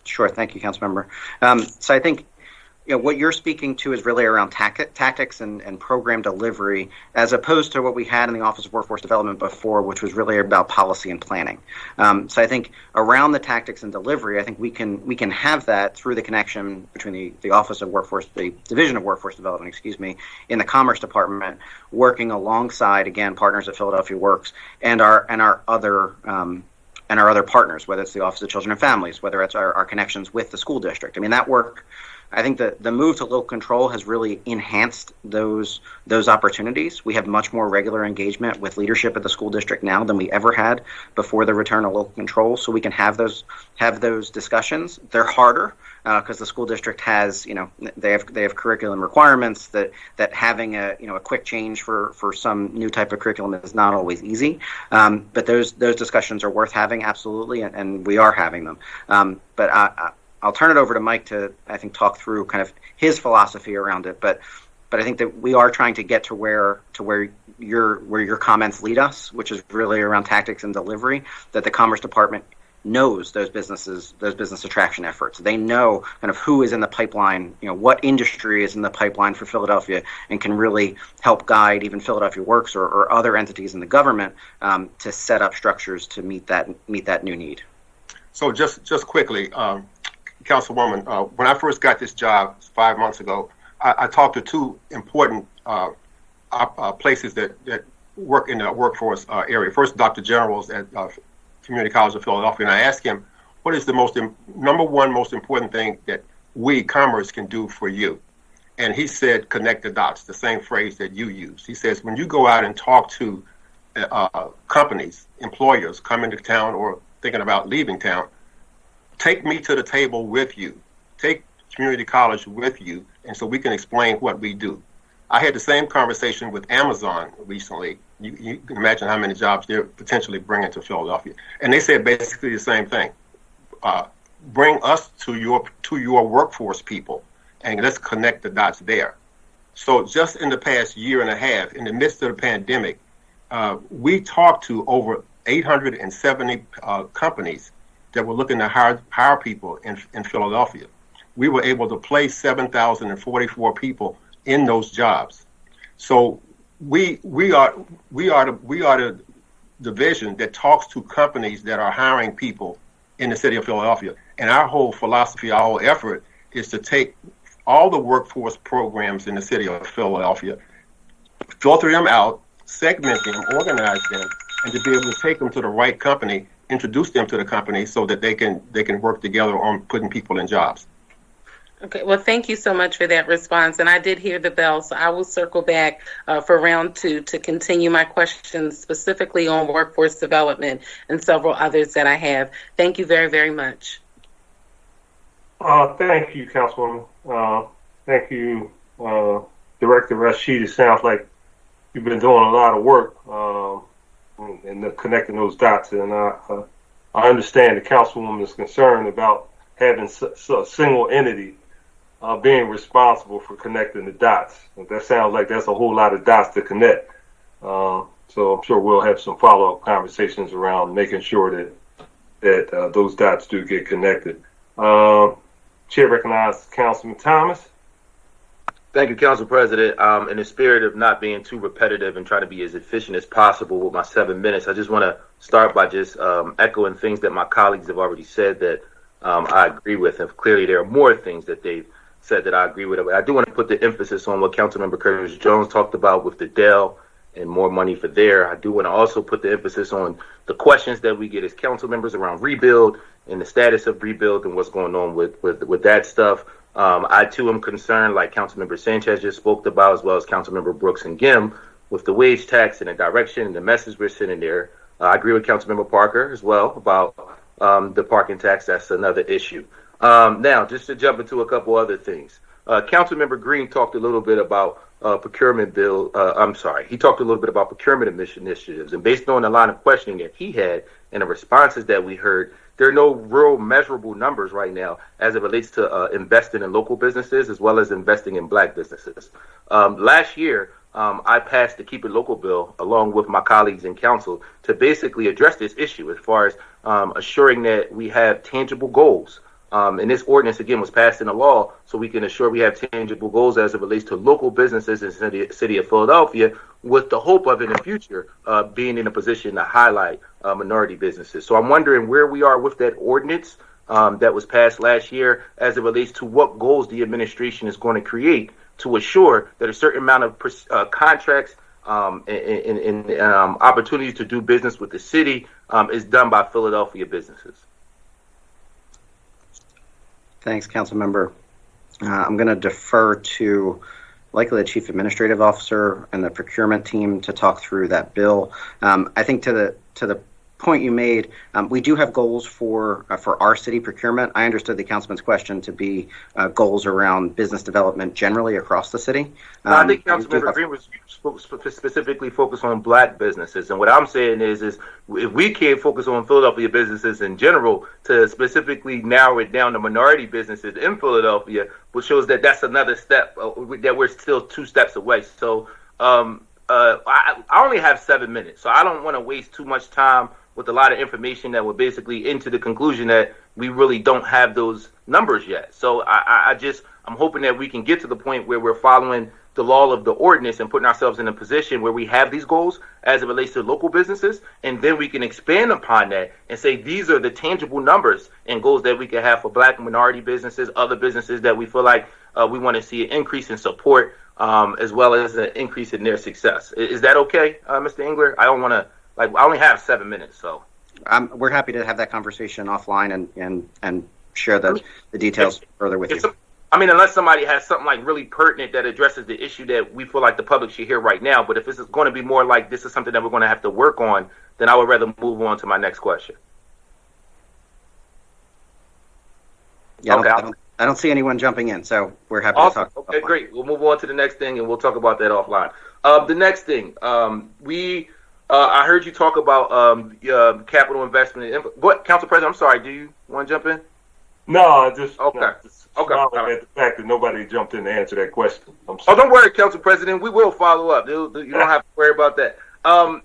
Sure. Thank you, Councilmember. So I think what you're speaking to is really around tactics and program delivery, as opposed to what we had in the Office of Workforce Development before, which was really about policy and planning. So I think around the tactics and delivery, I think we can have that through the connection between the Office of Workforce, the Division of Workforce Development, in the Commerce Department, working alongside, again, partners at Philadelphia Works and our other partners, whether it's the Office of Children and Families, whether it's our connections with the school district. I mean, that work, I think the move to local control has really enhanced those opportunities. We have much more regular engagement with leadership at the school district now than we ever had before the return of local control. So we can have those discussions. They're harder because the school district has, they have curriculum requirements that having a quick change for some new type of curriculum is not always easy. But those discussions are worth having, absolutely, and we are having them. But I'll turn it over to Mike to, I think, talk through kind of his philosophy around it. But I think that we are trying to get to where your comments lead us, which is really around tactics and delivery. That the Commerce Department knows those business attraction efforts. They know kind of who is in the pipeline, what industry is in the pipeline for Philadelphia, and can really help guide even Philadelphia Works or other entities in the government to set up structures to meet that new need. So just quickly. Councilwoman, when I first got this job 5 months ago, I talked to two important places that work in the workforce area. First, Dr. Generals at Community College of Philadelphia, and I asked him, what is the number one most important thing that we, Commerce, can do for you? And he said, connect the dots, the same phrase that you use. He says, when you go out and talk to companies, employers coming to town or thinking about leaving town, take me to the table with you. Take community college with you, and so we can explain what we do. I had the same conversation with Amazon recently. You can imagine how many jobs they're potentially bringing to Philadelphia. And they said basically the same thing. Bring us to your workforce people, and let's connect the dots there. So just in the past year and a half, in the midst of the pandemic, we talked to over 870 companies that were looking to hire people in Philadelphia. We were able to place 7,044 people in those jobs. So we are the division that talks to companies that are hiring people in the city of Philadelphia. And our whole philosophy, our whole effort is to take all the workforce programs in the city of Philadelphia, filter them out, segment them, organize them, and to be able to take them to the right company, introduce them to the company so that they can work together on putting people in jobs. Okay, well, thank you so much for that response. And I did hear the bell, so I will circle back for round two to continue my questions specifically on workforce development and several others that I have. Thank you very, very much. Thank you, Councilwoman. Thank you, Director Rashid. It sounds like you've been doing a lot of work and connecting those dots. And I understand the Councilwoman's concern about having a single entity being responsible for connecting the dots. That sounds like that's a whole lot of dots to connect. So I'm sure we'll have some follow-up conversations around making sure that those dots do get connected. Chair recognizes Councilman Thomas. Thank you, Council President. In the spirit of not being too repetitive and trying to be as efficient as possible with my 7 minutes, I just want to start by just echoing things that my colleagues have already said that I agree with. And clearly there are more things that they've said that I agree with. But I do want to put the emphasis on what Councilmember Curtis Jones talked about with the Dell and more money for there. I do want to also put the emphasis on the questions that we get as council members around rebuild and the status of rebuild and what's going on with that stuff. I too am concerned, like Councilmember Sanchez just spoke about, as well as Councilmember Brooks and Gim, with the wage tax and the direction and the message we're sending there. I agree with Councilmember Parker as well about the parking tax. That's another issue. Now, just to jump into a couple other things. Councilmember Green talked a little bit about procurement bill. He talked a little bit about procurement initiatives, and based on the line of questioning that he had and the responses that we heard, there are no real measurable numbers right now as it relates to investing in local businesses as well as investing in Black businesses. Last year, I passed the Keep It Local bill along with my colleagues in council to basically address this issue as far as assuring that we have tangible goals. And this ordinance, again, was passed into law so we can assure we have tangible goals as it relates to local businesses in the city of Philadelphia, with the hope of in the future being in a position to highlight minority businesses. So I'm wondering where we are with that ordinance that was passed last year as it relates to what goals the administration is going to create to assure that a certain amount of contracts and opportunities to do business with the city is done by Philadelphia businesses. Thanks, Councilmember. I'm going to defer to likely the Chief Administrative Officer and the procurement team to talk through that bill. I think to the point you made, we do have goals for our city procurement. I understood the councilman's question to be goals around business development generally across the city. I think Councilmember Green was specifically focused on Black businesses, and what I'm saying is if we can't focus on Philadelphia businesses in general to specifically narrow it down to minority businesses in Philadelphia, which shows that that's another step that we're still 2 steps away. So I only have 7 minutes, so I don't want to waste too much time with a lot of information that would basically into the conclusion that we really don't have those numbers yet. So I'm hoping that we can get to the point where we're following the law of the ordinance and putting ourselves in a position where we have these goals as it relates to local businesses, and then we can expand upon that and say these are the tangible numbers and goals that we can have for Black and minority businesses, other businesses that we feel like we want to see an increase in support as well as an increase in their success. Is that okay, Mr. Engler? I don't want to, I only have 7 minutes, so. We're happy to have that conversation offline and share the details further with you. Unless somebody has something like really pertinent that addresses the issue that we feel like the public should hear right now, but if this is going to be more like this is something that we're going to have to work on, then I would rather move on to my next question. Yeah, okay. I don't see anyone jumping in, so we're happy Awesome. to talk. Okay, great. We'll move on to the next thing, and we'll talk about that offline. The next thing, I heard you talk about capital investment. What, Council President? I'm sorry. Do you want to jump in? No, just okay. Smiling at the fact that nobody jumped in to answer that question. Oh, don't worry, Council President. We will follow up. You don't have to worry about that.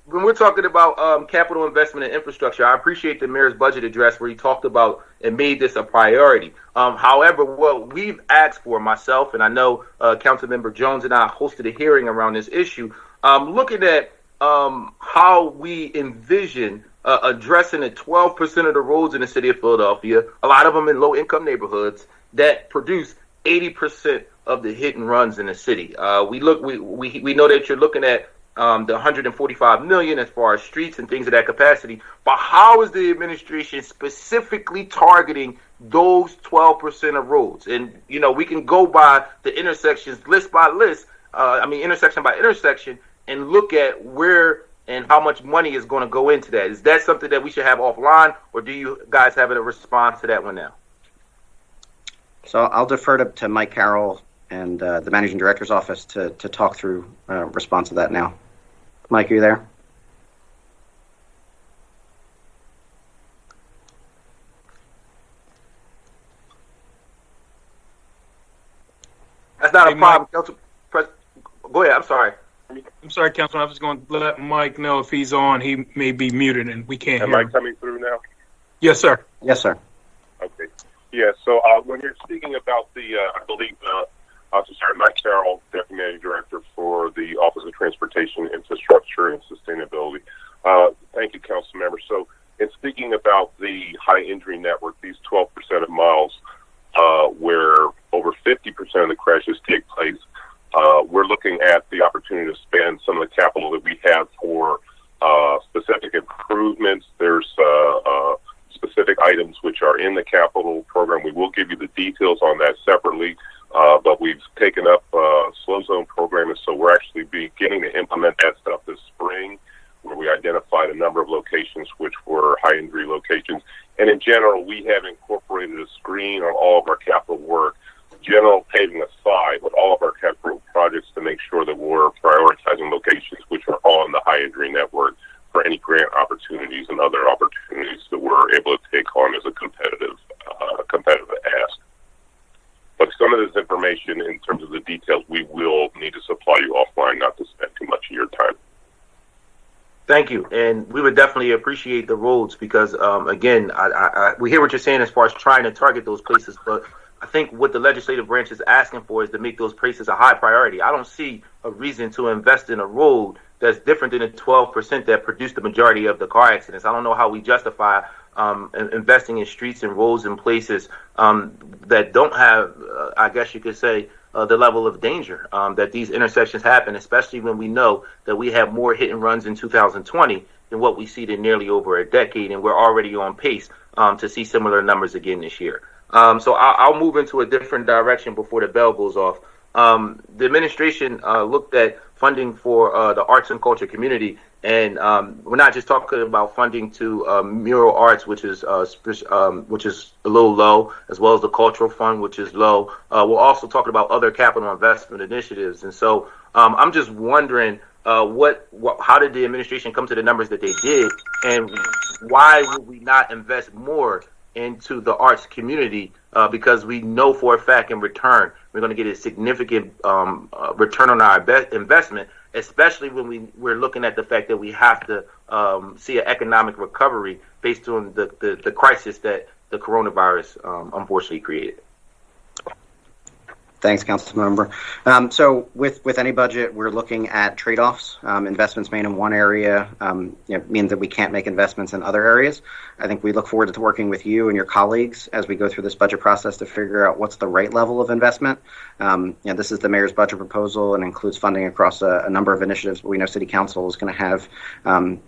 When we're talking about capital investment and infrastructure, I appreciate the mayor's budget address where he talked about and made this a priority. However, what we've asked for, myself and I know Councilmember Jones and I hosted a hearing around this issue, looking at how we envision addressing the 12% of the roads in the city of Philadelphia, a lot of them in low-income neighborhoods, that produce 80% of the hit and runs in the city. We know that you're looking at the 145 million as far as streets and things of that capacity, but how is the administration specifically targeting those 12% of roads? And, we can go by the intersections list by list, intersection by intersection, and look at where and how much money is going to go into that. Is that something that we should have offline, or do you guys have a response to that one now? So I'll defer to Mike Carroll and the Managing Director's office to talk through response to that now. Mike, are you there? That's not a problem. Council President, go ahead. I'm sorry. I'm sorry, Councilman. I was going to let Mike know if he's on. He may be muted and we can't hear him. Am I coming through now? Yes, sir. Yes, sir. Okay. Yeah, so when you're speaking about the, I believe, Mike Carroll, Deputy Managing Director for the Office of Transportation, Infrastructure, and Sustainability. Thank you, Council Member. So in speaking about the high injury network, these 12% of miles where over 50% of the crashes take place, we're looking at the opportunity to spend some of the capital that we have for specific improvements. There's specific items which are in the capital program. We will give you the details on that separately, but we've taken up slow zone program, and so we're actually beginning to implement that stuff this spring, where we identified a number of locations which were high injury locations. And in general, we have incorporated a screen on all of our capital work, general paving aside, with all of our capital projects to make sure that we're prioritizing locations which are on the high entry network for any grant opportunities and other opportunities that we're able to take on as a competitive ask. But some of this information, in terms of the details, we will need to supply you offline, not to spend too much of your time. Thank you, and we would definitely appreciate the roads because, again, we hear what you're saying as far as trying to target those places, but I think what the legislative branch is asking for is to make those places a high priority. I don't see a reason to invest in a road that's different than the 12% that produced the majority of the car accidents. I don't know how we justify investing in streets and roads and places that don't have, I guess you could say, the level of danger that these intersections happen, especially when we know that we have more hit and runs in 2020 than what we see in nearly over a decade, and we're already on pace to see similar numbers again this year. So I'll move into a different direction before the bell goes off. The administration looked at funding for the arts and culture community, and we're not just talking about funding to mural arts, which is a little low, as well as the cultural fund, which is low. We're also talking about other capital investment initiatives, and so I'm just wondering how did the administration come to the numbers that they did, and why would we not invest more into the arts community? Because we know for a fact in return we're going to get a significant return on our investment, especially when we're looking at the fact that we have to see an economic recovery based on the crisis that the coronavirus unfortunately created. Thanks, Councilmember. So with any budget, we're looking at trade-offs. Investments made in one area means that we can't make investments in other areas. I think we look forward to working with you and your colleagues as we go through this budget process to figure out what's the right level of investment. This is the mayor's budget proposal and includes funding across a number of initiatives, but we know City Council is going to have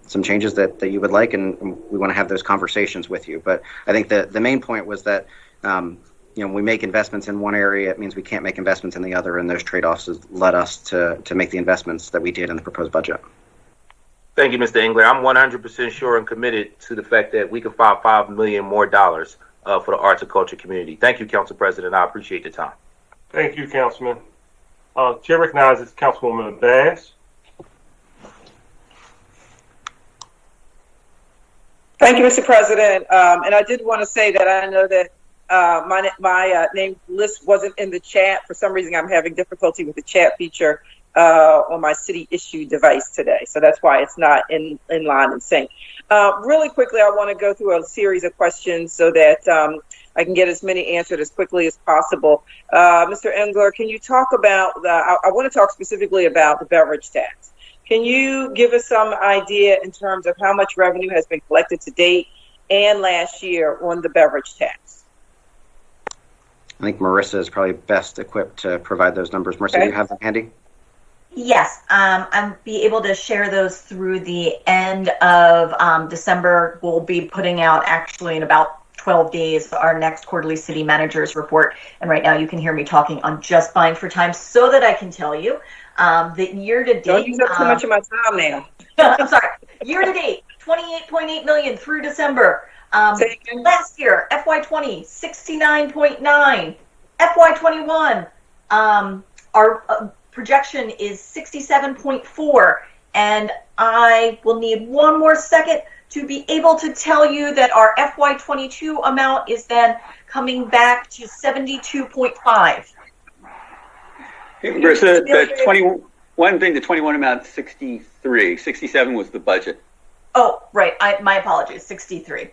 some changes that you would like, and we want to have those conversations with you. But I think the main point was that when we make investments in one area, it means we can't make investments in the other, and those trade-offs has led us to make the investments that we did in the proposed budget. Thank you, Mr. Engler. I'm 100% sure and committed to the fact that we can find $5 million more for the arts and culture community. Thank you, Council President. I appreciate the time. Thank you, Councilman. Chair recognizes Councilwoman Bass. Thank you, Mr. President. And I did want to say that I know that my name list wasn't in the chat. For some reason, I'm having difficulty with the chat feature on my city issue device today. So that's why it's not in line and sync. Really quickly, I want to go through a series of questions so that I can get as many answered as quickly as possible. Mr. Engler, can you talk about, I want to talk specifically about the beverage tax. Can you give us some idea in terms of how much revenue has been collected to date and last year on the beverage tax? I think Marissa is probably best equipped to provide those numbers. Marissa, do you have them handy? Yes, I'll be able to share those through the end of December. We'll be putting out, actually in about 12 days, our next quarterly city managers report. And right now you can hear me talking on just fine for time so that I can tell you that year to date. Don't use up too much of my time now. I'm sorry. Year to date, $28.8 million through December. Last year, FY20, 69.9. FY21, our projection is 67.4. And I will need one more second to be able to tell you that our FY22 amount is then coming back to 72.5. Marissa, the 21 amount, 63. 67 was the budget. Oh, right. My apologies. 63.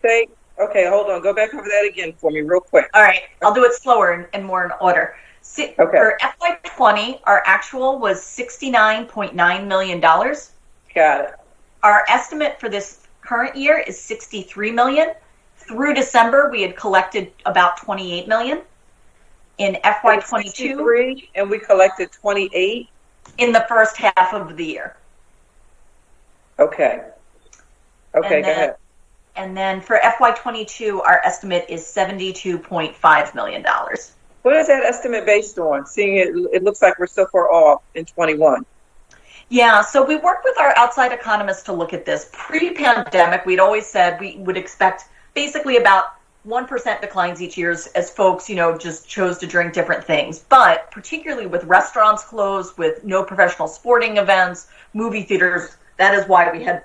Okay, hold on. Go back over that again for me real quick. All right. I'll do it slower and more in order. Okay. For FY20, our actual was $69.9 million. Got it. Our estimate for this current year is $63 million. Through December, we had collected about $28 million. In FY22, 63, and we collected 28 in the first half of the year. Okay. Okay, go ahead. And then for FY22, our estimate is $72.5 million. What is that estimate based on? Seeing it looks like we're so far off in 21. Yeah, so we worked with our outside economists to look at this. Pre-pandemic, we'd always said we would expect basically about 1% declines each year as folks, just chose to drink different things. But particularly with restaurants closed, with no professional sporting events, movie theaters, that is why we had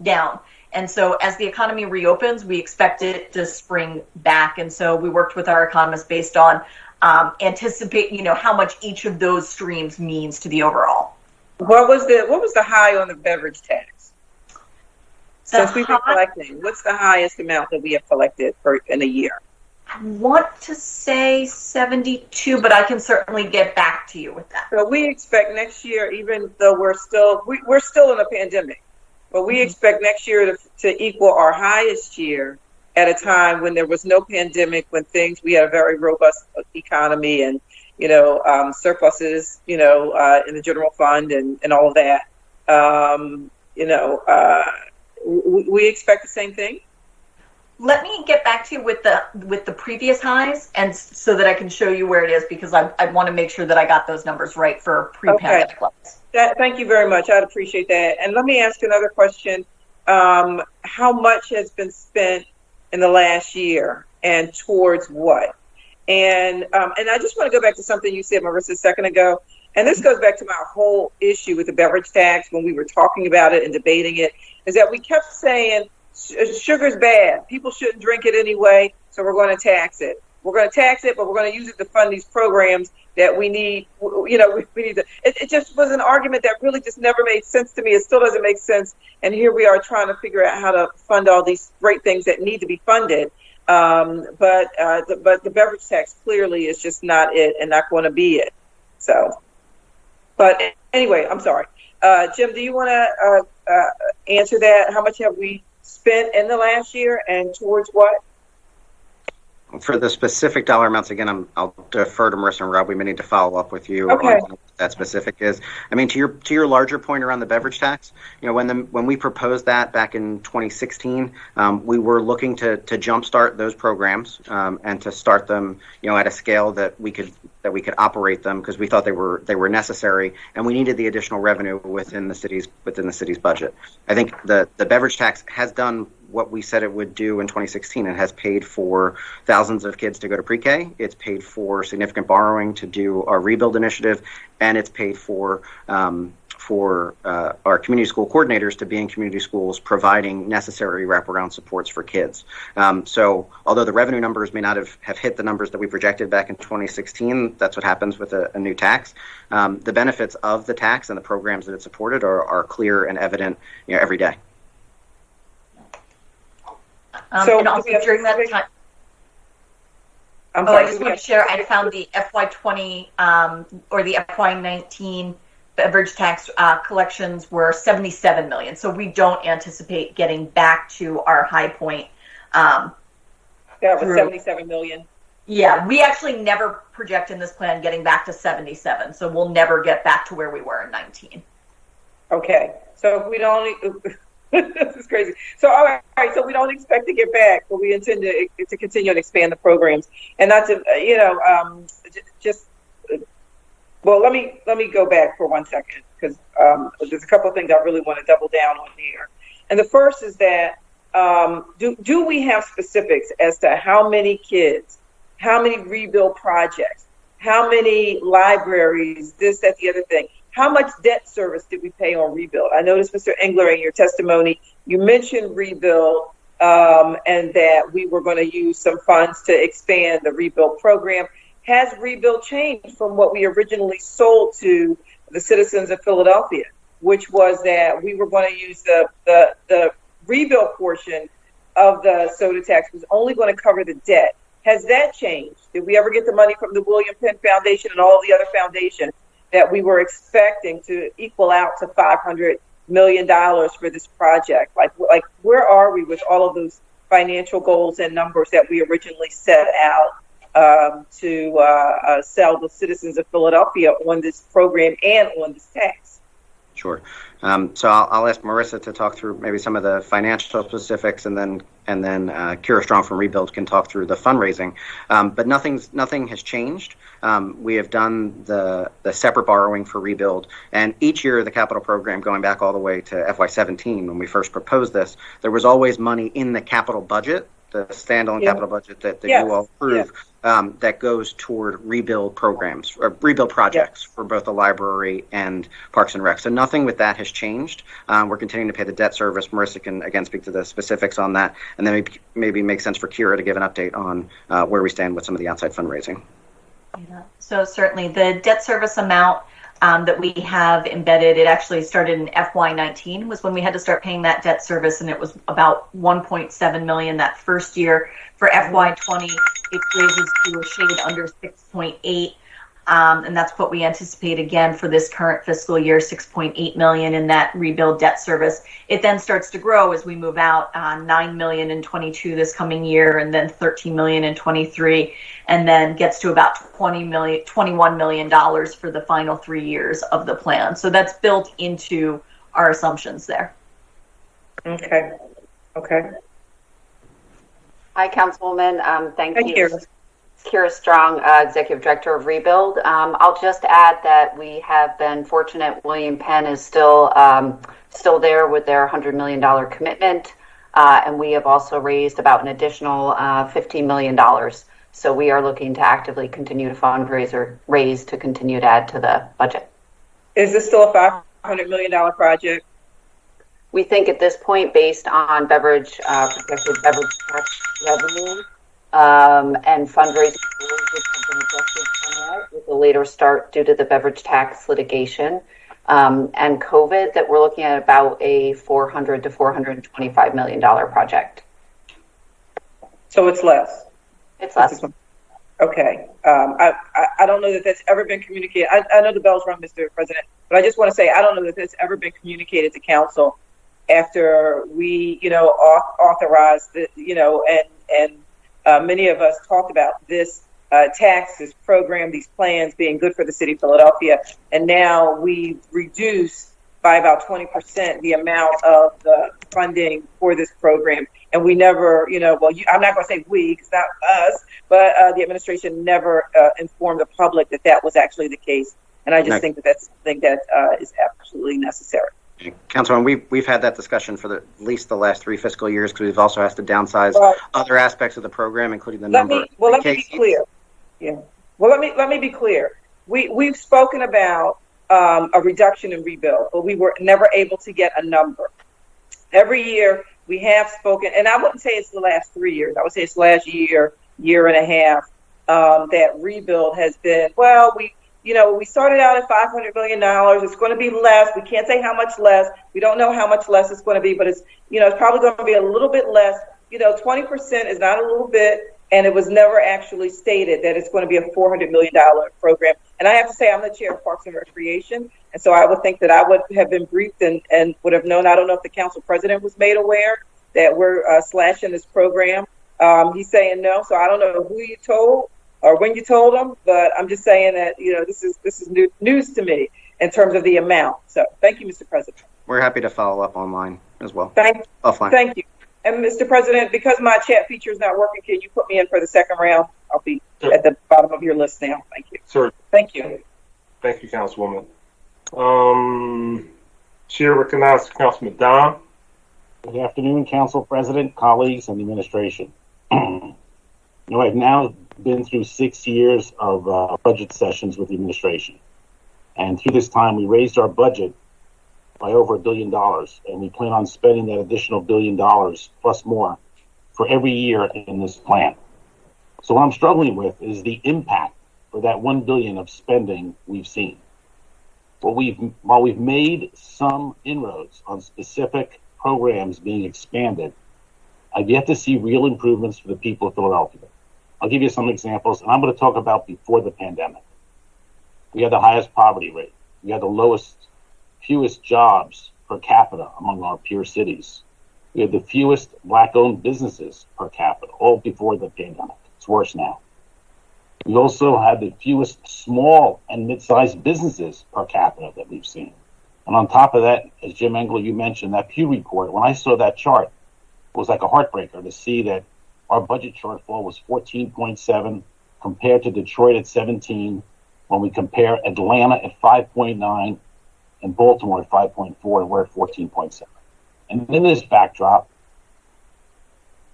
down. And so as the economy reopens, we expect it to spring back. And so we worked with our economists based on anticipate, how much each of those streams means to the overall. What was the high on the beverage tax? Since we've been collecting, what's the highest amount that we have collected in a year? I want to say 72, but I can certainly get back to you with that. So we expect next year, even though we're still in a pandemic, but we expect next year to equal our highest year at a time when there was no pandemic, when we had a very robust economy and, surpluses, in the general fund and all of that. We expect the same thing. Let me get back to you with the previous highs, and so that I can show you where it is, because I want to make sure that I got those numbers right for pre-pandemic levels. Thank you very much. I'd appreciate that. And let me ask another question. How much has been spent in the last year, and towards what? And I just want to go back to something you said, Marissa, a second ago. And this goes back to my whole issue with the beverage tax when we were talking about it and debating it, is that we kept saying sugar's bad. People shouldn't drink it anyway, so we're going to tax it. We're going to tax it, but we're going to use it to fund these programs that we need. We need to. It just was an argument that really just never made sense to me. It still doesn't make sense. And here we are trying to figure out how to fund all these great things that need to be funded. But the beverage tax clearly is just not it and not going to be it. So, but anyway, I'm sorry. Jim, do you want to answer that? How much have we spent in the last year, and towards what? For the specific dollar amounts, again, I'll defer to Marissa and Rob. We may need to follow up with you Okay. on what that specific is. I mean, to your larger point around the beverage tax, when we proposed that back in 2016, we were looking to jumpstart those programs and to start them, at a scale that we could operate them, because we thought they were necessary, and we needed the additional revenue within the city's budget. I think the beverage tax has done what we said it would do in 2016. It has paid for thousands of kids to go to pre-K. It's paid for significant borrowing to do our rebuild initiative, and it's paid for our community school coordinators to be in community schools providing necessary wraparound supports for kids. So although the revenue numbers may not have hit the numbers that we projected back in 2016, that's what happens with a new tax. The benefits of the tax and the programs that it supported are clear and evident every day. So and also during that time, I just want to share, I found the FY20 or the FY19 beverage tax collections were 77 million. So we don't anticipate getting back to our high point. That was 77 million. Yeah, we actually never project in this plan getting back to 77. So we'll never get back to where we were in 19. Okay, so if we don't. This is crazy. So all right, so we don't expect to get back, but we intend to continue and expand the programs, and not to well, let me go back for 1 second, because there's a couple of things I really want to double down on here. And the first is that do we have specifics as to how many kids, how many rebuild projects, how many libraries, this, that, the other thing? How much debt service did we pay on rebuild? I noticed, Mr. Engler, in your testimony, you mentioned rebuild and that we were going to use some funds to expand the rebuild program. Has rebuild changed from what we originally sold to the citizens of Philadelphia, which was that we were going to use the rebuild portion of the soda tax was only going to cover the debt? Has that changed? Did we ever get the money from the William Penn Foundation and all the other foundations that we were expecting to equal out to $500 million for this project? Like where are we with all of those financial goals and numbers that we originally set out to sell the citizens of Philadelphia on this program and on this tax? Sure. So I'll ask Marissa to talk through maybe some of the financial specifics, and then Kira Strong from Rebuild can talk through the fundraising. But nothing has changed. We have done the separate borrowing for Rebuild, and each year of the capital program, going back all the way to FY17 when we first proposed this, there was always money in the capital budget the standalone Yeah. capital budget that Yes. you all approve, that goes toward rebuild programs or rebuild projects for both the library and Parks and Rec. So nothing with that has changed. We're continuing to pay the debt service. Marissa can again speak to the specifics on that, and then maybe make sense for Kira to give an update on where we stand with some of the outside fundraising. Yeah. So certainly the debt service amount that we have embedded, it actually started in FY19 was when we had to start paying that debt service, and it was about 1.7 million that first year. For FY20, it raises to a shade under 6.8, and that's what we anticipate again for this current fiscal year, 6.8 million in that rebuild debt service. It then starts to grow as we move out, 9 million in 22 this coming year, and then 13 million in 23, and then gets to about $21 million for the final 3 years of the plan. So that's built into our assumptions there. Okay. Hi, Councilwoman. Thank you. Kira. Kira Strong, Executive Director of Rebuild. I'll just add that we have been fortunate. William Penn is still there with their $100 million commitment, and we have also raised about an additional $15 million. So we are looking to actively continue to fundraise or raise to continue to add to the budget. Is this still a $500 million project? We think at this point, based on projected beverage tax revenue, and fundraising which have been adjusted somewhat with a later start due to the beverage tax litigation and COVID, that we're looking at about a $400 to $425 million project. So it's less. It's less. Okay. I don't know that that's ever been communicated. I know the bell's rung, Mr. President, but I just want to say I don't know that that's ever been communicated to council after we, authorized the, and many of us talked about this tax, this program, these plans being good for the city of Philadelphia. And now we reduce by about 20% the amount of the funding for this program. And we never, I'm not going to say we, because not us, but the administration never informed the public that that was actually the case. And I just think that that's something that is absolutely necessary. Councilman, we've had that discussion for at least the last 3 fiscal years, because we've also had to downsize other aspects of the program, including the number. Let me be clear. Yeah. Well, let me be clear. We've spoken about a reduction in rebuild, but we were never able to get a number. Every year we have spoken, and I wouldn't say it's the last 3 years. I would say it's the last year and a half that rebuild has been. Well, we started out at $500 million. It's going to be less. We can't say how much less. We don't know how much less it's going to be, but it's probably going to be a little bit less. 20% is not a little bit, and it was never actually stated that it's going to be a $400 million program. And I have to say, I'm the chair of Parks and Recreation, and so I would think that I would have been briefed and would have known. I don't know if the council president was made aware that we're slashing this program. He's saying no, so I don't know who you told or when you told them, but I'm just saying that, this is new news to me in terms of the amount. So thank you, Mr. President. We're happy to follow up online as well. Offline. Thank you. And Mr. President, because my chat feature is not working, can you put me in for the second round? I'll be at the bottom of your list now. Thank you. Sure. Thank you. Thank you, Councilwoman. Chair recognizes Councilman Don. Good afternoon, Council President, colleagues, and administration. I've now been through 6 years of budget sessions with the administration. And through this time, we raised our budget by over $1 billion, and we plan on spending that additional $1 billion plus more for every year in this plan. So what I'm struggling with is the impact for that $1 billion of spending we've seen. While we've made some inroads on specific programs being expanded, I've yet to see real improvements for the people of Philadelphia. I'll give you some examples, and I'm going to talk about before the pandemic. We had the highest poverty rate. We had the fewest jobs per capita among our peer cities. We had the fewest Black-owned businesses per capita, all before the pandemic. It's worse now. We also had the fewest small and mid-sized businesses per capita that we've seen. And on top of that, as Jim Engler, you mentioned, that Pew report, when I saw that chart, it was like a heartbreaker to see that our budget shortfall was 14.7 compared to Detroit at 17, when we compare Atlanta at 5.9 and Baltimore at 5.4, and we're at 14.7. And in this backdrop,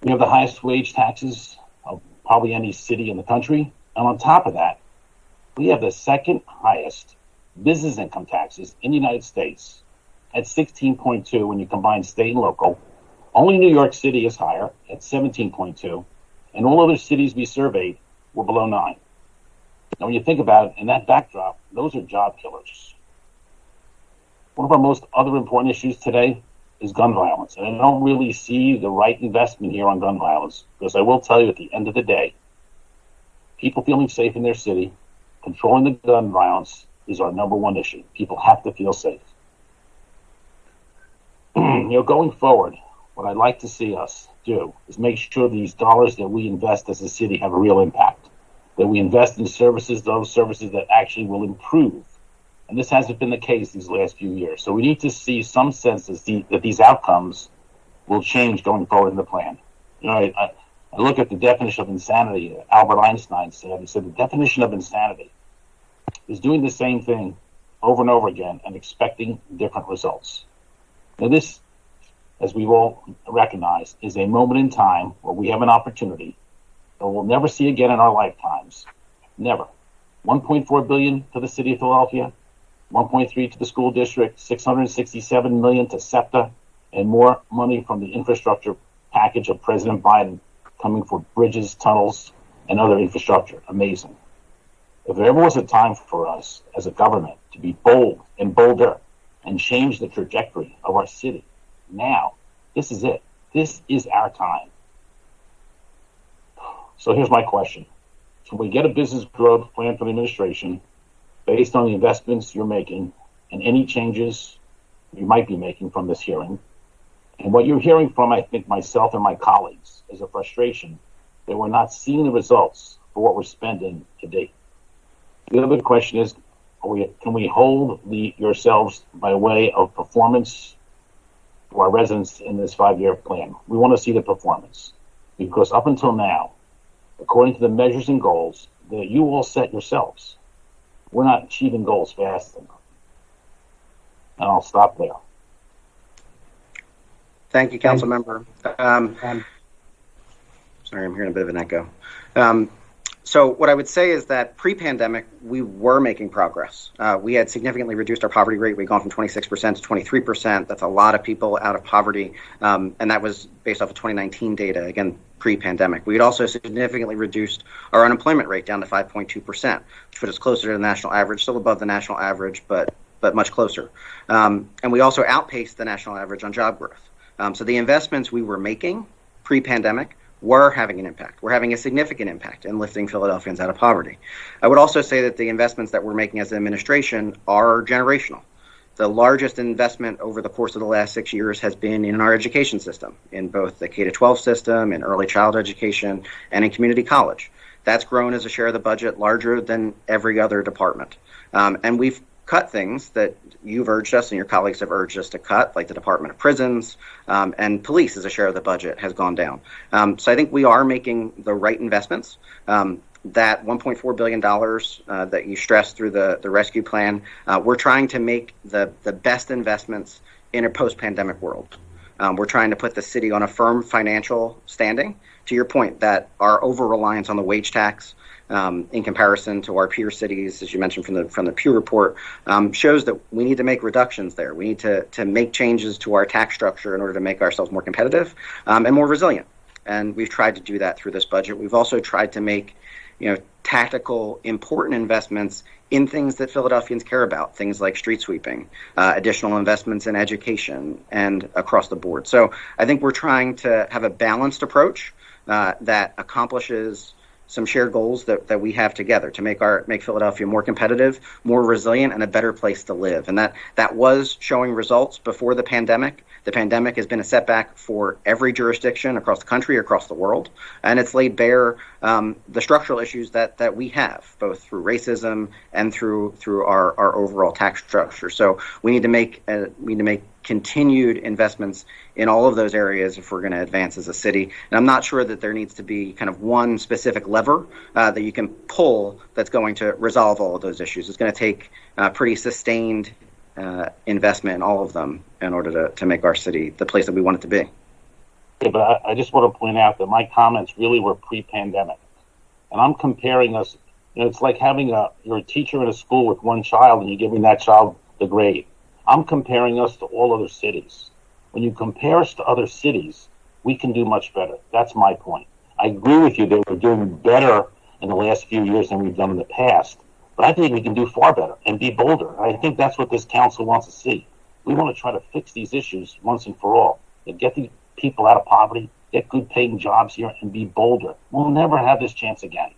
We have the highest wage taxes of probably any city in the country. And on top of that, we have the second highest business income taxes in the United States at 16.2 when you combine state and local. Only New York City is higher at 17.2, and all other cities we surveyed were below 9. Now, when you think about it, in that backdrop, those are job killers. One of our most other important issues today is gun violence, and I don't really see the right investment here on gun violence, because I will tell you at the end of the day, people feeling safe in their city, controlling the gun violence is our number one issue. People have to feel safe. Going forward, what I'd like to see us do is make sure these dollars that we invest as a city have a real impact, that we invest in services, those services that actually will improve. And this hasn't been the case these last few years. So we need to see some sense that these outcomes will change going forward in the plan. I look at the definition of insanity. Albert Einstein said, he said the definition of insanity is doing the same thing over and over again and expecting different results. Now this, as we've all recognized, is a moment in time where we have an opportunity that we'll never see again in our lifetimes. Never. $1.4 billion to the city of Philadelphia, $1.3 to the school district, $667 million to SEPTA, and more money from the infrastructure package of President Biden coming for bridges, tunnels, and other infrastructure. Amazing. If there ever was a time for us as a government to be bold and bolder and change the trajectory of our city, now, this is it. This is our time. So here's my question. Can we get a business growth plan from the administration based on the investments you're making and any changes you might be making from this hearing? And what you're hearing from, I think, myself and my colleagues is a frustration that we're not seeing the results for what we're spending to date. The other question is, can we hold yourselves by way of performance to our residents in this 5-year plan? We want to see the performance, because up until now, according to the measures and goals that you all set yourselves, we're not achieving goals fast enough. And I'll stop there. Thank you, Council Member. Sorry, I'm hearing a bit of an echo. So what I would say is that pre-pandemic, we were making progress. We had significantly reduced our poverty rate. We'd gone from 26% to 23%. That's a lot of people out of poverty. And that was based off of 2019 data, again, pre-pandemic. We had also significantly reduced our unemployment rate down to 5.2%, which put us closer to the national average, still above the national average, but much closer. And we also outpaced the national average on job growth. So the investments we were making pre-pandemic were having an impact. We're having a significant impact in lifting Philadelphians out of poverty. I would also say that the investments that we're making as an administration are generational. The largest investment over the course of the last 6 years has been in our education system, in both the K-12 system, in early child education, and in community college. That's grown as a share of the budget larger than every other department. And we've cut things that you've urged us and your colleagues have urged us to cut, like the Department of Prisons, and police as a share of the budget has gone down. So I think we are making the right investments. That $1.4 billion that you stressed through the rescue plan, we're trying to make the best investments in a post-pandemic world. We're trying to put the city on a firm financial standing. To your point, that our over-reliance on the wage tax in comparison to our peer cities, as you mentioned from the Pew report, shows that we need to make reductions there. We need to make changes to our tax structure in order to make ourselves more competitive and more resilient. And we've tried to do that through this budget. We've also tried to make tactical, important investments in things that Philadelphians care about, things like street sweeping, additional investments in education, and across the board. So I think we're trying to have a balanced approach that accomplishes some shared goals that we have together to make Philadelphia more competitive, more resilient, and a better place to live. And that was showing results before the pandemic. The pandemic has been a setback for every jurisdiction across the country, across the world, and it's laid bare the structural issues that we have, both through racism and through our overall tax structure. So we need to make continued investments in all of those areas if we're going to advance as a city. And I'm not sure that there needs to be kind of one specific lever that you can pull that's going to resolve all of those issues. It's going to take pretty sustained investment in all of them in order to make our city the place that we want it to be. Yeah, but I just want to point out that my comments really were pre-pandemic. And I'm comparing us, it's like having you're a teacher in a school with one child and you're giving that child the grade. I'm comparing us to all other cities. When you compare us to other cities, we can do much better. That's my point. I agree with you that we're doing better in the last few years than we've done in the past. But I think we can do far better and be bolder. I think that's what this council wants to see. We want to try to fix these issues once and for all. And get these people out of poverty, get good paying jobs here, and be bolder. We'll never have this chance again.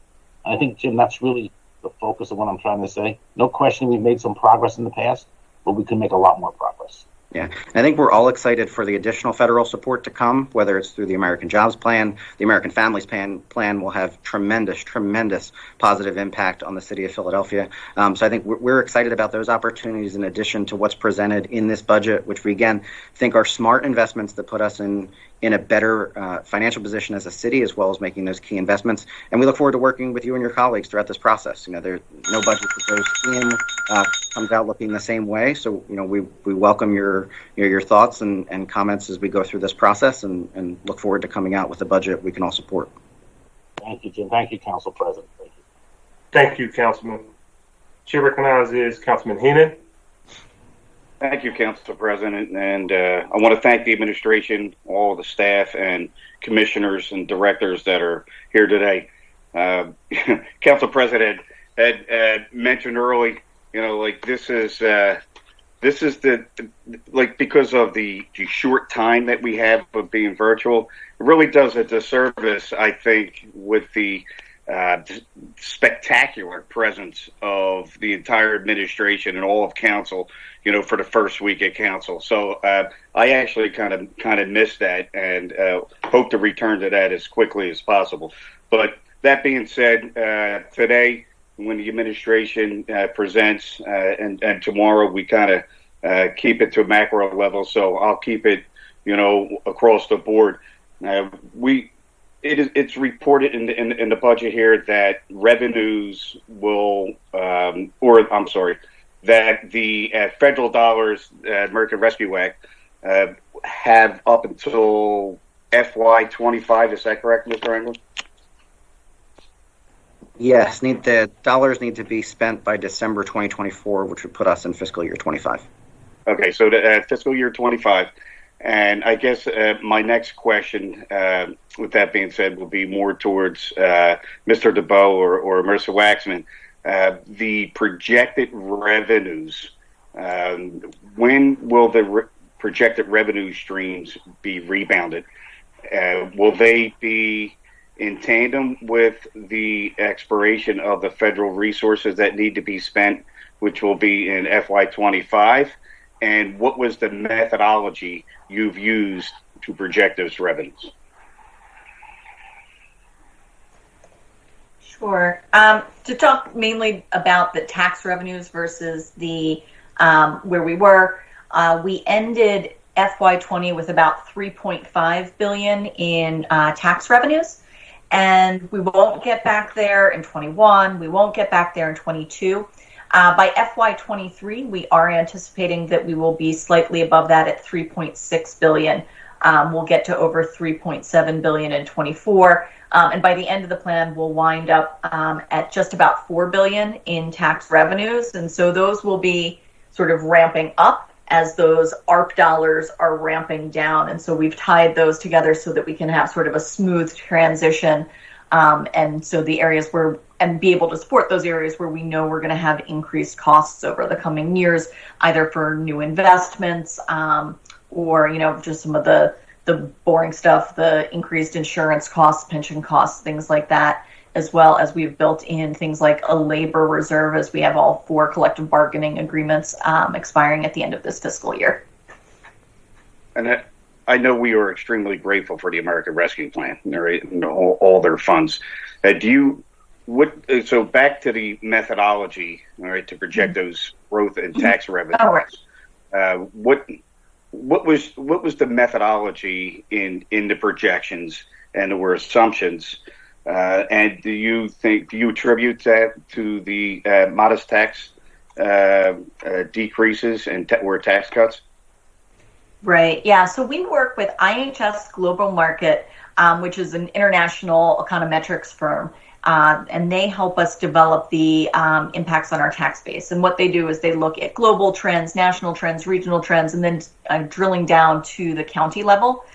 And I think, Jim, that's really the focus of what I'm trying to say. No question we've made some progress in the past, but we can make a lot more progress. Yeah, I think we're all excited for the additional federal support to come, whether it's through the American Jobs Plan, the American Families Plan will have tremendous positive impact on the city of Philadelphia. So I think we're excited about those opportunities in addition to what's presented in this budget, which we again think are smart investments that put us in a better financial position as a city, as well as making those key investments. And we look forward to working with you and your colleagues throughout this process. There's no budget that goes in comes out looking the same way. So we welcome your thoughts and comments as we go through this process, and look forward to coming out with a budget we can all support. Thank you, Jim. Thank you, Council President. Thank you. Thank you, Councilman. Chair recognizes Councilman Heenan. Thank you, Council President, and I want to thank the administration, all the staff and commissioners and directors that are here today. Council President had mentioned early, this is the because of the short time that we have of being virtual, it really does a disservice, I think, with the spectacular presence of the entire administration and all of council, for the first week at council. So I actually kind of missed that, and hope to return to that as quickly as possible. But that being said, today, when the administration presents, and tomorrow we kind of keep it to macro level, so I'll keep it, across the board. It's reported in the budget here that revenues will, that the federal dollars, American Rescue Act, have up until FY2025. Is that correct, Mr. Engler? Yes, the dollars need to be spent by December 2024, which would put us in fiscal year 25. Okay, so the fiscal year 25. And I guess my next question, with that being said, will be more towards Mr. DeBow or Marissa Waxman. The projected revenues, when will the projected revenue streams be rebounded? Will they be in tandem with the expiration of the federal resources that need to be spent, which will be in FY25? And what was the methodology you've used to project those revenues? Sure. To talk mainly about the tax revenues versus the where we were, we ended FY20 with about $3.5 billion in tax revenues, and we won't get back there in 21. We won't get back there in 22. By FY23, we are anticipating that we will be slightly above that at $3.6 billion. We'll get to over $3.7 billion in 24. And by the end of the plan, we'll wind up at just about $4 billion in tax revenues. And so those will be sort of ramping up as those ARP dollars are ramping down. And so we've tied those together so that we can have sort of a smooth transition. And so the areas and be able to support those areas where we know we're going to have increased costs over the coming years, either for new investments or, just some of the boring stuff, the increased insurance costs, pension costs, things like that, as well as we've built in things like a labor reserve as we have all 4 collective bargaining agreements expiring at the end of this fiscal year. And I know we are extremely grateful for the American Rescue Plan, right, and all their funds. So back to the methodology, all right, to project those growth and tax revenues. Oh, right. What was the methodology in the projections and there were assumptions? And do you attribute that to the modest tax decreases and or tax cuts? Right. Yeah. So we work with IHS Global Market, which is an international econometrics firm. And they help us develop the impacts on our tax base. And what they do is they look at global trends, national trends, regional trends, and then drilling down to the county level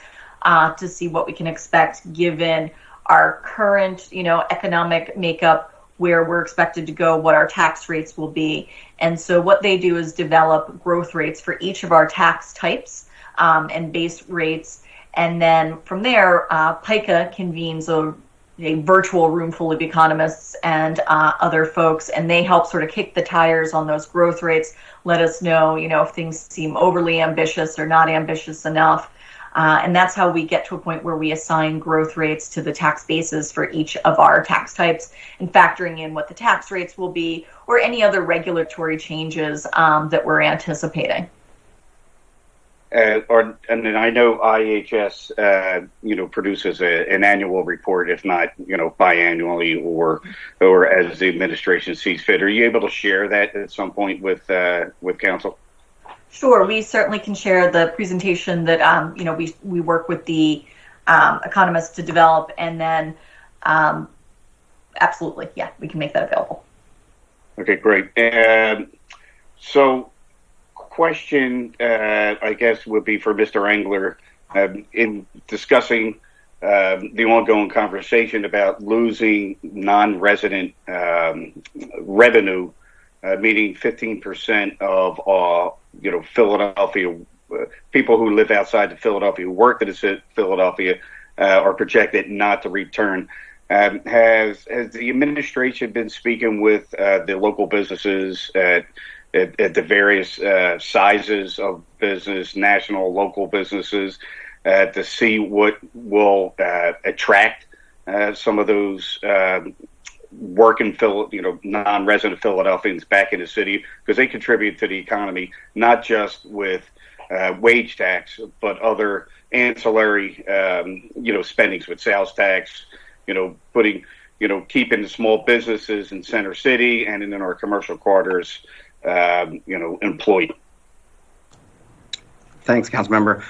to see what we can expect given our current, economic makeup, where we're expected to go, what our tax rates will be. And so what they do is develop growth rates for each of our tax types and base rates. And then from there, PICA convenes a virtual room full of economists and other folks, and they help sort of kick the tires on those growth rates, let us know, if things seem overly ambitious or not ambitious enough. And that's how we get to a point where we assign growth rates to the tax bases for each of our tax types and factoring in what the tax rates will be or any other regulatory changes that we're anticipating. And then I know IHS, produces an annual report, if not, biannually or as the administration sees fit. Are you able to share that at some point with council? Sure, we certainly can share the presentation that we work with the economists to develop, and then absolutely, yeah, we can make that available. Okay, great. So, question, I guess, would be for Mr. Engler in discussing the ongoing conversation about losing non-resident revenue, meaning 15% of Philadelphia people who live outside of Philadelphia, who work in Philadelphia, are projected not to return. Has the administration been speaking with the local businesses at the various sizes of business, national, local businesses, to see what will attract some of those working non-resident Philadelphians back in the city, because they contribute to the economy, not just with wage tax, but other ancillary, spendings with sales tax, keeping the small businesses in Center City and in our commercial quarters, employed. Thanks, Councilmember.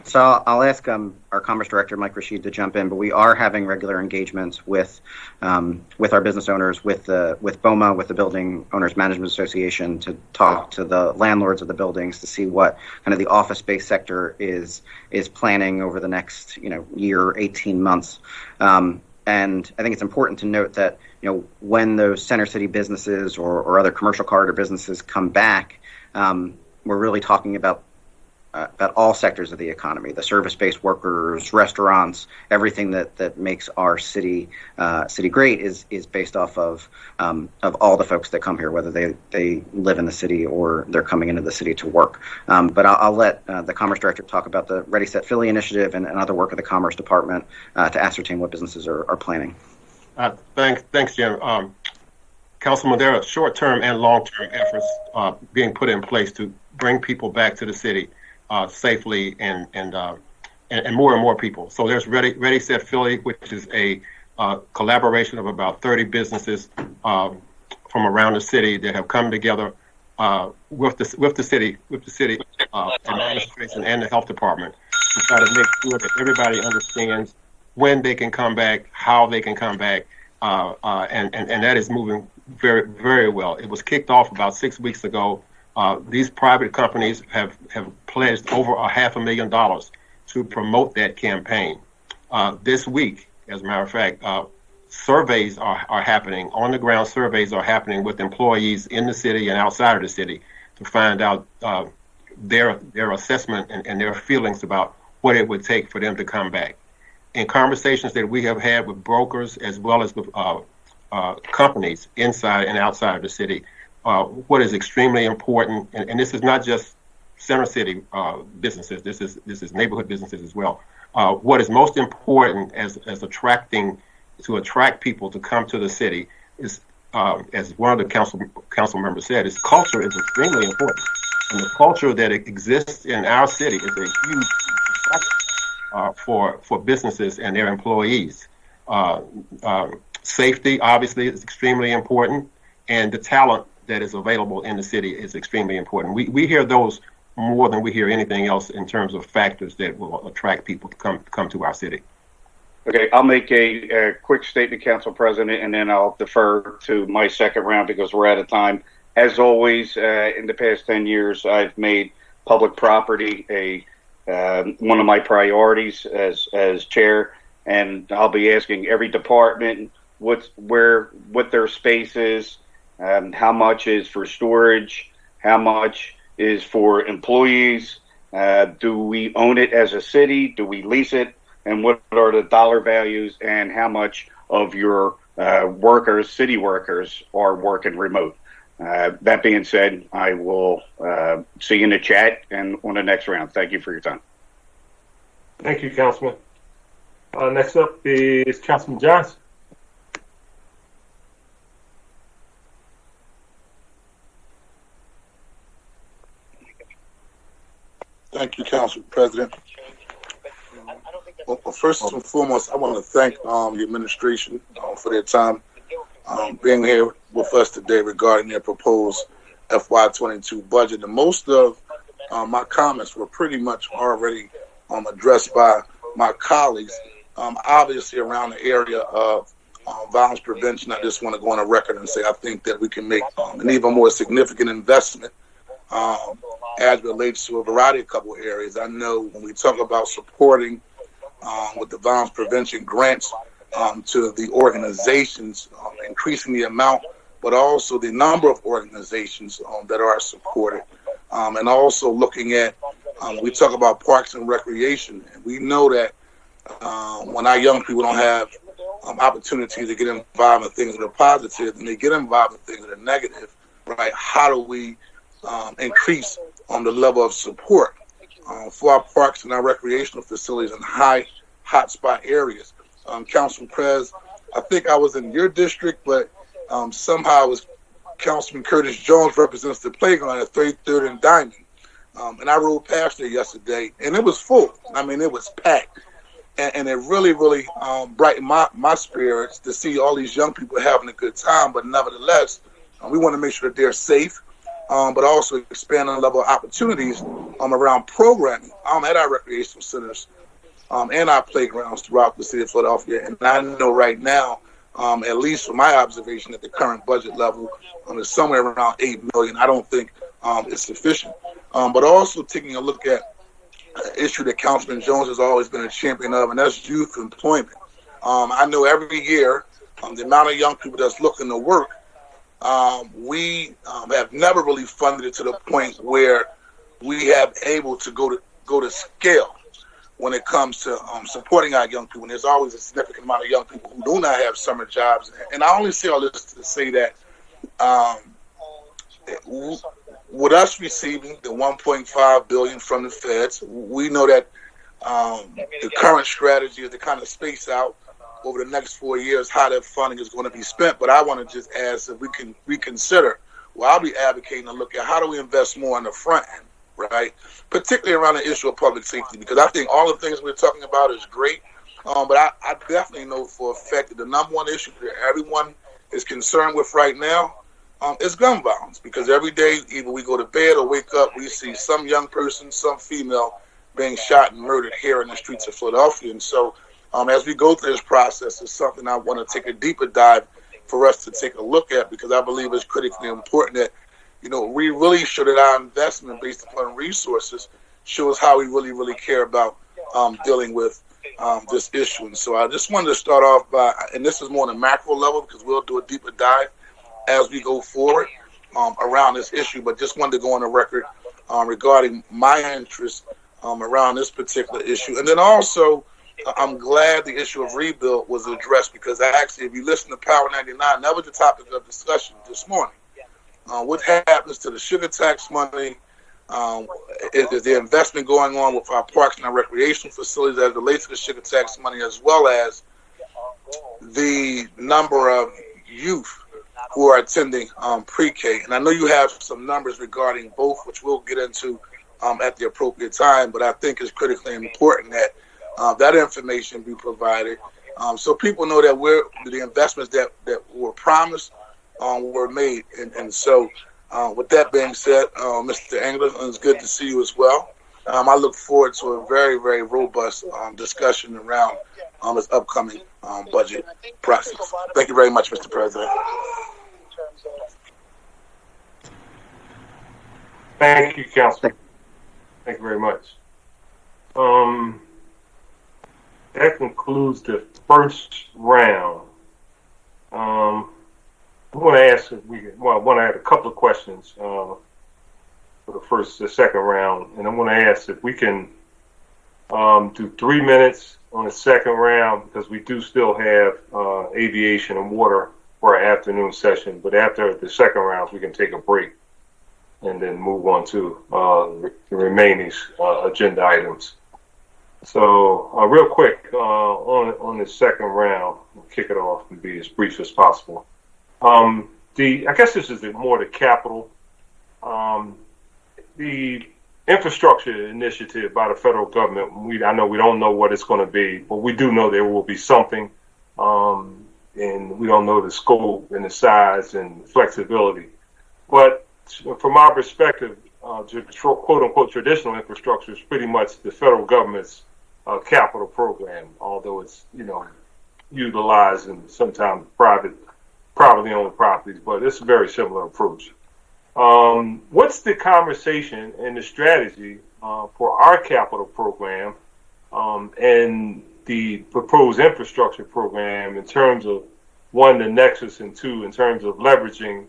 So I'll ask our Commerce Director, Mike Rashid, to jump in, but we are having regular engagements with our business owners, with BOMA, with the Building Owners Management Association, to talk to the landlords of the buildings to see what kind of the office space sector is planning over the next year, 18 months. And I think it's important to note that when those Center City businesses or other commercial corridor businesses come back, we're really talking about all sectors of the economy: the service-based workers, restaurants, everything that makes our city great is based off of all the folks that come here, whether they live in the city or they're coming into the city to work. But I'll let the Commerce Director talk about the Ready Set Philly initiative and other work of the Commerce Department to ascertain what businesses are planning. Thanks, Jim. Councilman, there are short-term and long-term efforts being put in place to bring people back to the city safely and more and more people. So there's Ready Set Philly, which is a collaboration of about 30 businesses from around the city that have come together with the city administration and the health department to try to make sure that everybody understands when they can come back, how they can come back, and that is moving very, very well. It was kicked off about 6 weeks ago. These private companies have pledged over $500,000 to promote that campaign. This week, as a matter of fact, surveys are happening, on-the-ground surveys are happening with employees in the city and outside of the city to find out their assessment and their feelings about what it would take for them to come back. In conversations that we have had with brokers as well as with companies inside and outside of the city, what is extremely important, and this is not just Center City businesses, this is neighborhood businesses as well. What is most important as attract people to come to the city is, as one of the council members said, is culture is extremely important. And the culture that exists in our city is a huge attraction for businesses and their employees. Safety, obviously, is extremely important, and the talent that is available in the city is extremely important. We hear those more than we hear anything else in terms of factors that will attract people to come to our city. Okay, I'll make a quick statement, Council President, and then I'll defer to my second round because we're out of time. As always, in the past 10 years, I've made public property one of my priorities as chair, and I'll be asking every department what their space is, how much is for storage, how much is for employees, do we own it as a city, do we lease it, and what are the dollar values, and how much of your workers, city workers, are working remote. That being said, I will see you in the chat and on the next round. Thank you for your time. Thank you, Councilman. Next up is Councilman Johnson. Thank you, Council President. Well, first and foremost, I want to thank the administration for their time being here with us today regarding their proposed FY22 budget. And most of my comments were pretty much already addressed by my colleagues. Obviously, around the area of violence prevention, I just want to go on a record and say I think that we can make an even more significant investment as relates to a variety of couple of areas. I know when we talk about supporting with the violence prevention grants to the organizations, increasing the amount, but also the number of organizations that are supported. And also looking at, we talk about parks and recreation, and we know that when our young people don't have opportunities to get involved in things that are positive and they get involved in things that are negative, right? How do we increase the level of support for our parks and our recreational facilities in hotspot areas? Councilman Prez, I think I was in your district, but somehow it was Councilman Curtis Jones represents the playground at 33rd and Diamond. And I rode past there yesterday, and it was full. I mean, it was packed. And it really, really brightened my spirits to see all these young people having a good time. But nevertheless, we want to make sure that they're safe, but also expand on the level of opportunities around programming at our recreational centers and our playgrounds throughout the city of Philadelphia. And I know right now, at least from my observation, at the current budget level, is somewhere around $8 million. I don't think it's sufficient. But also taking a look at an issue that Councilman Jones has always been a champion of, and that's youth employment. I know every year the amount of young people that's looking to work, we have never really funded it to the point where we have able to go to scale when it comes to supporting our young people. And there's always a significant amount of young people who do not have summer jobs. And I only say all this to say that with us receiving the $1.5 billion from the feds, we know that the current strategy is to kind of space out over the next 4 years how that funding is going to be spent. But I want to just ask if we can reconsider. Well, I'll be advocating to look at how do we invest more on the front end, right? Particularly around the issue of public safety, because I think all the things we're talking about is great. But I definitely know for a fact that the number one issue that everyone is concerned with right now is gun violence, because every day, either we go to bed or wake up, we see some young person, some female being shot and murdered here in the streets of Philadelphia. And so as we go through this process, it's something I want to take a deeper dive for us to take a look at, because I believe it's critically important that, we really show that our investment based upon resources shows how we really, really care about dealing with this issue. And so I just wanted to start off by, and this is more on a macro level because we'll do a deeper dive as we go forward around this issue, but just wanted to go on the record regarding my interest around this particular issue. And then also, I'm glad the issue of rebuild was addressed, because actually, if you listen to Power 99, that was the topic of discussion this morning. What happens to the sugar tax money? Is the investment going on with our parks and our recreational facilities as it relates to the sugar tax money, as well as the number of youth who are attending pre-K? And I know you have some numbers regarding both, which we'll get into at the appropriate time, but I think it's critically important that that information be provided so people know that the investments that were promised were made. And so With that being said, Mr. Engler, it's good to see you as well. I look forward to a very, very robust discussion around this upcoming budget process. Thank you very much, Mr. President. Thank you, Councilman. Thank you very much. That concludes the first round. I want to ask if I want to add a couple of questions for the second round, and I want to ask if we can do 3 minutes on the second round, because we do still have aviation and water for our afternoon session. But after the second round, we can take a break and then move on to the remaining agenda items. So real quick, on the second round, we'll kick it off and be as brief as possible. I guess this is more the capital. The infrastructure initiative by the federal government, I know we don't know what it's going to be, but we do know there will be something, and we don't know the scope and the size and flexibility. But from our perspective, quote-unquote traditional infrastructure is pretty much the federal government's capital program, although it's, utilized in sometimes privately owned properties, but it's a very similar approach. What's the conversation and the strategy for our capital program and the proposed infrastructure program in terms of, one, the nexus, and two, in terms of leveraging?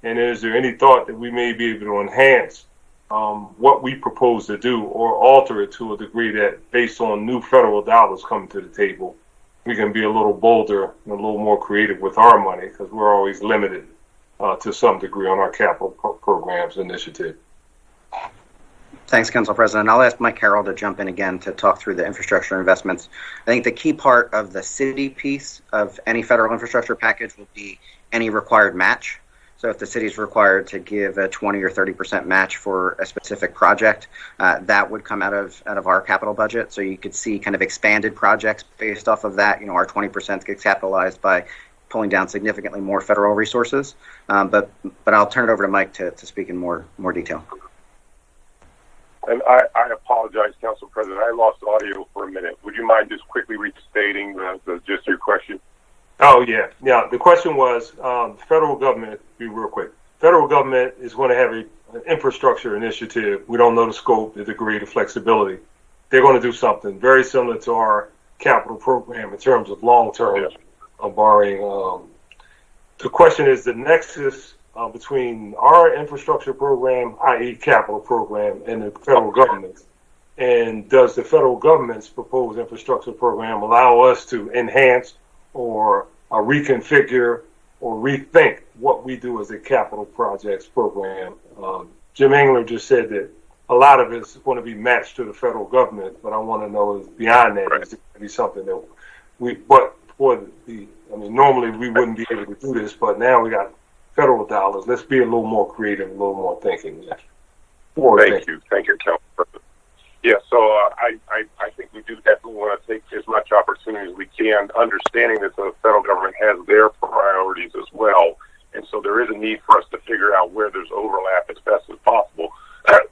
And is there any thought that we may be able to enhance what we propose to do or alter it to a degree that, based on new federal dollars coming to the table, we can be a little bolder and a little more creative with our money, because we're always limited to some degree on our capital programs initiative. Thanks, Council President. I'll ask Mike Carroll to jump in again to talk through the infrastructure investments. I think the key part of the city piece of any federal infrastructure package will be any required match. So if the city is required to give a 20 or 30% match for a specific project, that would come out of our capital budget. So you could see kind of expanded projects based off of that. Our 20% gets capitalized by pulling down significantly more federal resources. But I'll turn it over to Mike to speak in more detail. And I apologize, Council President. I lost audio for a minute. Would you mind just quickly restating the gist of your question? Oh, yeah. Yeah, the question was, the federal government, be real quick, federal government is going to have an infrastructure initiative. We don't know the scope, the degree, the flexibility. They're going to do something very similar to our capital program in terms of long-term borrowing. The question is the nexus between our infrastructure program, i.e. capital program, and the federal government. And does the federal government's proposed infrastructure program allow us to enhance or reconfigure or rethink what we do as a capital projects program? Jim Engler just said that a lot of it's going to be matched to the federal government, but I want to know, is beyond that, is there going to be something that normally we wouldn't be able to do this, but now we got federal dollars. Let's be a little more creative, a little more thinking. Thank you, Council President. Yeah, so I think we do definitely want to take as much opportunity as we can, understanding that the federal government has their priorities as well. And so there is a need for us to figure out where there's overlap as best as possible.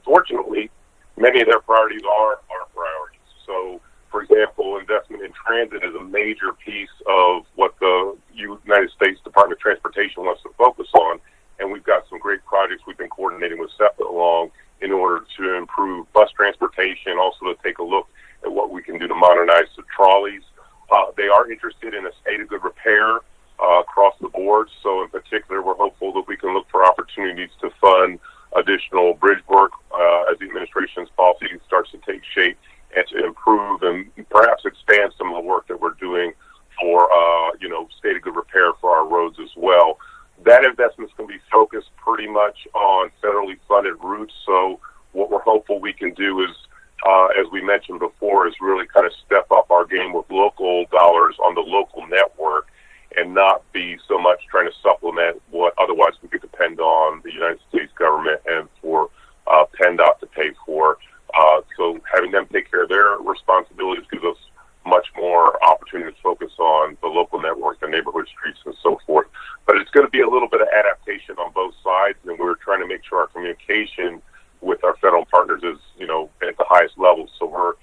Fortunately, many of their priorities are our priorities. So, for example, investment in transit is a major piece of what the United States Department of Transportation wants to focus on. And we've got some great projects we've been coordinating with SEPTA along in order to improve bus transportation, also to take a look at what we can do to modernize the trolleys. They are interested in a state of good repair across the board. So in particular, we're hopeful that we can look for opportunities to fund additional bridge work as the administration's policy starts to take shape, and to improve and perhaps expand some of the work that we're doing for, state of good repair for our roads as well. That investment's going to be focused pretty much on federally funded routes. So what we're hopeful we can do is, as we mentioned before, is really kind of step up our game with local dollars on the local network and not be so much trying to supplement what otherwise we could depend on the United States government and for PennDOT to pay for. So having them take care of their responsibilities gives us much more opportunity to focus on the local network, the neighborhood streets, and so forth. But it's going to be a little bit of adaptation on both sides, and we're trying to make sure our communication with our federal partners is, at the highest level. So we're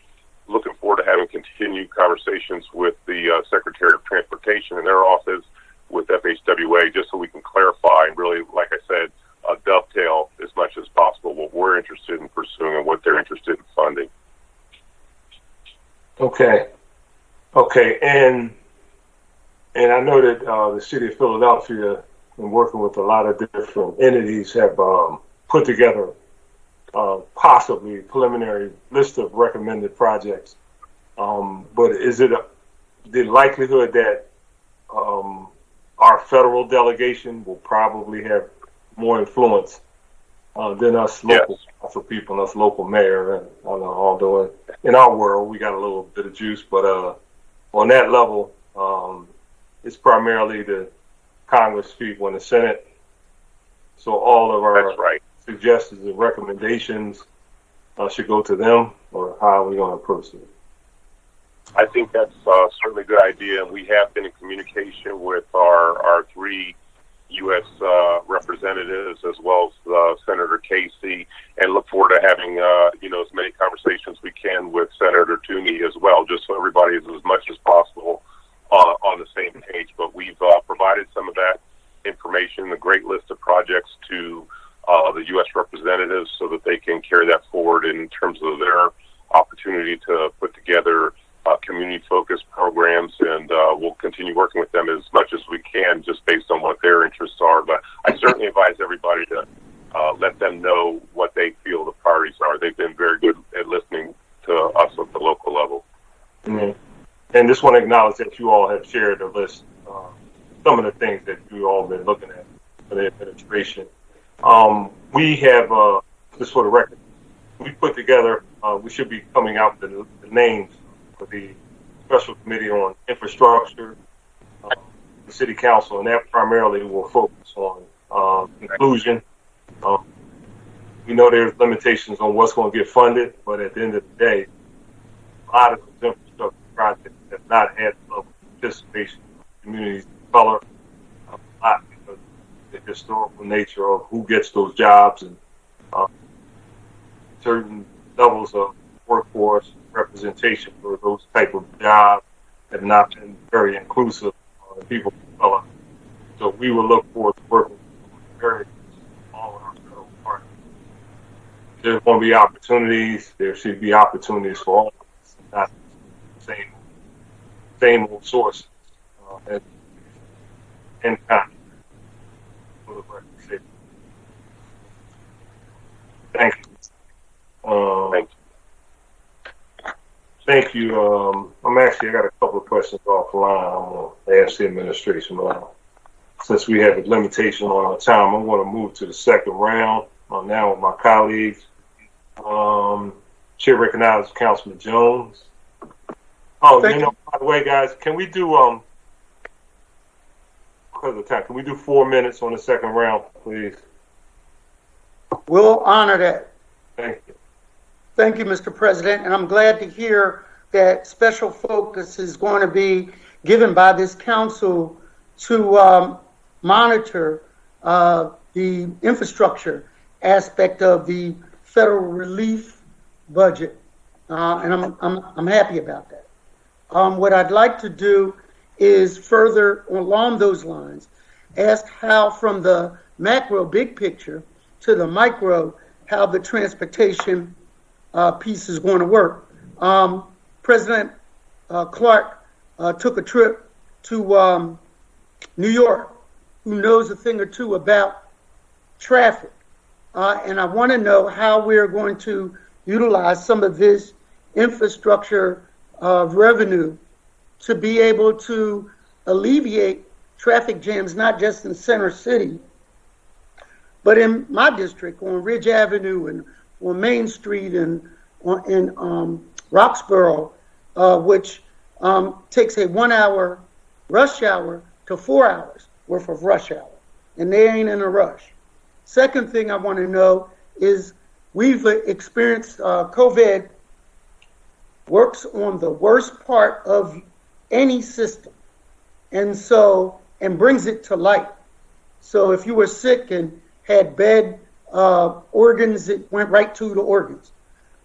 looking forward to having continued conversations with the Secretary of Transportation in their office, with FHWA, just so we can clarify and really, like I said, dovetail as much as possible what we're interested in pursuing and what they're interested in funding. Okay, and I know that the city of Philadelphia, in working with a lot of different entities, have put together possibly a preliminary list of recommended projects. But is it the likelihood that our federal delegation will probably have more influence than us local council people and us local mayor? And although in our world we got a little bit of juice, but on that level, it's primarily the Congress people and the Senate. So all of our suggestions and recommendations should go to them, or how are we going to approach it? I think that's certainly a good idea, and we have been in communication with our three U.S. representatives, as well as Senator Casey, and look forward to having as many conversations we can with Senator Toomey as well, just so everybody is as much as possible on the same page. But we've provided some of that information, the great list of projects, to the U.S. representatives so that they can carry that forward in terms of their opportunity to put together community-focused programs, and we'll continue working with them as much as we can, just based on what their interests are. But I certainly advise everybody to let them know what they feel the priorities are. They've been very good at listening to us at the local level. Mm-hmm. And just want to acknowledge that you all have shared a list, some of the things that you all been looking at for the administration. We have, just for the record, we put together, we should be coming out with the names for the Special Committee on Infrastructure, the City Council, and that primarily will focus on inclusion. We know there's limitations on what's going to get funded, but at the end of the day, a lot of those infrastructure projects have not had the level of participation of communities of color, a lot because of the historical nature of who gets those jobs, and certain levels of workforce representation for those type of jobs have not been very inclusive of people of color. So we will look forward to working with all of our federal partners. There's going to be opportunities. There should be opportunities for all of us, not the same old sources and kind. Thank you. Thank you. I got a couple of questions offline. I'm going to ask the administration now. Since we have a limitation on our time, I'm going to move to the second round now with my colleagues. Chair recognizes Councilman Jones. Oh, by the way, guys, can we do, because of the time, can we do 4 minutes on the second round, please? We'll honor that. Thank you. Thank you, Mr. President, and I'm glad to hear that special focus is going to be given by this council to monitor the infrastructure aspect of the federal relief budget, and I'm happy about that. What I'd like to do is further along those lines ask how, from the macro big picture to the micro, how the transportation piece is going to work. President Clark took a trip to New York, who knows a thing or two about traffic. And I want to know how we're going to utilize some of this infrastructure revenue to be able to alleviate traffic jams, not just in Center City, but in my district on Ridge Avenue and on Main Street and in Roxborough, which takes a 1 hour rush hour to 4 hours worth of rush hour, and they ain't in a rush. Second thing I want to know is we've experienced COVID works on the worst part of any system, and brings it to light. So if you were sick and had bad organs, it went right to the organs.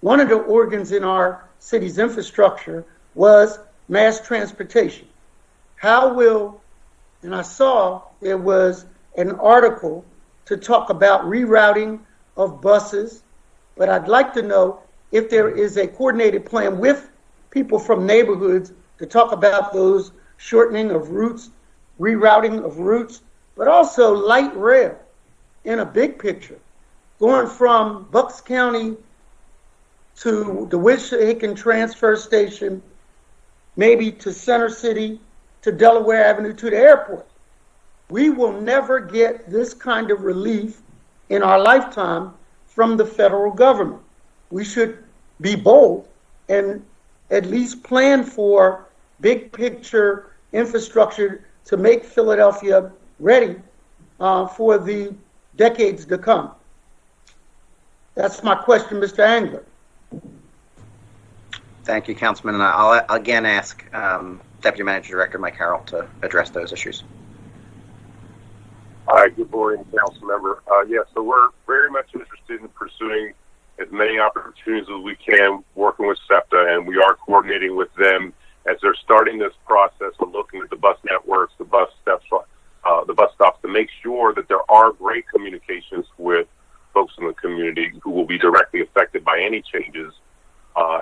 One of the organs in our city's infrastructure was mass transportation. How will, and I saw there was an article to talk about rerouting of buses, but I'd like to know if there is a coordinated plan with people from neighborhoods to talk about those shortening of routes, rerouting of routes, but also light rail in a big picture, going from Bucks County to the Wissahickon Transfer Station, maybe to Center City, to Delaware Avenue, to the airport. We will never get this kind of relief in our lifetime from the federal government. We should be bold and at least plan for big picture infrastructure to make Philadelphia ready for the decades to come. That's my question, Mr. Angler. Thank you, Councilman. And I'll again ask Deputy Manager Director Mike Harrell to address those issues. Hi, good morning, Council Member. So we're very much interested in pursuing as many opportunities as we can, working with SEPTA, and we are coordinating with them as they're starting this process of looking at the bus networks, the bus stops, to make sure that there are great communications with folks in the community who will be directly affected by any changes.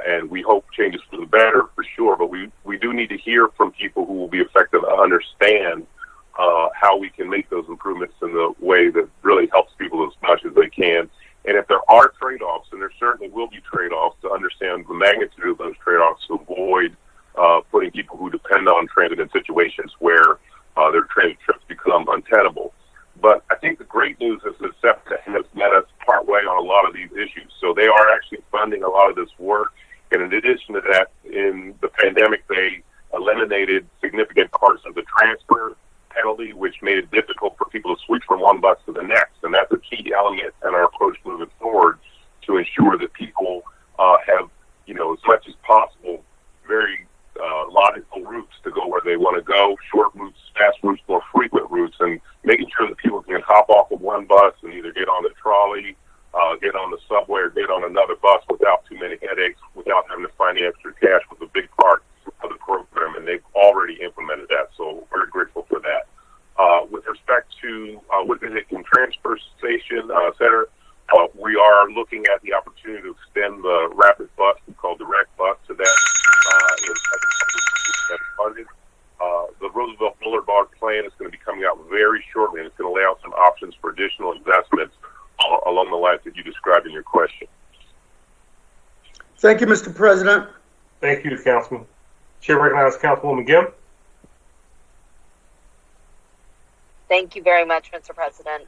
And we hope changes for the better, for sure, but we do need to hear from people who will be affected to understand how we can make those improvements in the way that really helps people as much as they can. And if there are trade-offs, and there certainly will be trade-offs, to understand the magnitude of those trade-offs to avoid putting people who depend on transit in situations where their transit trips become untenable. But I think the great news is that SEPTA has met us partway on a lot of these issues. So they are actually funding a lot of this work. And in addition to that, in the pandemic, they eliminated significant parts of the transfer penalty, which made it difficult for people to switch from one bus to the next. And that's a key element in our approach moving forward to ensure that people have, as much as possible, very logical routes to go where they want to go, short routes, fast routes, more frequent routes, and making sure that people can hop off of one bus and either get on the trolley, get on the subway, or get on another bus without too many headaches, without having to find the extra cash, was a big part of the program, and they've already implemented that, so we're grateful for that. With respect to Wissahickon Transfer Station Center, we are looking at the opportunity to extend the rapid bus, called Direct Bus, to that. Funded. The Roosevelt Boulevard plan is going to be coming out very shortly, and it's going to lay out some options for additional investments along the lines that you described in your question. Thank you, Mr. President. Thank you, Councilman. Chair recognizes Councilwoman Gimm. Thank you very much, Mr. President.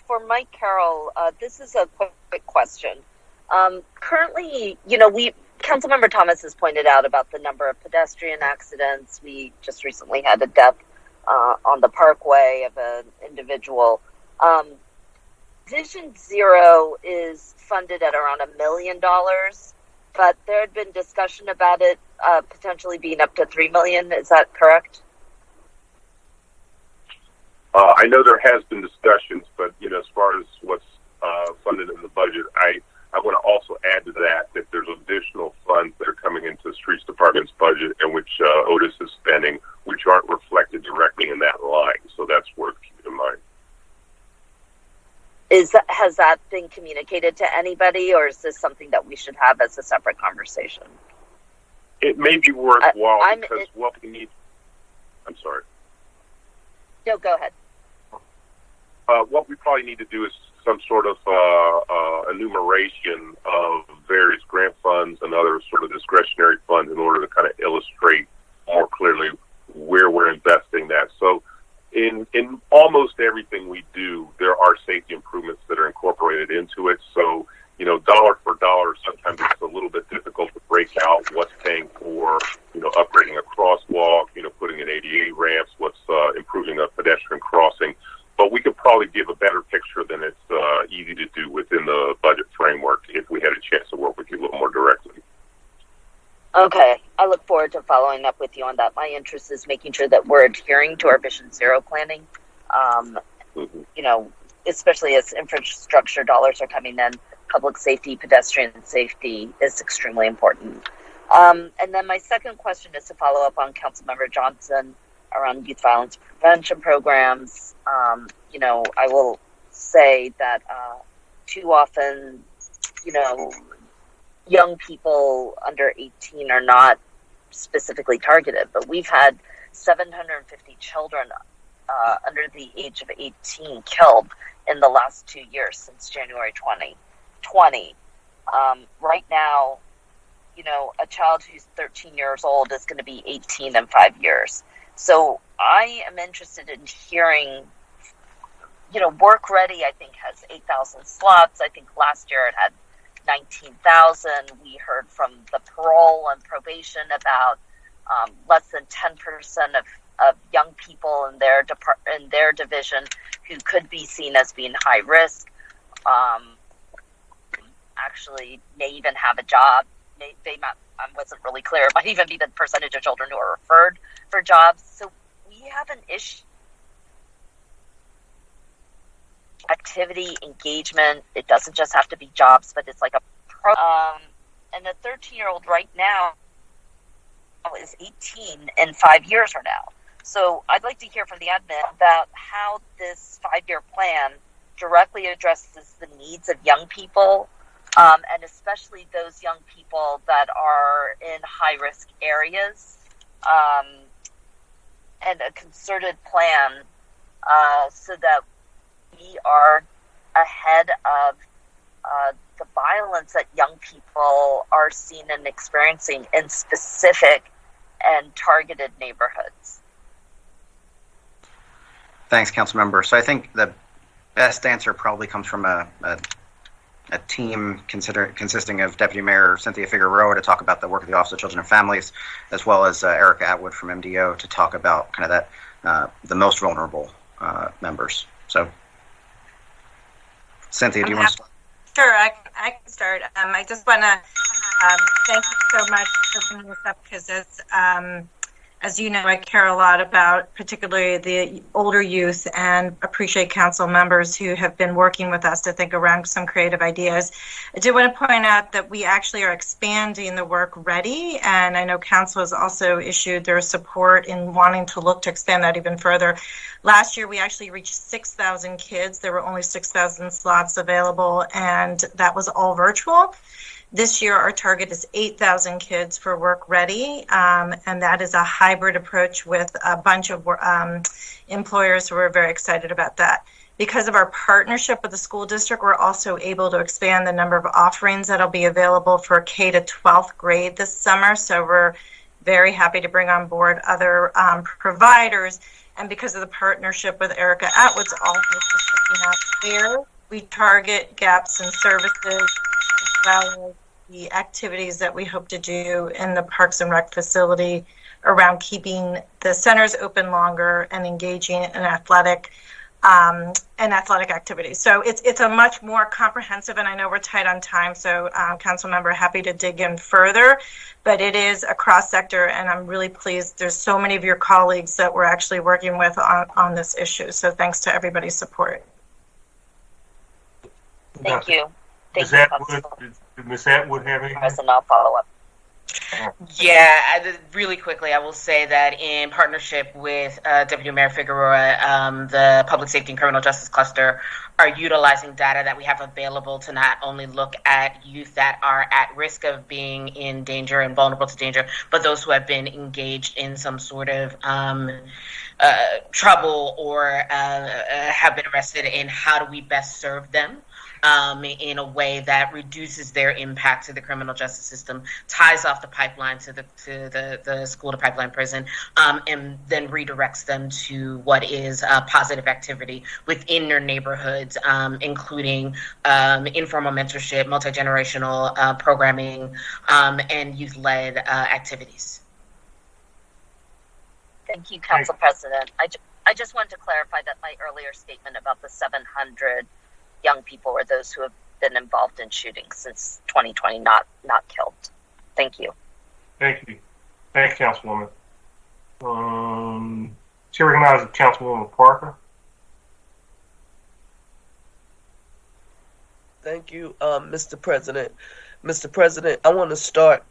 For Mike Carroll, this is a quick question. Currently, Councilmember Thomas has pointed out about the number of pedestrian accidents. We just recently had a death on the Parkway of an individual. Vision Zero is funded at around $1 million, but there had been discussion about it potentially being up to $3 million. Is that correct? I know there has been discussions, but as far as what's funded in the budget, I want to also add to that there's additional funds that are coming into the Streets Department's budget, and which Otis is spending, which aren't reflected directly in that line. So that's worth keeping in mind. Has that been communicated to anybody, or is this something that we should have as a separate conversation? It may be worthwhile because what we need. I'm sorry. No, go ahead. What we probably need to do is some sort of enumeration of various grant funds and other sort of discretionary funds in order to kind of illustrate more clearly where we're investing that. So in almost everything we do, there are safety improvements that are incorporated into it. So, dollar for dollar, sometimes it's a little bit difficult to break out what's paying for, upgrading a crosswalk, putting in ADA ramps, what's improving a pedestrian crossing. But we could probably give a better picture than it's easy to do within the budget framework if we had a chance to work with you a little more directly. Okay. I look forward to following up with you on that. My interest is making sure that we're adhering to our Vision Zero planning. especially as infrastructure dollars are coming in, public safety, pedestrian safety is extremely important. And then my second question is to follow up on Councilmember Johnson around youth violence prevention programs. I will say that too often, young people under 18 are not specifically targeted, but we've had 750 children under the age of 18 killed in the last 2 years since January 2020. Right now, a child who's 13 years old is going to be 18 in 5 years. So I am interested in hearing, Work Ready, I think, has 8,000 slots. I think last year it had 19,000. We heard from the parole and probation about less than 10% of young people in their division who could be seen as being high risk, actually may even have a job. I wasn't really clear. It might even be the percentage of children who are referred for jobs. So we have an issue. Activity, engagement, it doesn't just have to be jobs, but it's like a and a 13-year-old right now is 18 in 5 years from now. So I'd like to hear from the admin about how this 5-year plan directly addresses the needs of young people, and especially those young people that are in high-risk areas, and a concerted plan so that we are ahead of the violence that young people are seeing and experiencing in specific and targeted neighborhoods. Thanks, Councilmember. So I think the best answer probably comes from a team consisting of Deputy Mayor Cynthia Figueroa to talk about the work of the Office of Children and Families, as well as Erica Atwood from MDO to talk about kind of that the most vulnerable members. So, Cynthia, do you want to start? Sure, I can start. I just want to thank you so much for bringing this up because it's, as you know, I care a lot about particularly the older youth and appreciate council members who have been working with us to think around some creative ideas. I do want to point out that we actually are expanding the Work Ready, and I know council has also issued their support in wanting to look to expand that even further. Last year, we actually reached 6,000 kids. There were only 6,000 slots available, and that was all virtual. This year, our target is 8,000 kids for Work Ready, and that is a hybrid approach with a bunch of employers who are very excited about that. Because of our partnership with the school district, we're also able to expand the number of offerings that'll be available for K to 12th grade this summer. So we're very happy to bring on board other providers. And because of the partnership with Erica Atwood's office, looking out there, we target gaps in services as well as the activities that we hope to do in the Parks and Rec facility around keeping the centers open longer and engaging in athletic activities. So it's a much more comprehensive, and I know we're tight on time, so council member, happy to dig in further, but it is a cross sector, and I'm really pleased there's so many of your colleagues that we're actually working with on this issue. So thanks to everybody's support. Thank you. Ms. Atwood, did Ms. Atwood have anything? And I'll follow up. Yeah, really quickly, I will say that in partnership with Deputy Mayor Figueroa, the Public Safety and Criminal Justice Cluster are utilizing data that we have available to not only look at youth that are at risk of being in danger and vulnerable to danger, but those who have been engaged in some sort of trouble or have been arrested, in how do we best serve them in a way that reduces their impact to the criminal justice system, ties off the pipeline to the school to pipeline prison, and then redirects them to what is positive activity within their neighborhoods, including informal mentorship, multi-generational programming, and youth-led activities. Thank you, Council President. I just wanted to clarify that my earlier statement about the 700 young people or those who have been involved in shootings since 2020, not killed. Thank you. Thank you. Thanks, Councilwoman. Chair recognizes Councilwoman Parker. Thank you, Mr. President. Mr. President, I want to start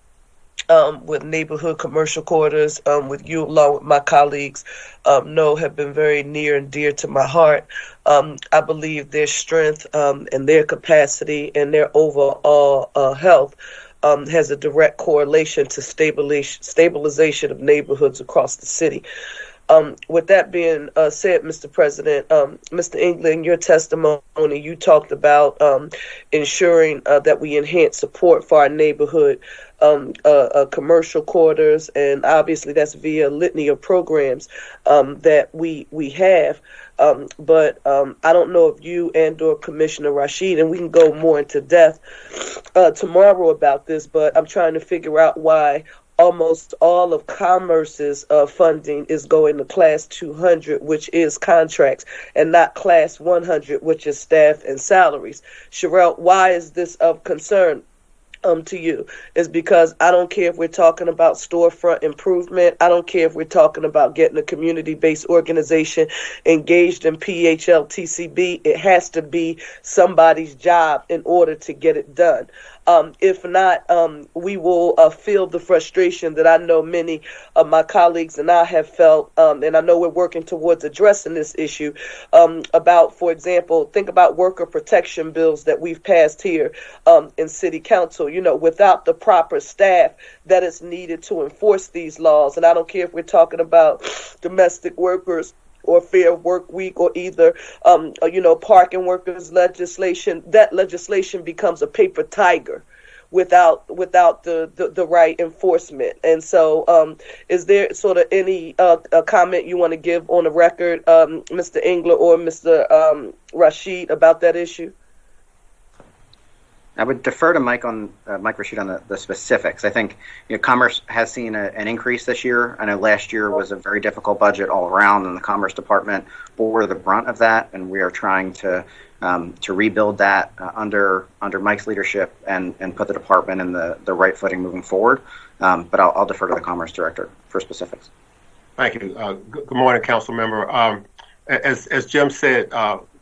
with neighborhood commercial quarters, with you along with my colleagues, have been very near and dear to my heart. I believe their strength and their capacity and their overall health has a direct correlation to stabilization of neighborhoods across the city. With that being said, Mr. President, Mr. England, in your testimony, you talked about ensuring that we enhance support for our neighborhood commercial quarters, and obviously that's via a litany of programs that we have. But I don't know if you and/or Commissioner Rashid, and we can go more into depth tomorrow about this, but I'm trying to figure out why almost all of Commerce's funding is going to Class 200, which is contracts, and not Class 100, which is staff and salaries. Sherelle, why is this of concern to you? Is because I don't care if we're talking about storefront improvement. I don't care if we're talking about getting a community-based organization engaged in PHLTCB. It has to be somebody's job in order to get it done. If not, we will feel the frustration that I know many of my colleagues and I have felt, and I know we're working towards addressing this issue about, for example, think about worker protection bills that we've passed here in City Council, without the proper staff that is needed to enforce these laws. And I don't care if we're talking about domestic workers or fair work week, or either, parking workers legislation. That legislation becomes a paper tiger without the right enforcement. And so, is there sort of any comment you want to give on the record, Mr. Engler or Mr. Rashid, about that issue? I would defer to Mike Rashid on the specifics. I think Commerce has seen an increase this year. I know last year was a very difficult budget all around, and the Commerce Department bore the brunt of that. And we are trying to rebuild that under Mike's leadership and put the department in the right footing moving forward. But I'll defer to the Commerce Director for specifics. Thank you. Good morning, Council Member. As Jim said,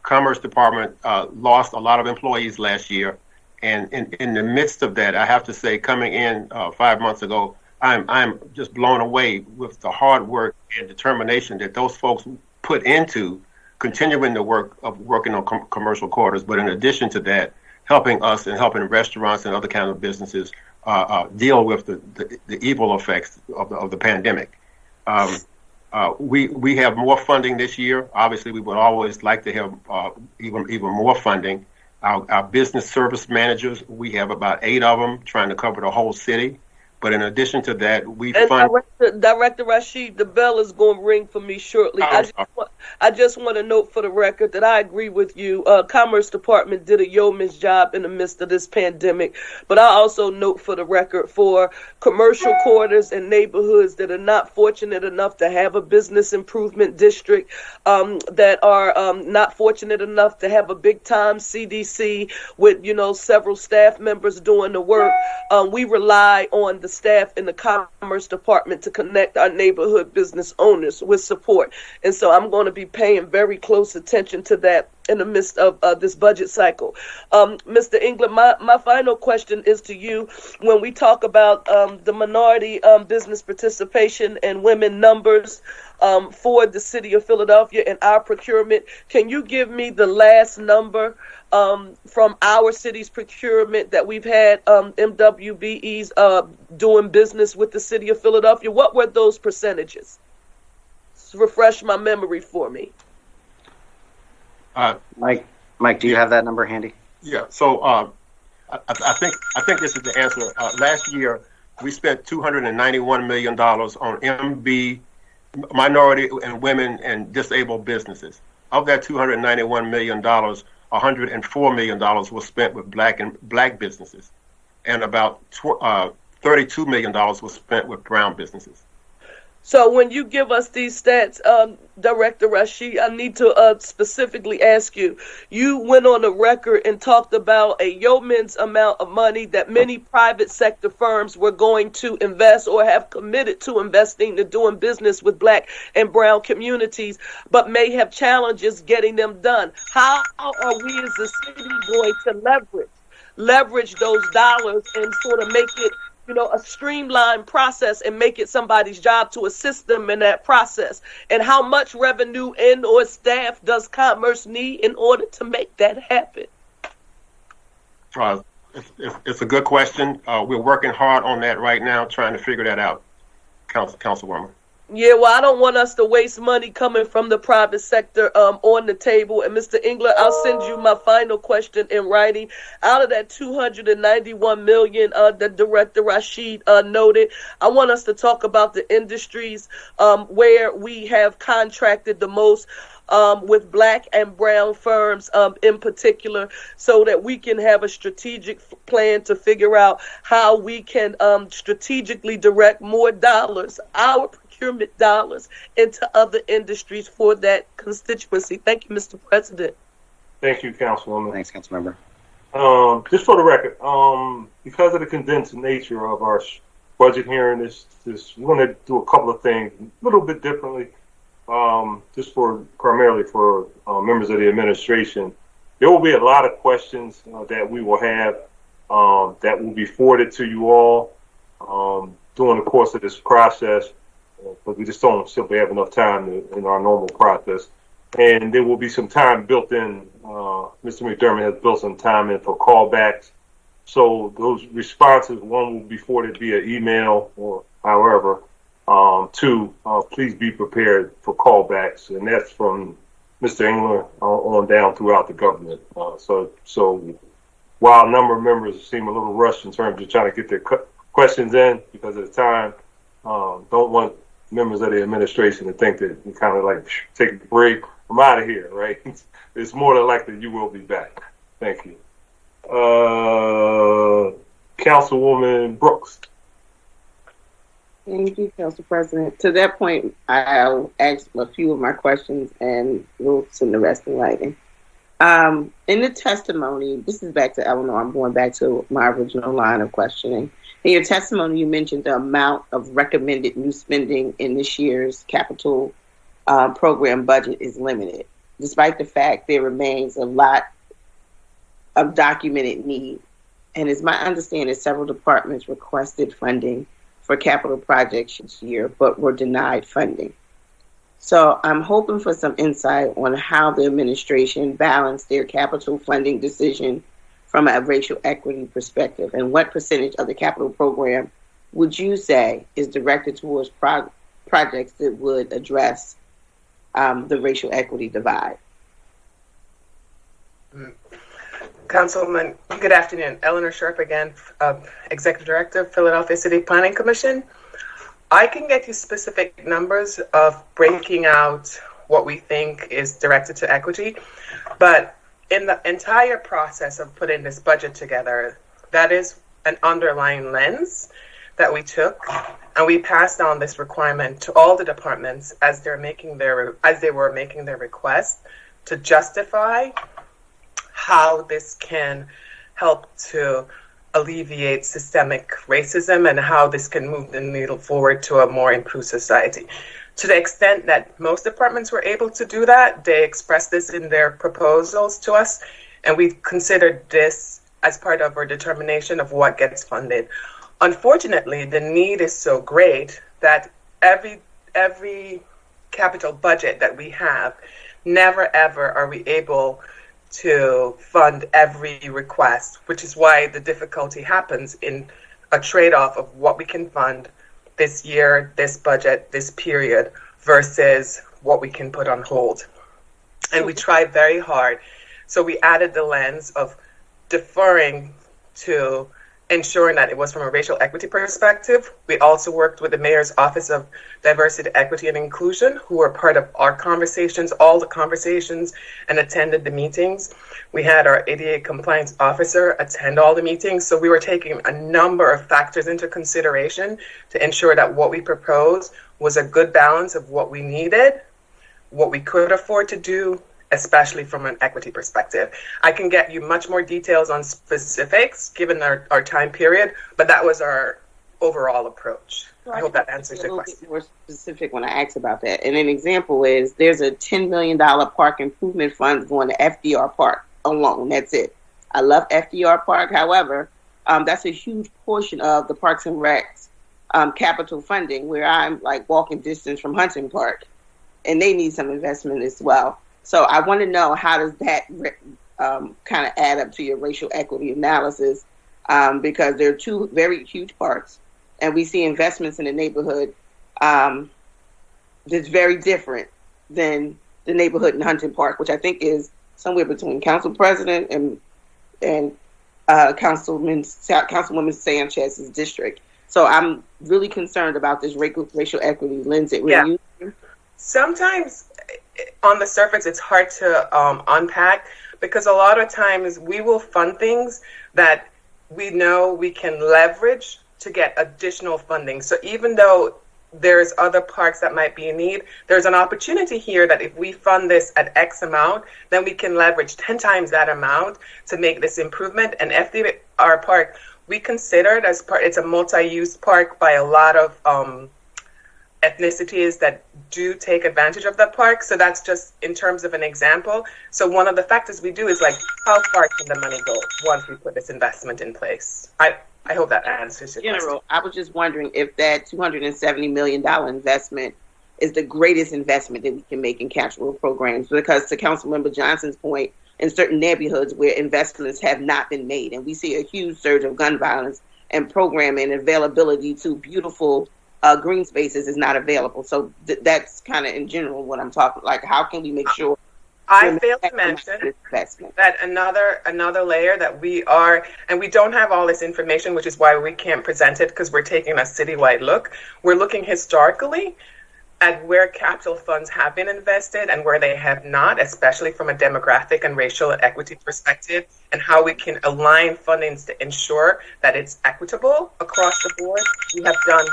Commerce Department lost a lot of employees last year. And in the midst of that, I have to say, coming in 5 months ago, I'm just blown away with the hard work and determination that those folks put into continuing the work of working on commercial quarters. But in addition to that, helping us and helping restaurants and other kinds of businesses deal with the evil effects of the pandemic. We have more funding this year. Obviously, we would always like to have even more funding. Our business service managers, we have about 8 of them trying to cover the whole city. But in addition to that, we fund... Director Rashid, the bell is going to ring for me shortly. I just want to note for the record that I agree with you. Commerce Department did a yeoman's job in the midst of this pandemic. But I also note for the record, for commercial quarters and neighborhoods that are not fortunate enough to have a business improvement district, that are not fortunate enough to have a big-time CDC with, several staff members doing the work, we rely on the staff in the Commerce Department to connect our neighborhood business owners with support. And so I'm going to be paying very close attention to that in the midst of this budget cycle. Mr. England, my final question is to you. When we talk about the minority business participation and women numbers for the city of Philadelphia and our procurement, can you give me the last number from our city's procurement that we've had MWBEs doing business with the city of Philadelphia? What were those percentages? Refresh my memory for me. Mike, do you have that number handy? Yeah. So I think this is the answer. Last year we spent $291 million on MB, minority and women and disabled businesses. Of that $291 million, $104 million was spent with black businesses, and about $32 million was spent with brown businesses. So when you give us these stats, Director Rashid, I need to specifically ask you, you went on the record and talked about a yeoman's amount of money that many private sector firms were going to invest or have committed to investing to doing business with Black and brown communities, but may have challenges getting them done. How are we as a city going to leverage those dollars and sort of make it, a streamlined process and make it somebody's job to assist them in that process? And how much revenue and or staff does Commerce need in order to make that happen? It's a good question. We're working hard on that right now, trying to figure that out, Councilwoman. Yeah, well, I don't want us to waste money coming from the private sector on the table. And Mr. Engler, I'll send you my final question in writing. Out of that $291 million that Director Rashid noted, I want us to talk about the industries where we have contracted the most with Black and brown firms in particular, so that we can have a strategic plan to figure out how we can strategically direct more dollars, our procurement dollars, into other industries for that constituency. Thank you, Mr. President. Thank you, Councilwoman. Thanks, Councilmember. Just for the record, because of the condensed nature of our budget hearing, we're going to do a couple of things a little bit differently. Just primarily for members of the administration. There will be a lot of questions that we will have that will be forwarded to you all during the course of this process, but we just don't simply have enough time in our normal process. And there will be some time built in. Mr. McDermott has built some time in for callbacks. So those responses, one will be forwarded via email or however. Two, please be prepared for callbacks, and that's from Mr. Engler on down throughout the government. So while a number of members seem a little rushed in terms of trying to get their questions in because of the time, don't want members of the administration to think that you kind of like take a break. I'm out of here, right? It's more than likely you will be back. Thank you. Councilwoman Brooks. Thank you, Council President. To that point, I'll ask a few of my questions and we'll send the rest in writing. In the testimony, this is back to Eleanor, I'm going back to my original line of questioning. In your testimony, you mentioned the amount of recommended new spending in this year's capital program budget is limited, despite the fact there remains a lot of documented need. And it's my understanding several departments requested funding for capital projects this year, but were denied funding. So I'm hoping for some insight on how the administration balanced their capital funding decision from a racial equity perspective, and what percentage of the capital program would you say is directed towards projects that would address the racial equity divide? Councilman, good afternoon. Eleanor Sharp again, Executive Director, Philadelphia City Planning Commission. I can get you specific numbers of breaking out what we think is directed to equity, but in the entire process of putting this budget together, that is an underlying lens that we took, and we passed on this requirement to all the departments as they were making their requests to justify how this can help to alleviate systemic racism and how this can move the needle forward to a more improved society. To the extent that most departments were able to do that, they expressed this in their proposals to us, and we considered this as part of our determination of what gets funded. Unfortunately, the need is so great that every capital budget that we have, never ever are we able to fund every request, which is why the difficulty happens in a trade-off of what we can fund this year, this budget, this period, versus what we can put on hold. And we tried very hard. So we added the lens of deferring to ensuring that it was from a racial equity perspective. We also worked with the Mayor's Office of Diversity, Equity, and Inclusion, who were part of our conversations, all the conversations, and attended the meetings. We had our ADA compliance officer attend all the meetings. So we were taking a number of factors into consideration to ensure that what we proposed was a good balance of what we needed, what we could afford to do, especially from an equity perspective. I can get you much more details on specifics given our time period, but that was our overall approach. I hope that answers your question. More specific when I asked about that. And an example is there's a $10 million park improvement fund going to FDR Park alone. That's it. I love FDR Park. However, that's a huge portion of the Parks and Recs capital funding, where I'm like walking distance from Hunting Park, and they need some investment as well. So I want to know, how does that kind of add up to your racial equity analysis? Because they're two very huge parks, and we see investments in the neighborhood that's very different than the neighborhood in Hunting Park, which I think is somewhere between Council President and Councilwoman Sanchez's district. So I'm really concerned about this racial equity lens that we're using. Sometimes on the surface, it's hard to unpack, because a lot of times we will fund things that we know we can leverage to get additional funding. So even though there's other parks that might be in need, there's an opportunity here that if we fund this at X amount, then we can leverage 10 times that amount to make this improvement. And FDR Park, we consider it as part, it's a multi-use park by a lot of ethnicities that do take advantage of the park. So that's just in terms of an example. So one of the factors we do is like, how far can the money go once we put this investment in place? I hope that answers your question. I was just wondering if that $270 million investment is the greatest investment that we can make in capital programs, because to Councilmember Johnson's point, in certain neighborhoods where investments have not been made, and we see a huge surge of gun violence, and programming availability to beautiful green spaces is not available. So that's kind of in general what I'm talking, like, how can we make sure? I failed to mention that another layer that we are, and we don't have all this information, which is why we can't present it, because we're taking a citywide look. We're looking historically at where capital funds have been invested and where they have not, especially from a demographic and racial equity perspective, and how we can align fundings to ensure that it's equitable across the board. We have done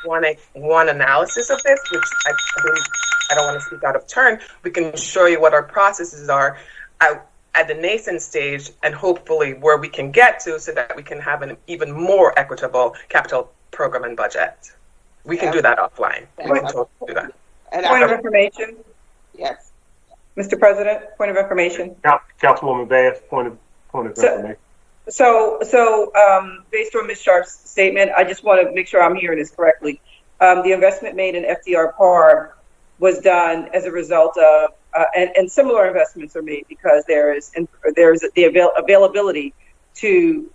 one analysis of this, which I believe, I don't want to speak out of turn. We can show you what our processes are at the nascent stage, and hopefully where we can get to, so that we can have an even more equitable capital program and budget. We can do that offline. We can totally do that. Point of information. Yes. Mr. President, point of information. Councilwoman Bass, point of information. So, based on Ms. Sharp's statement, I just want to make sure I'm hearing this correctly. The investment made in FDR Park was done as a result of, and similar investments are made because there's the availability to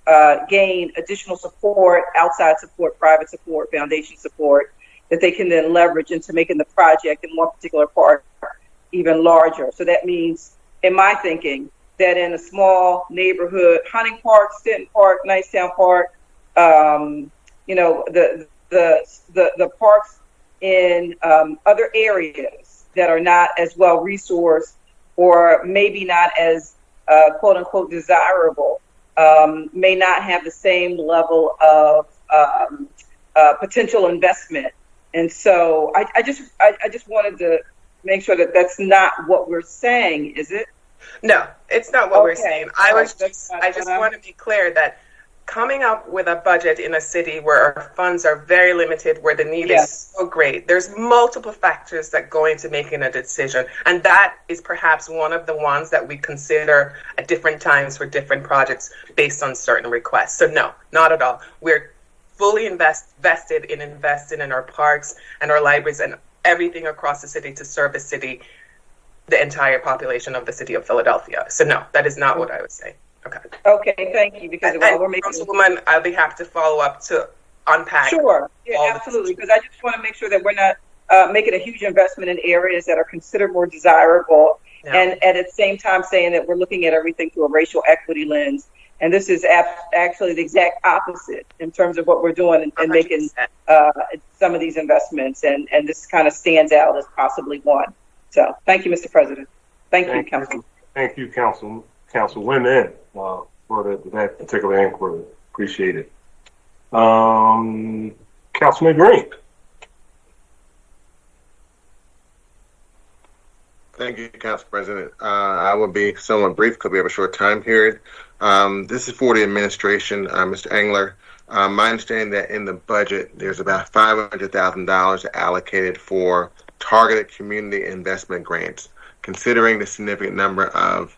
gain additional support, outside support, private support, foundation support, that they can then leverage into making the project in one particular park even larger. So that means, in my thinking, that in a small neighborhood, Hunting Park, Stanton Park, Nicetown Park, the parks in other areas that are not as well resourced, or maybe not as quote unquote desirable, may not have the same level of potential investment. And so I just wanted to make sure that that's not what we're saying, is it? No, it's not what we're saying. I just want to be clear that coming up with a budget in a city where our funds are very limited, where the need is so great, there's multiple factors that go into making a decision. And that is perhaps one of the ones that we consider at different times for different projects based on certain requests. So no, not at all. We're fully vested in investing in our parks and our libraries and everything across the city to serve the entire population of the city of Philadelphia. So no, that is not what I would say. Okay, thank you. Because while we're making Councilwoman, I'll be happy to follow up to unpack. Sure, absolutely. Because I just want to make sure that we're not making a huge investment in areas that are considered more desirable, and at the same time saying that we're looking at everything through a racial equity lens. And this is actually the exact opposite in terms of what we're doing and making some of these investments. And this kind of stands out as possibly one. So thank you, Mr. President. Thank you, Council. Thank you, Councilwomen, for that particular inquiry. Appreciate it. Councilman Green. Thank you, Council President. I will be somewhat brief because we have a short time period. This is for the administration, Mr. Engler. My understanding that in the budget, there's about $500,000 allocated for targeted community investment grants. Considering the significant number of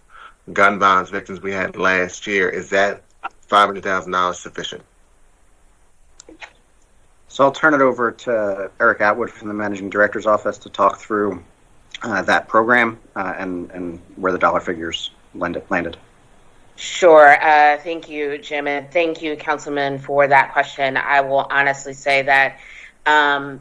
gun violence victims we had last year, is that $500,000 sufficient? So I'll turn it over to Eric Atwood from the Managing Director's Office to talk through that program and where the dollar figures landed. Sure. Thank you, Jim, and thank you, Councilman, for that question. I will honestly say that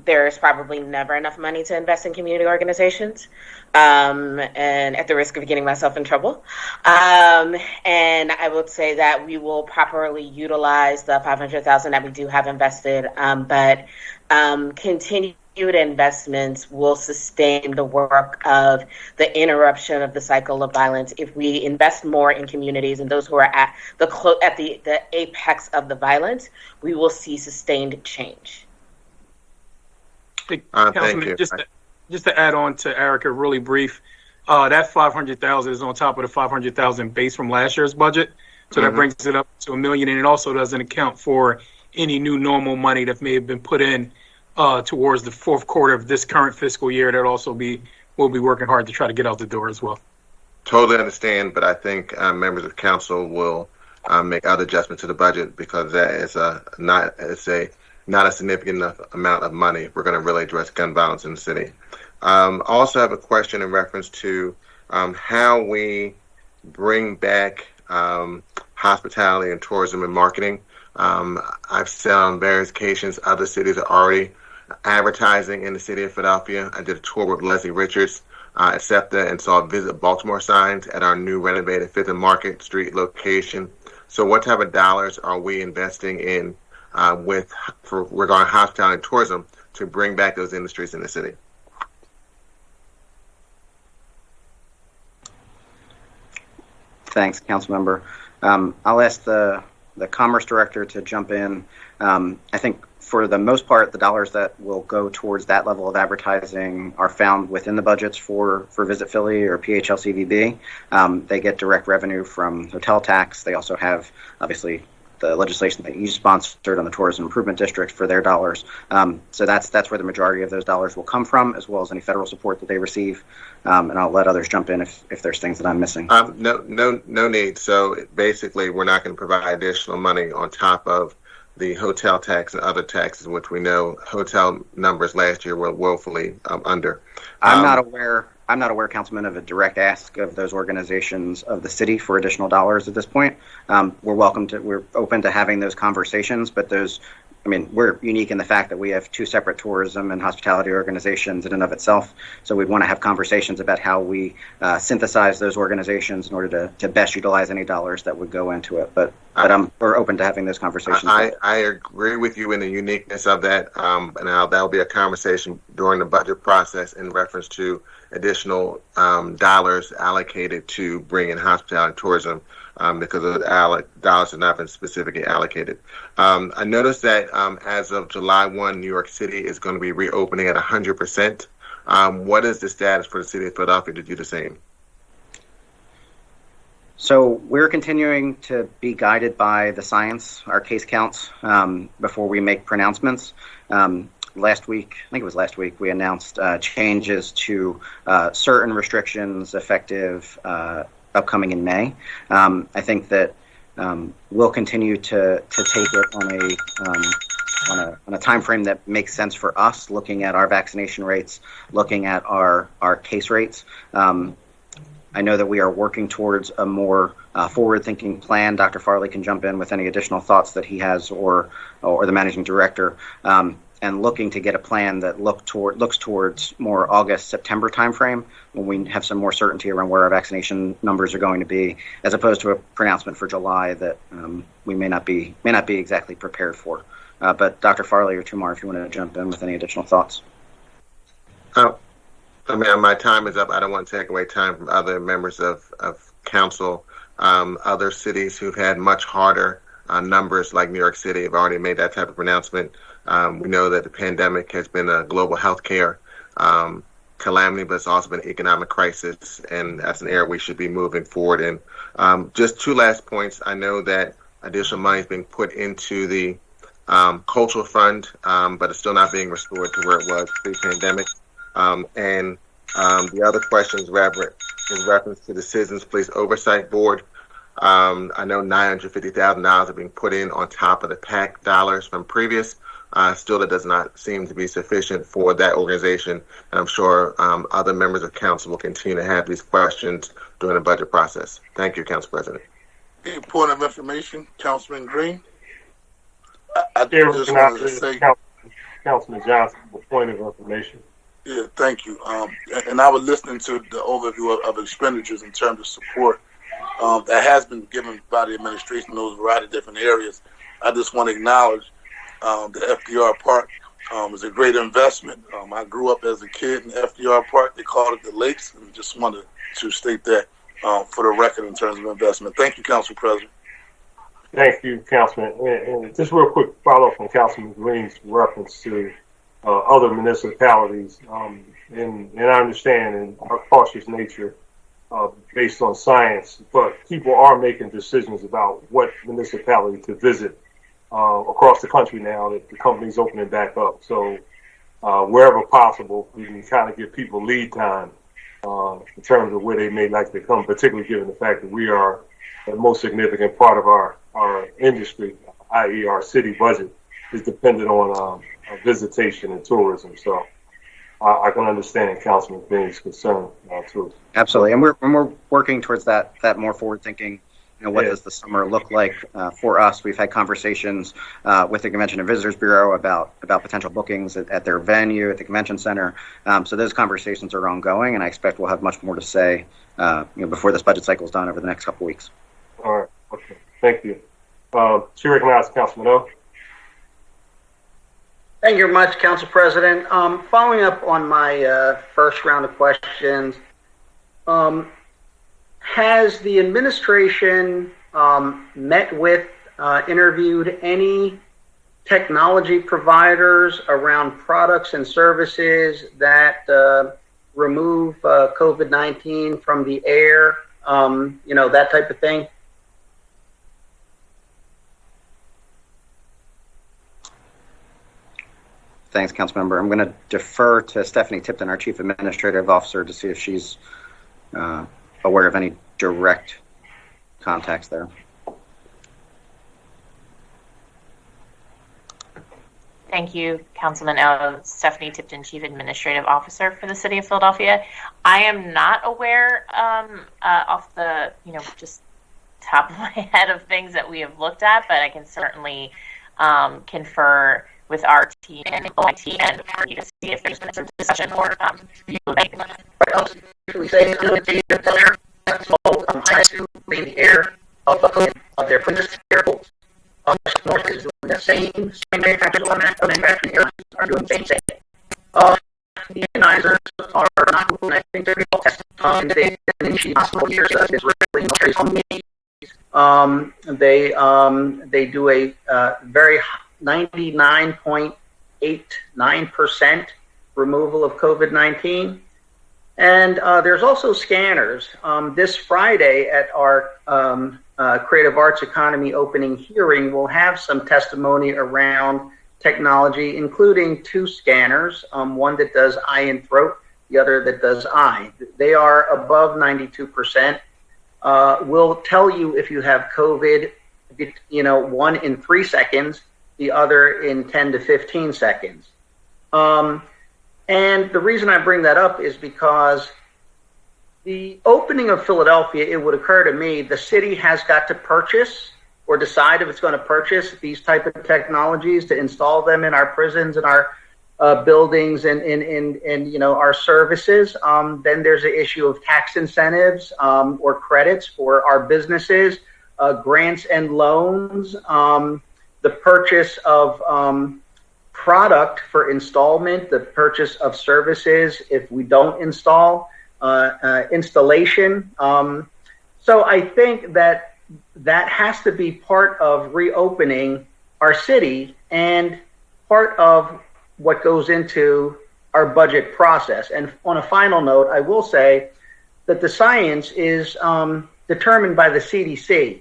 there's probably never enough money to invest in community organizations, and at the risk of getting myself in trouble. And I would say that we will properly utilize the $500,000 that we do have invested, but continued investments will sustain the work of the interruption of the cycle of violence. If we invest more in communities and those who are at the apex of the violence, we will see sustained change. Hey, Councilman, just to add on to Erica, really brief, that $500,000 is on top of the $500,000 base from last year's budget, so that brings it up to $1 million, and it also doesn't account for any new normal money that may have been put in towards the fourth quarter of this current fiscal year. That also we'll be working hard to try to get out the door as well. Totally understand, but I think members of council will make other adjustments to the budget because that is not a significant enough amount of money. We're going to really address gun violence in the city. Also have a question in reference to how we bring back hospitality and tourism and marketing. I've said on various occasions other cities are already advertising in the city of Philadelphia. I did a tour with Leslie Richards at SEPTA and saw Visit Baltimore signs at our new renovated 5th and Market Street location. So what type of dollars are we investing in regarding hospitality and tourism to bring back those industries in the city? Thanks, Councilmember. I'll ask the Commerce Director to jump in. I think for the most part, the dollars that will go towards that level of advertising are found within the budgets for Visit Philly or PHLCVB. They get direct revenue from hotel tax. They also have, obviously, the legislation that you sponsored on the tourism improvement district for their dollars. So that's where the majority of those dollars will come from, as well as any federal support that they receive. And I'll let others jump in if there's things that I'm missing. No need. So basically, we're not going to provide additional money on top of the hotel tax and other taxes, which we know hotel numbers last year were woefully under. I'm not aware, Councilman, of a direct ask of those organizations of the city for additional dollars at this point. We're open to having those conversations, but we're unique in the fact that we have two separate tourism and hospitality organizations in and of itself. So we'd want to have conversations about how we synthesize those organizations in order to best utilize any dollars that would go into it. But we're open to having those conversations. I agree with you in the uniqueness of that, and that'll be a conversation during the budget process in reference to additional dollars allocated to bring in hospitality and tourism. Because of the dollars have not been specifically allocated. I noticed that as of July 1, New York City is going to be reopening at 100%. What is the status for the city of Philadelphia to do the same? So we're continuing to be guided by the science, our case counts, before we make pronouncements. Last week, we announced changes to certain restrictions effective upcoming in May. I think that we'll continue to take it on a time frame that makes sense for us, looking at our vaccination rates, looking at our case rates. I know that we are working towards a more forward-thinking plan. Dr. Farley can jump in with any additional thoughts that he has, or the managing director. And looking to get a plan that looks towards more August, September timeframe when we have some more certainty around where our vaccination numbers are going to be, as opposed to a pronouncement for July that we may not be exactly prepared for. But Dr. Farley or Tumar, if you want to jump in with any additional thoughts. My time is up. I don't want to take away time from other members of council. Other cities who've had much harder numbers, like New York City, have already made that type of pronouncement. We know that the pandemic has been a global healthcare calamity, but it's also been an economic crisis, and that's an area we should be moving forward in. Just two last points. I know that additional money is being put into the cultural fund, but it's still not being restored to where it was pre-pandemic. And the other question is in reference to the Citizens Police Oversight Board. I know $950,000 are being put in on top of the PAC dollars from previous. Still, that does not seem to be sufficient for that organization. And I'm sure other members of council will continue to have these questions during the budget process. Thank you, Council President. Okay, point of information, Councilman Green. I Chair, just wanted to say, Councilman Johnson, a point of information. yeah, thank you. And I was listening to the overview of expenditures in terms of support that has been given by the administration in those variety of different areas. I just want to acknowledge the FDR Park is a great investment. I grew up as a kid in FDR Park. They called it the Lakes, and just wanted to state that for the record in terms of investment. Thank you, Council President. Thank you, Councilman. And just real quick follow-up on Councilman Green's reference to other municipalities. And I understand in our cautious nature based on science, but people are making decisions about what municipality to visit across the country now that the company's opening back up. So wherever possible, we can kind of give people lead time in terms of where they may like to come, particularly given the fact that we are the most significant part of our industry, i.e. our city budget, is dependent on visitation and tourism. So I can understand Councilman Green's concern too. Absolutely, and we're working towards that more forward-thinking. What does the summer look like for us? We've had conversations with the Convention and Visitors Bureau about potential bookings at their venue at the convention center. So those conversations are ongoing, and I expect we'll have much more to say before this budget cycle is done over the next couple weeks. All right. Okay. Thank you. Chair recognizes Councilman O. Thank you very much, Council President. Following up on my first round of questions, has the administration met with, interviewed any technology providers around products and services that remove COVID-19 from the air, that type of thing? Thanks, Councilmember. I'm going to defer to Stephanie Tipton, our Chief Administrative Officer, to see if she's aware of any direct contacts there. Thank you, Councilman O. Stephanie Tipton, Chief Administrative Officer for the City of Philadelphia. I am not aware off the, just top of my head of things that we have looked at, but I can certainly confer with our team and IT and to see if there's been some discussion or in the air of their printers, North is doing the same manufacturers of manufacturing areas are doing the same thing. The ionizers are not connecting to real testing. They initiate hospital years is really no trace on these. They do a very 99.89% removal of COVID-19. And there's also scanners. This Friday at our Creative Arts Economy opening hearing, we'll have some testimony around technology, including 2 scanners, one that does eye and throat, the other that does eye. They are above 92%. Will tell you if you have COVID, one in 3 seconds, the other in 10 to 15 seconds. And the reason I bring that up is because the opening of Philadelphia, it would occur to me, the city has got to purchase or decide if it's going to purchase these type of technologies to install them in our prisons and our buildings and our services. Then there's the issue of tax incentives or credits for our businesses, grants and loans, the purchase of product for installment, the purchase of services if we don't install, installation. So I think that has to be part of reopening our city and part of what goes into our budget process. And on a final note, I will say that the science is determined by the CDC.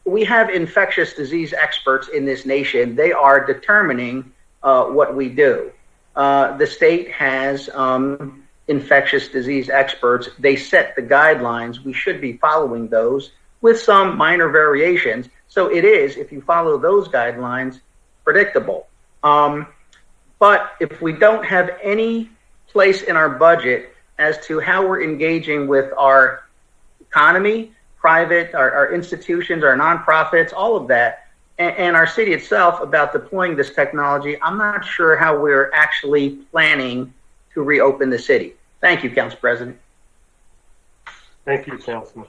We have infectious disease experts in this nation. They are determining what we do. The state has infectious disease experts. They set the guidelines. We should be following those with some minor variations. So it is, if you follow those guidelines, predictable. But if we don't have any place in our budget as to how we're engaging with our economy, private, our institutions, our nonprofits, all of that, and our city itself about deploying this technology, I'm not sure how we're actually planning to reopen the city. Thank you, Council President. Thank you, Councilman.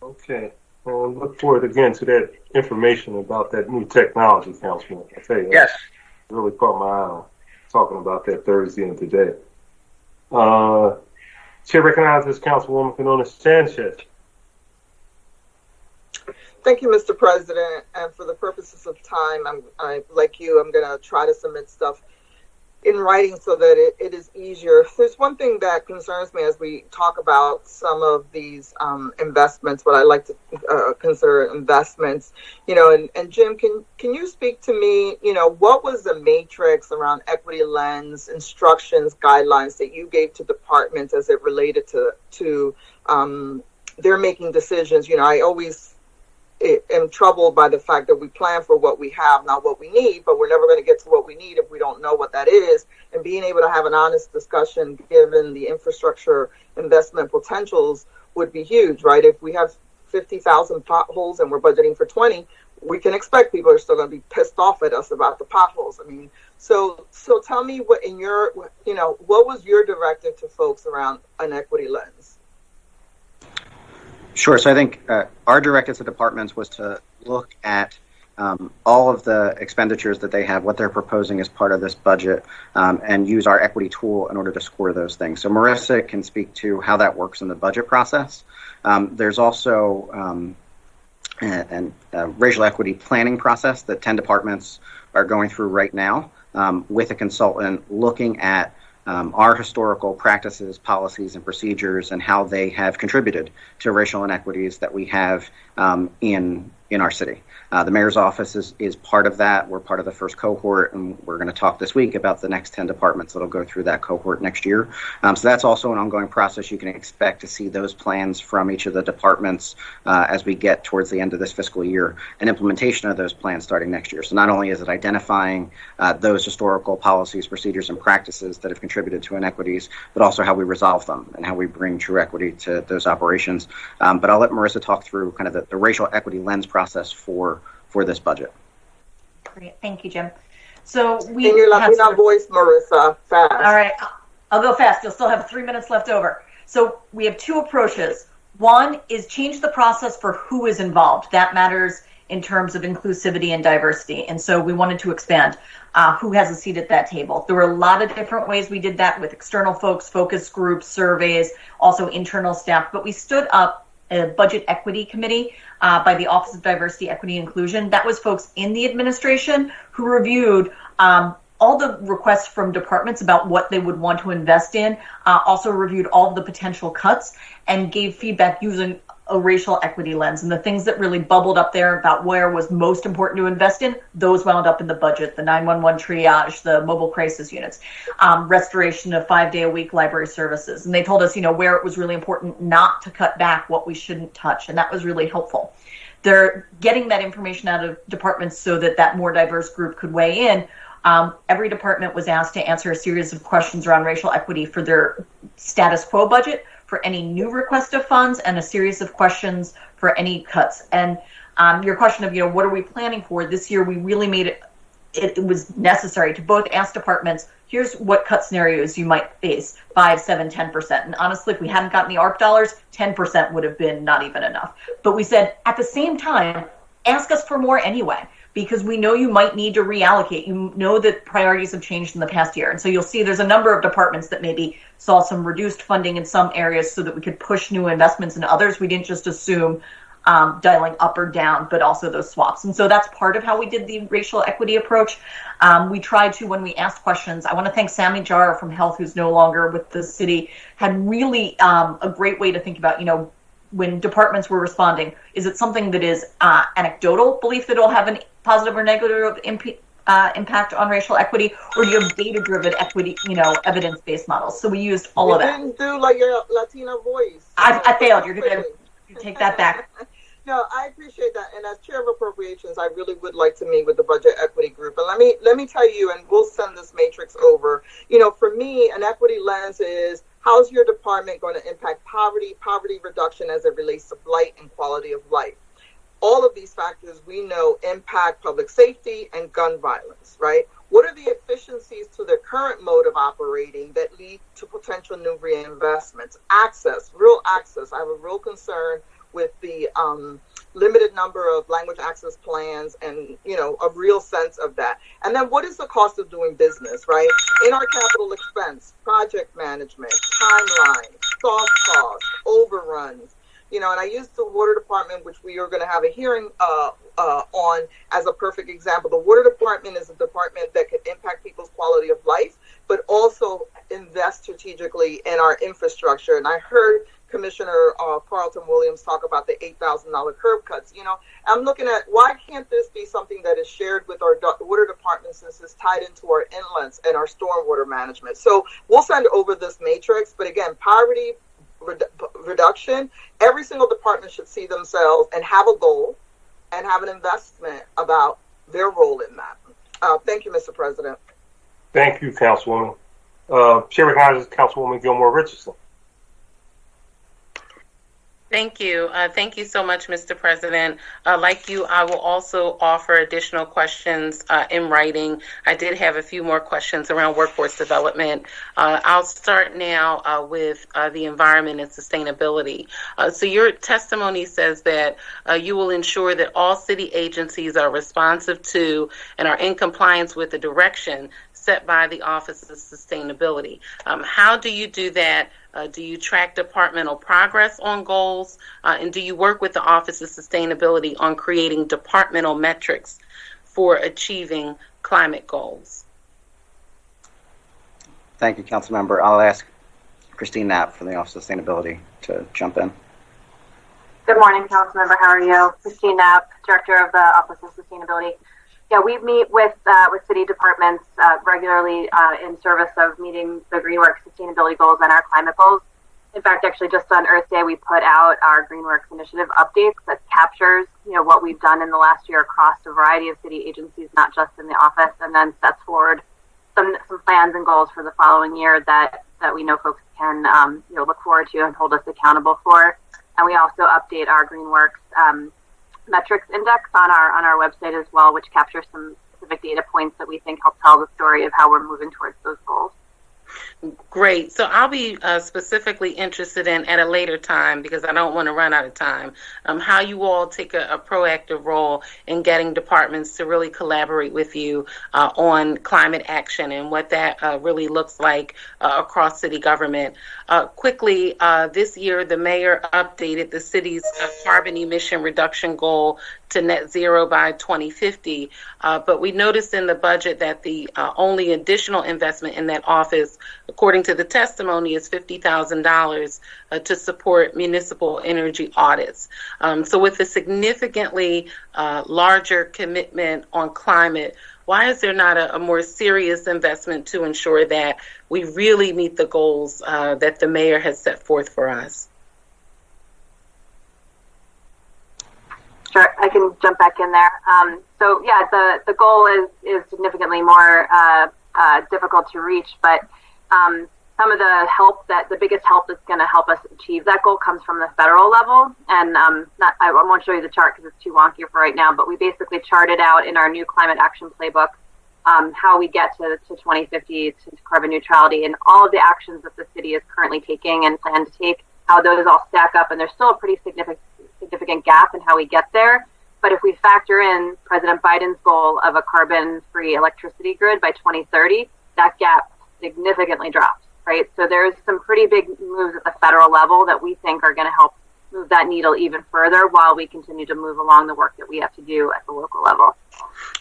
Okay, well, look forward again to that information about that new technology, Councilman. I tell you, yes, really caught my eye on talking about that Thursday and today. Chair recognizes Councilwoman Fernanda Sanchez. Thank you, Mr. President. And for the purposes of time, I'm like you, I'm going to try to submit stuff in writing so that it is easier. There's one thing that concerns me as we talk about some of these investments, what I like to consider investments, and Jim, can you speak to me, what was the matrix around equity lens, instructions, guidelines that you gave to departments as it related to their making decisions? I always am troubled by the fact that we plan for what we have, not what we need, but we're never going to get to what we need if we don't know what that is. And being able to have an honest discussion, given the infrastructure investment potentials, would be huge, right? If we have 50,000 potholes and we're budgeting for 20, we can expect people are still going to be pissed off at us about the potholes. I mean, so tell me what what was your directive to folks around an equity lens? Sure. So I think our directive to departments was to look at all of the expenditures that they have, what they're proposing as part of this budget, and use our equity tool in order to score those things. So Marissa can speak to how that works in the budget process. There's also a racial equity planning process that 10 departments are going through right now with a consultant looking at our historical practices, policies, and procedures, and how they have contributed to racial inequities that we have in our city. The mayor's office is part of that. We're part of the first cohort, and we're going to talk this week about the next 10 departments that'll go through that cohort next year. So that's also an ongoing process. You can expect to see those plans from each of the departments as we get towards the end of this fiscal year, and implementation of those plans starting next year. So not only is it identifying those historical policies, procedures, and practices that have contributed to inequities, but also how we resolve them and how we bring true equity to those operations. But I'll let Marissa talk through kind of the racial equity lens process for this budget. Great, thank you, Jim. So Can you let me know voice, Marissa, fast? All right, I'll go fast. You'll still have 3 minutes left over. So we have two approaches. One is change the process for who is involved. That matters in terms of inclusivity and diversity. And so we wanted to expand who has a seat at that table. There were a lot of different ways we did that with external folks, focus groups, surveys, also internal staff. But we stood up a budget equity committee by the Office of Diversity, Equity, and Inclusion. That was folks in the administration who reviewed all the requests from departments about what they would want to invest in, also reviewed all of the potential cuts, and gave feedback using a racial equity lens. And the things that really bubbled up there about where was most important to invest in, those wound up in the budget: the 911 triage, the mobile crisis units, restoration of 5-day-a-week library services. And they told us, where it was really important not to cut back, what we shouldn't touch. And that was really helpful. They're getting that information out of departments so that more diverse group could weigh in. Every department was asked to answer a series of questions around racial equity for their status quo budget, for any new request of funds, and a series of questions for any cuts. And your question of, what are we planning for this year? We really made it was necessary to both ask departments, here's what cut scenarios you might face: 5, 7, 10%. And honestly, if we hadn't gotten the ARP dollars, 10% would have been not even enough. But we said, at the same time, ask us for more anyway, because we know you might need to reallocate. You know that priorities have changed in the past year. And so you'll see there's a number of departments that maybe saw some reduced funding in some areas so that we could push new investments in others. We didn't just assume dialing up or down, but also those swaps. And so that's part of how we did the racial equity approach. We tried to, when we asked questions, I want to thank Sammy Jara from Health, who's no longer with the city, had really a great way to think about, when departments were responding, is it something that is anecdotal belief that it'll have a positive or negative impact on racial equity, or do you have data-driven equity, evidence-based models? So we used all of that. You didn't do like your Latina voice. I failed. You're going to take that back. No, I appreciate that. And as chair of appropriations, I really would like to meet with the budget equity group. And let me tell you, and we'll send this matrix over. For me, an equity lens is, how's your department going to impact poverty reduction as it relates to blight and quality of life? All of these factors we know impact public safety and gun violence, right? What are the efficiencies to their current mode of operating that lead to potential new reinvestments? Access, real access. I have a real concern with the limited number of language access plans and, a real sense of that. And then what is the cost of doing business, right? In our capital expense, project management, timeline, soft costs, overruns, and I used the water department, which we are going to have a hearing on, as a perfect example. The water department is a department that could impact people's quality of life, but also invest strategically in our infrastructure. And I heard Commissioner Carlton Williams talk about the $8,000 curb cuts. I'm looking at, why can't this be something that is shared with our water department, since it's tied into our inlets and our stormwater management? So we'll send over this matrix. But again, poverty reduction, every single department should see themselves and have a goal and have an investment about their role in that. Thank you, Mr. President. Thank you, Councilwoman. Chair recognizes Councilwoman Gilmore Richardson. Thank you. Thank you so much, Mr. President. Like you, I will also offer additional questions in writing. I did have a few more questions around workforce development. I'll start now with the environment and sustainability. So your testimony says that you will ensure that all city agencies are responsive to and are in compliance with the direction set by the Office of Sustainability. How do you do that? Do you track departmental progress on goals? And do you work with the Office of Sustainability on creating departmental metrics for achieving climate goals? Thank you, Councilmember. I'll ask Christine Knapp from the Office of Sustainability to jump in. Good morning, Councilmember. How are you? Christine Knapp, Director of the Office of Sustainability. Yeah, we meet with city departments regularly in service of meeting the Greenworks sustainability goals and our climate goals. In fact, actually, just on Earth Day, we put out our Greenworks initiative updates that captures, what we've done in the last year across a variety of city agencies, not just in the office, and then sets forward some plans and goals for the following year that we know folks can look forward to and hold us accountable for. And we also update our Greenworks metrics index on our website as well, which captures some specific data points that we think help tell the story of how we're moving towards those goals. Great. So I'll be specifically interested in, at a later time, because I don't want to run out of time, how you all take a proactive role in getting departments to really collaborate with you on climate action and what that really looks like across city government. Quickly, this year, the mayor updated the city's carbon emission reduction goal to net zero by 2050. But we noticed in the budget that the only additional investment in that office, according to the testimony, is $50,000 to support municipal energy audits. So with a significantly larger commitment on climate, why is there not a more serious investment to ensure that we really meet the goals that the mayor has set forth for us? Sure, I can jump back in there. So yeah, the goal is significantly more difficult to reach, but some of the biggest help that's going to help us achieve that goal comes from the federal level. And I won't show you the chart because it's too wonky for right now, but we basically charted out in our new climate action playbook how we get to 2050 to carbon neutrality, and all of the actions that the city is currently taking and plan to take, how those all stack up. And there's still a pretty significant gap in how we get there. But if we factor in President Biden's goal of a carbon-free electricity grid by 2030, that gap significantly drops, right? So there's some pretty big moves at the federal level that we think are going to help move that needle even further while we continue to move along the work that we have to do at the local level.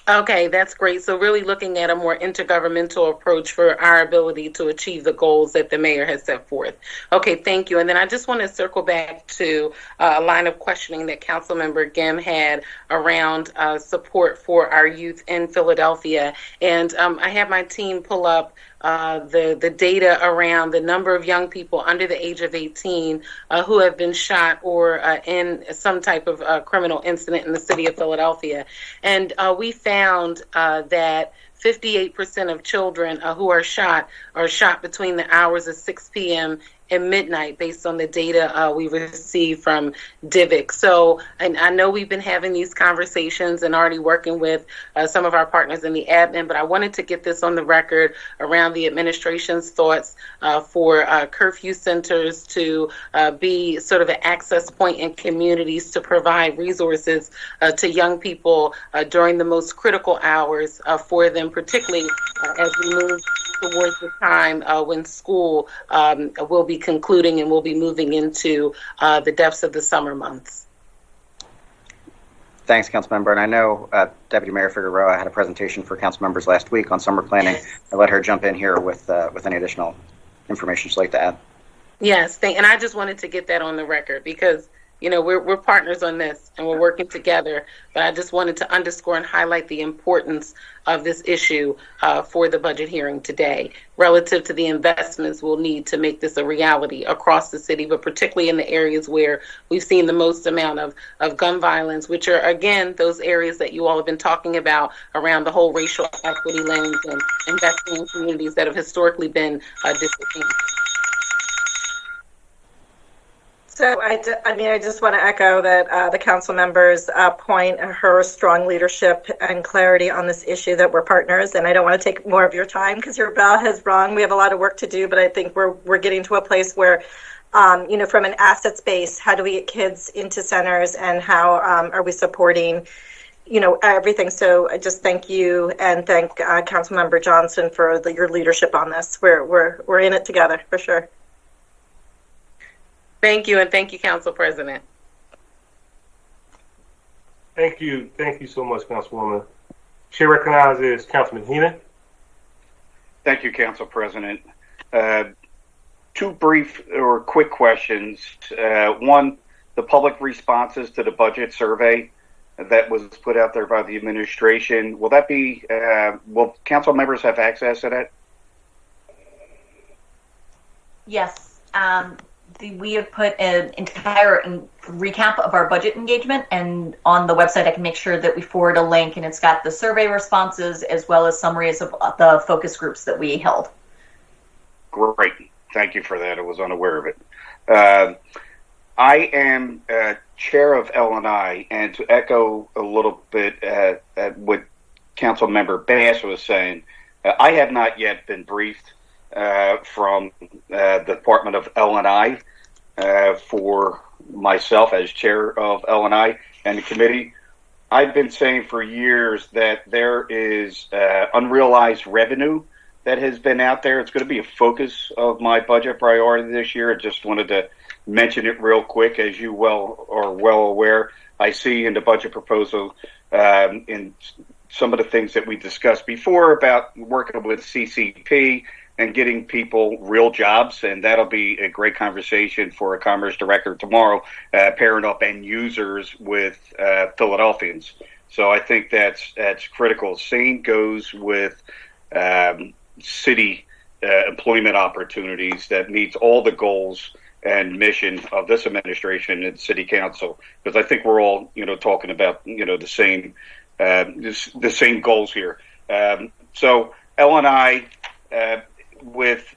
Okay, that's great. So really looking at a more intergovernmental approach for our ability to achieve the goals that the mayor has set forth. Okay, thank you. And then I just want to circle back to a line of questioning that Councilmember Gim had around support for our youth in Philadelphia. And I had my team pull up the data around the number of young people under the age of 18 who have been shot or in some type of criminal incident in the city of Philadelphia. And we found that 58% of children who are shot between the hours of 6 p.m. and midnight, based on the data we received from DIVIC. So, and I know we've been having these conversations and already working with some of our partners in the admin, but I wanted to get this on the record around the administration's thoughts for curfew centers to be sort of an access point in communities to provide resources to young people during the most critical hours for them, particularly as we move towards the time when school will be concluding and we'll be moving into the depths of the summer months. Thanks, Councilmember. And I know Deputy Mayor Figueroa had a presentation for council members last week on summer planning. I let her jump in here with any additional information she'd like to add. Yes, and I just wanted to get that on the record because, you know, we're partners on this and we're working together, but I just wanted to underscore and highlight the importance of this issue for the budget hearing today relative to the investments we'll need to make this a reality across the city, but particularly in the areas where we've seen the most amount of gun violence, which are, again, those areas that you all have been talking about around the whole racial equity lens and investing in communities that have historically been disadvantaged. So I just want to echo that the council members' point, her strong leadership and clarity on this issue that we're partners. And I don't want to take more of your time because your bell has rung. We have a lot of work to do, but I think we're getting to a place where, you know, from an asset space, how do we get kids into centers and how are we supporting, you know, everything. So I just thank you and thank Councilmember Johnson for your leadership on this. We're in it together for sure. Thank you, and thank you, Council President. Thank you so much, Councilwoman. Chair recognizes Councilman Heenan. Thank you, Council President. Two brief or quick questions. One, the public responses to the budget survey that was put out there by the administration. Will that be? Will council members have access to that? Yes. We have put an entire recap of our budget engagement, and on the website I can make sure that we forward a link, and it's got the survey responses as well as summaries of the focus groups that we held. Great. Thank you for that. I was unaware of it. I am chair of L&I, and to echo a little bit at what Councilmember Bass was saying, I have not yet been briefed from the Department of L&I for myself as chair of L&I and the committee. I've been saying for years that there is unrealized revenue that has been out there. It's going to be a focus of my budget priority this year. I just wanted to mention it real quick. As you are well aware, I see in the budget proposal in some of the things that we discussed before about working with CCP and getting people real jobs, and that'll be a great conversation for a commerce director tomorrow, pairing up end users with Philadelphians. So I think that's critical. Same goes with city employment opportunities that meets all the goals and mission of this administration and city council, because I think we're all talking about the same goals here. So L&I. With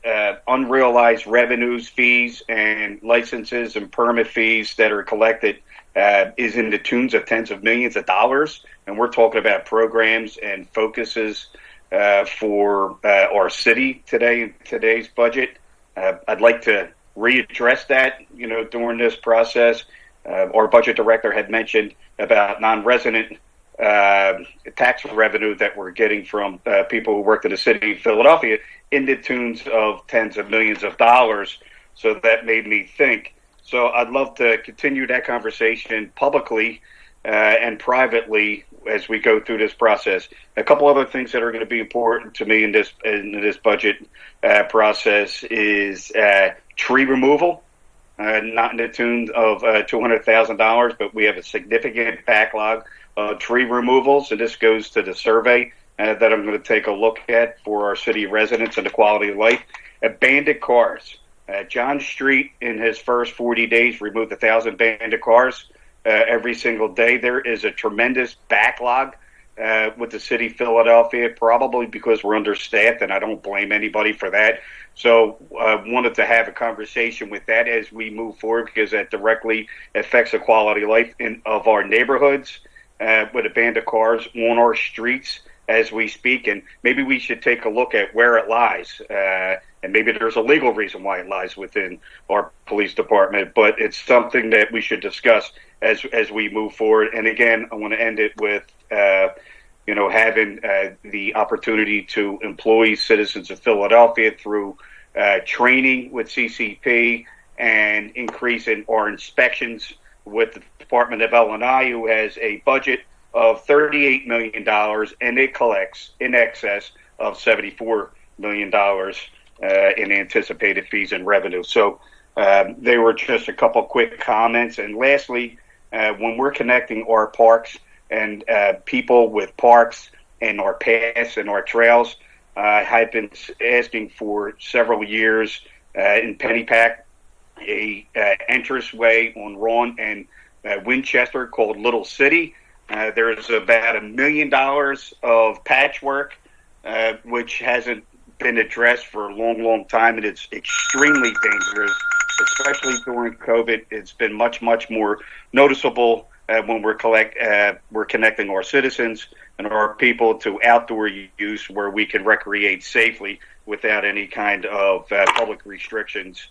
unrealized revenues, fees, and licenses and permit fees that are collected is in the tunes of tens of millions of dollars. And we're talking about programs and focuses for our city today in today's budget. I'd like to readdress that, during this process. Our budget director had mentioned about non-resident tax revenue that we're getting from people who work in the city of Philadelphia in the tunes of tens of millions of dollars. So that made me think, So I'd love to continue that conversation publicly and privately as we go through this process. A couple other things that are going to be important to me in this budget process is tree removal. Not in the tune of $200,000, but we have a significant backlog of tree removals, and this goes to the survey that I'm going to take a look at for our city residents and the quality of life. Abandoned cars. John Street, in his first 40 days, removed 1,000 abandoned cars every single day. There is a tremendous backlog with the city of Philadelphia, probably because we're understaffed, and I don't blame anybody for that. So I wanted to have a conversation with that as we move forward, because that directly affects the quality of life of our neighborhoods with abandoned cars on our streets as we speak. And maybe we should take a look at where it lies. And maybe there's a legal reason why it lies within our police department, but it's something that we should discuss as we move forward. And again, I want to end it with, having the opportunity to employ citizens of Philadelphia through training with CCP and increasing our inspections with the Department of L&I, who has a budget of $38 million, and it collects in excess of $74 million in anticipated fees and revenue. So they were just a couple quick comments. And lastly, when we're connecting our parks and people with parks and our paths and our trails, I've been asking for several years in Pennypack a entranceway on Ron and Winchester called Little City. There's about $1 million of patchwork, which hasn't been addressed for a long, long time, and it's extremely dangerous, especially during COVID. It's been much, much more noticeable when we're connecting our citizens and our people to outdoor use where we can recreate safely without any kind of public restrictions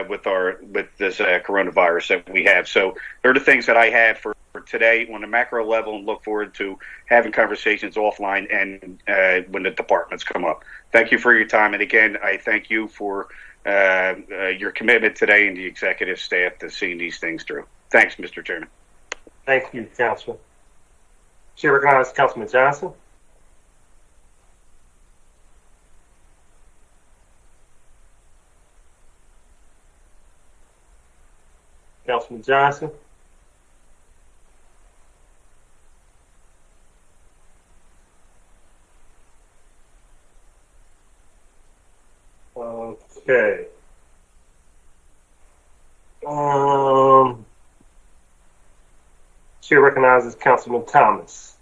with this coronavirus that we have. So they're the things that I have for today on a macro level, and look forward to having conversations offline and when the departments come up. Thank you for your time. And again, I thank you for your commitment today and the executive staff to seeing these things through. Thanks, Mr. Chairman. Thank you, Councilman. Chair recognizes Councilman Johnson. Councilman Johnson. Okay. Chair recognizes Councilman Thomas.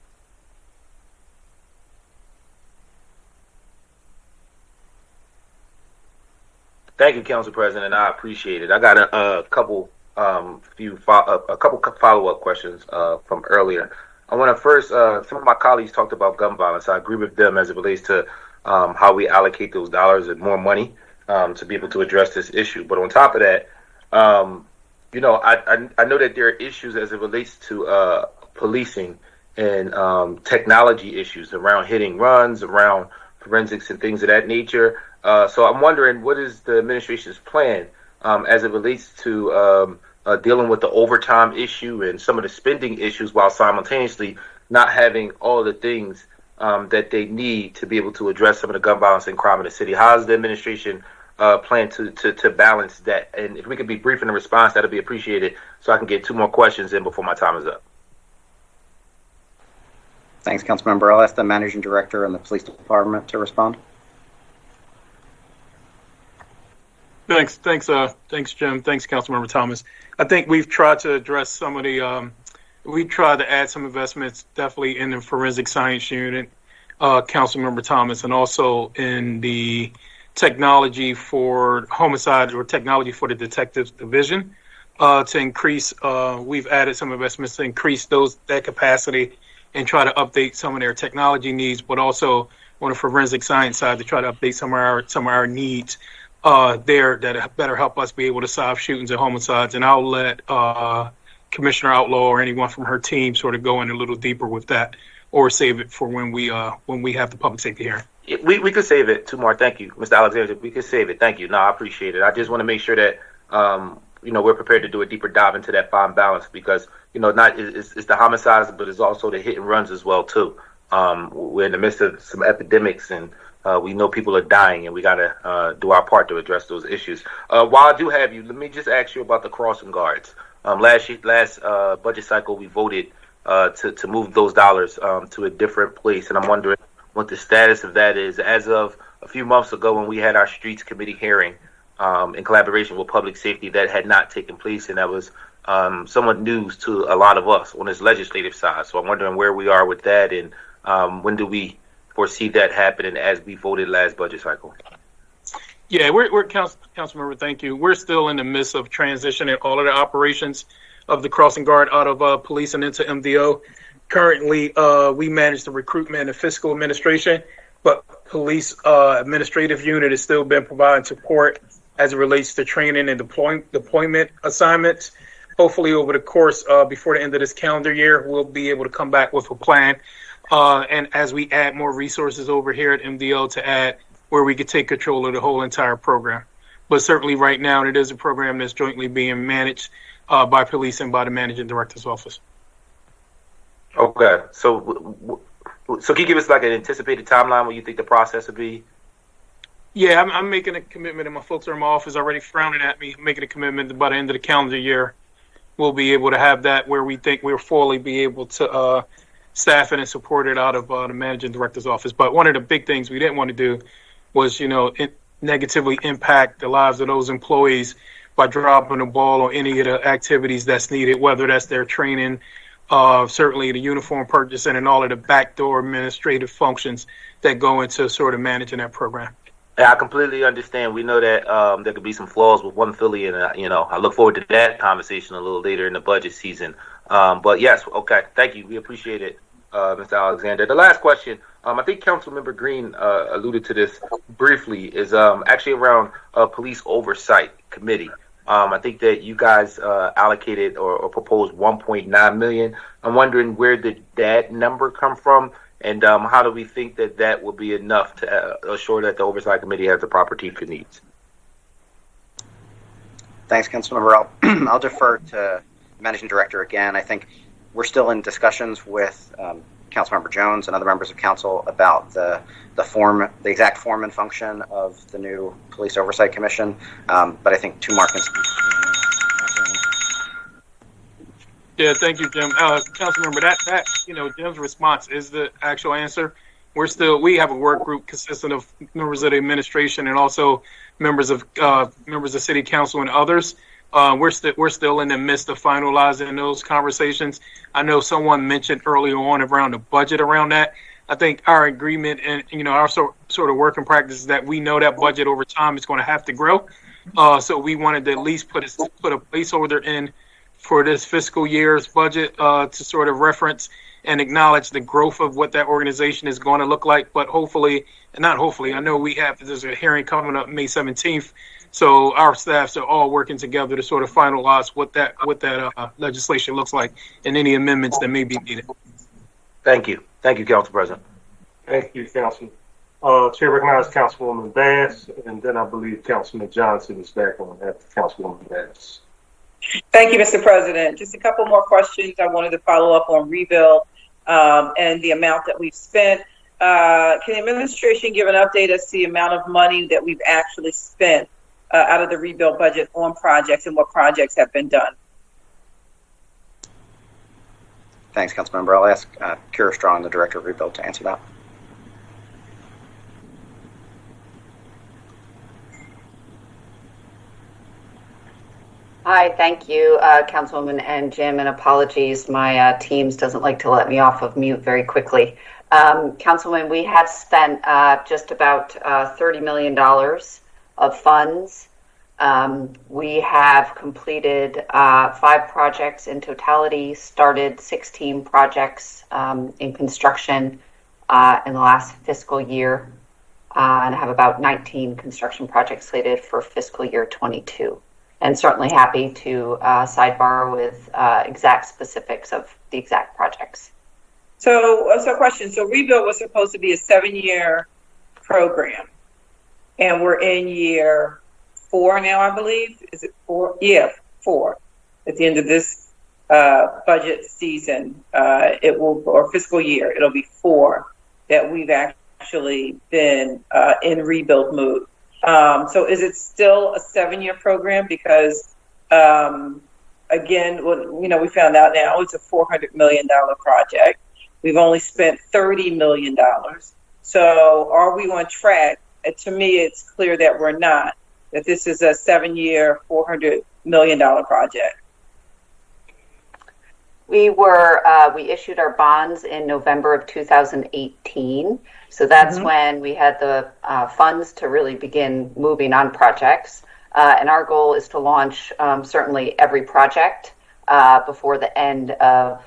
Thank you, Council President. I appreciate it. I got a couple follow-up questions from earlier. I want to first, some of my colleagues talked about gun violence. I agree with them as it relates to how we allocate those dollars and more money to be able to address this issue. But on top of that, I know that there are issues as it relates to policing and technology issues around hitting runs, around forensics and things of that nature. So I'm wondering, what is the administration's plan as it relates to dealing with the overtime issue and some of the spending issues, while simultaneously not having all the things that they need to be able to address some of the gun violence and crime in the city? How does the administration plan to balance that? And if we could be brief in the response, that'd be appreciated, so I can get two more questions in before my time is up. Thanks, Councilmember. I'll ask the Managing Director and the Police Department to respond. Thanks, Jim. Thanks, Councilmember Thomas. I think we've tried to address some of the, we tried to add some investments definitely in the forensic science unit, Councilmember Thomas, and also in the technology for homicide or technology for the detectives division to increase. We've added some investments to increase that capacity and try to update some of their technology needs, but also on the forensic science side to try to update some of our needs there that better help us be able to solve shootings and homicides. And I'll let Commissioner Outlaw or anyone from her team sort of go in a little deeper with that, or save it for when we have the public safety hearing. We could save it. Two more. Thank you, Mr. Alexander. We could save it. Thank you. No, I appreciate it. I just want to make sure that we're prepared to do a deeper dive into that fine balance because, it's the homicides, but it's also the hit and runs as well, too. We're in the midst of some epidemics and we know people are dying and we got to do our part to address those issues. While I do have you, let me just ask you about the crossing guards. Last budget cycle, we voted to move those dollars to a different place. And I'm wondering what the status of that is. As of a few months ago when we had our Streets Committee hearing in collaboration with Public Safety, that had not taken place. And that was somewhat news to a lot of us on this legislative side. So I'm wondering where we are with that and when do we foresee that happening as we voted last budget cycle? Yeah, we're Councilmember, thank you. We're still in the midst of transitioning all of the operations of the crossing guard out of police and into MDO. Currently, we manage the recruitment and fiscal administration, but police administrative unit has still been providing support as it relates to training and deployment assignments. Hopefully over the course before the end of this calendar year, we'll be able to come back with a plan. And as we add more resources over here at MDO to add where we could take control of the whole entire program. But certainly right now, it is a program that's jointly being managed by police and by the managing director's office. Okay. So can you give us like an anticipated timeline what you think the process would be? Yeah, I'm making a commitment, and my folks are in my office already frowning at me, making a commitment that by the end of the calendar year, we'll be able to have that where we think we'll fully be able to staff it and support it out of the managing director's office. But one of the big things we didn't want to do was, negatively impact the lives of those employees by dropping the ball on any of the activities that's needed, whether that's their training, certainly the uniform purchasing and all of the backdoor administrative functions that go into sort of managing that program. Yeah, I completely understand. We know that there could be some flaws with one Philly, and I look forward to that conversation a little later in the budget season. But yes, okay, thank you. We appreciate it, Mr. Alexander. The last question, I think Councilmember Green alluded to this briefly, is actually around police oversight committee. I think that you guys allocated or proposed $1.9 million. I'm wondering where did that number come from? And how do we think that will be enough to assure that the Oversight Committee has the proper team it needs? Thanks, Councilmember. I'll defer to Managing Director again. I think we're still in discussions with Councilmember Jones and other members of Council about the exact form and function of the new Police Oversight Commission. But I think Tumar can speak. Yeah, thank you, Jim. Councilmember, that Jim's response is the actual answer. We have a work group consisting of members of the administration and also members of City Council and others. We're still in the midst of finalizing those conversations. I know someone mentioned earlier on around the budget around that. I think our agreement and our sort of working practice is that we know that budget over time is going to have to grow. So we wanted to at least put a placeholder in for this fiscal year's budget to sort of reference and acknowledge the growth of what that organization is going to look like. But I know there's a hearing coming up May 17th. So our staffs are all working together to sort of finalize what that legislation looks like and any amendments that may be needed. Thank you. Thank you, Council President. Thank you, Councilman. Chair recognizes Councilwoman Bass, and then I believe Councilman Johnson is back on after Councilwoman Bass. Thank you, Mr. President. Just a couple more questions. I wanted to follow up on rebuild and the amount that we've spent. Can the administration give an update as to the amount of money that we've actually spent out of the rebuild budget on projects and what projects have been done? Thanks, Councilmember. I'll ask Kira Strong, the Director of Rebuild, to answer that. Hi, thank you, Councilwoman and Jim, and apologies, my Teams doesn't like to let me off of mute very quickly. Councilwoman, we have spent just about $30 million of funds. We have completed 5 projects in totality, started 16 projects in construction in the last fiscal year, and have about 19 construction projects slated for fiscal year 22. And certainly happy to sidebar with exact specifics of the exact projects. So question. So rebuild was supposed to be a 7-year program, and we're in year 4 now, I believe. Is it 4? Yeah, 4. At the end of this budget season, or fiscal year, it'll be 4 that we've actually been in rebuild mode. So is it still a 7-year program? Because again, we found out now it's a $400 million project. We've only spent $30 million. So are we on track? To me, it's clear that we're not, that this is a 7-year, $400 million project. We issued our bonds in November of 2018. So that's when we had the funds to really begin moving on projects. And our goal is to launch certainly every project before the end of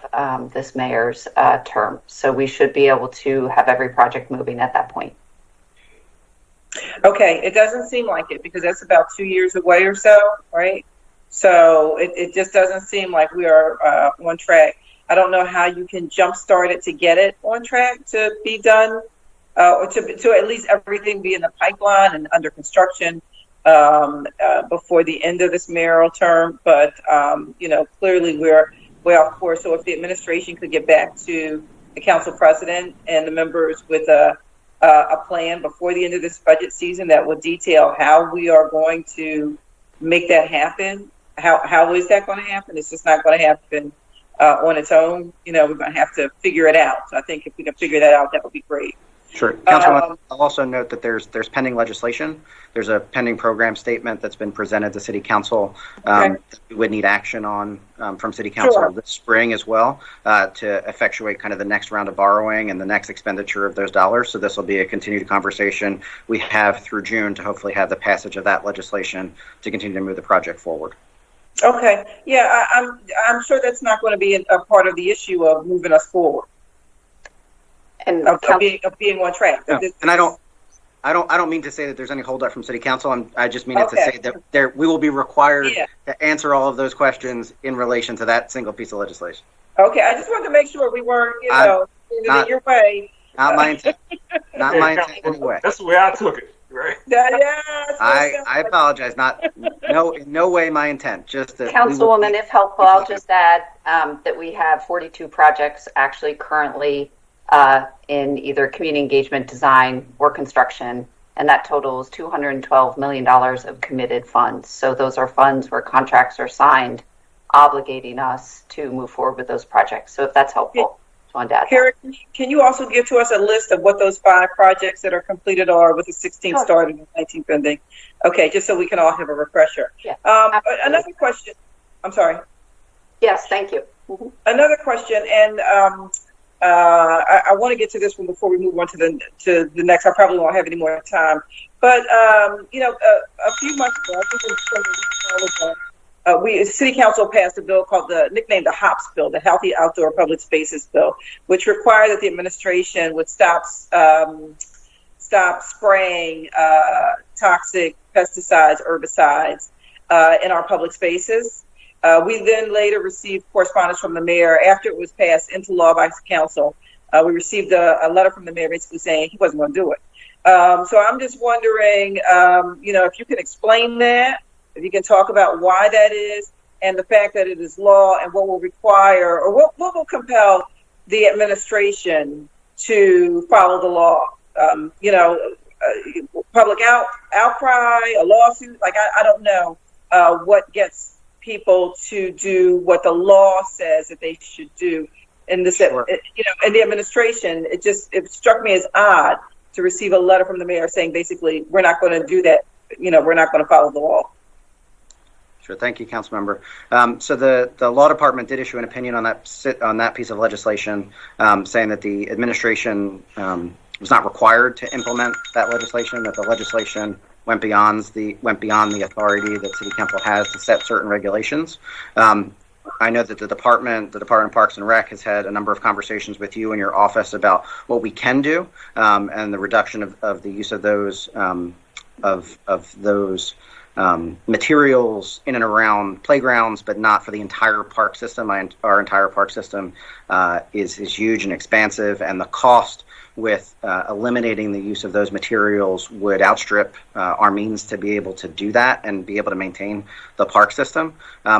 this mayor's term. So we should be able to have every project moving at that point. Okay, it doesn't seem like it, because that's about 2 years away or so, right? So it just doesn't seem like we are on track. I don't know how you can jumpstart it to get it on track to be done, or to at least everything be in the pipeline and under construction before the end of this mayoral term. But, clearly we're off course. So if the administration could get back to the council president and the members with a plan before the end of this budget season that will detail how we are going to make that happen. How is that going to happen? It's just not going to happen on its own. We're going to have to figure it out. So I think if we can figure that out, that would be great. Sure. Councilman, I'll also note that there's pending legislation. There's a pending program statement that's been presented to City Council that we would need action on from City Council this spring as well to effectuate kind of the next round of borrowing and the next expenditure of those dollars. So this will be a continued conversation we have through June to hopefully have the passage of that legislation to continue to move the project forward. Okay. Yeah, I'm sure that's not going to be a part of the issue of moving us forward. And of being on track. No, and I don't mean to say that there's any holdup from City Council. I just mean it to say that we will be required to answer all of those questions in relation to that single piece of legislation. Okay, I just wanted to make sure we weren't, in your way. Not my intent. Not my intent anyway. That's the way I took it, right? I apologize. In no way my intent. Just that Councilwoman, if helpful, I'll just add that we have 42 projects actually currently in either community engagement, design, or construction, and that totals $212 million of committed funds. So those are funds where contracts are signed, obligating us to move forward with those projects. So if that's helpful, just wanted to add. Kara, can you also give to us a list of what those 5 projects that are completed are, with the 16th started and 19th pending? Okay, just so we can all have a refresher. Yeah, another question. I'm sorry. Yes, thank you. Another question, and I want to get to this one before we move on to the next. I probably won't have any more time. But a few months ago, I think City Council passed a bill called nicknamed the HOPS bill, the Healthy Outdoor Public Spaces bill, which required that the administration would stop spraying toxic pesticides, herbicides in our public spaces. We then later received correspondence from the mayor after it was passed into law by council. We received a letter from the mayor basically saying he wasn't going to do it. So I'm just wondering, if you can explain that, if you can talk about why that is, and the fact that it is law, and what will require, or what will compel the administration to follow the law. Public outcry, a lawsuit. Like I don't know what gets people to do what the law says that they should do. And this, in the administration, it struck me as odd to receive a letter from the mayor saying basically we're not going to do that. We're not going to follow the law. Sure. Thank you, Councilmember. So the law department did issue an opinion on that piece of legislation, saying that the administration was not required to implement that legislation. That the legislation went beyond the authority that City Council has to set certain regulations. I know that the Department of Parks and Rec has had a number of conversations with you and your office about what we can do and the reduction of the use of those materials in and around playgrounds, but not for the entire park system. Our entire park system is huge and expansive, and the cost with eliminating the use of those materials would outstrip our means to be able to do that and be able to maintain the park system.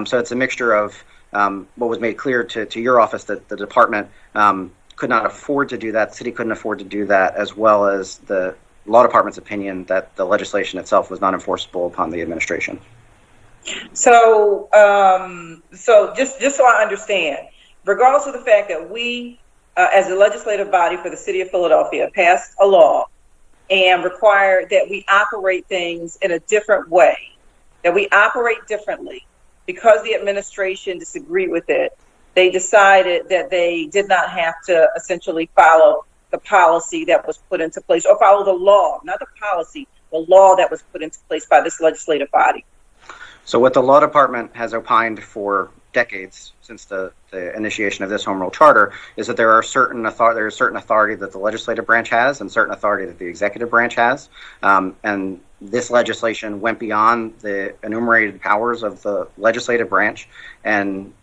So it's a mixture of what was made clear to your office, that the department could not afford to do that, the city couldn't afford to do that, as well as the law department's opinion that the legislation itself was not enforceable upon the administration. So, just so I understand, regardless of the fact that we, as a legislative body for the city of Philadelphia, passed a law and required that we operate things in a different way, that we operate differently, because the administration disagreed with it, they decided that they did not have to essentially follow the policy that was put into place, or follow the law, not the policy, the law that was put into place by this legislative body. So what the law department has opined for decades since the initiation of this home rule charter is that there is certain authority that the legislative branch has and certain authority that the executive branch has, and this legislation went beyond the enumerated powers of the legislative branch and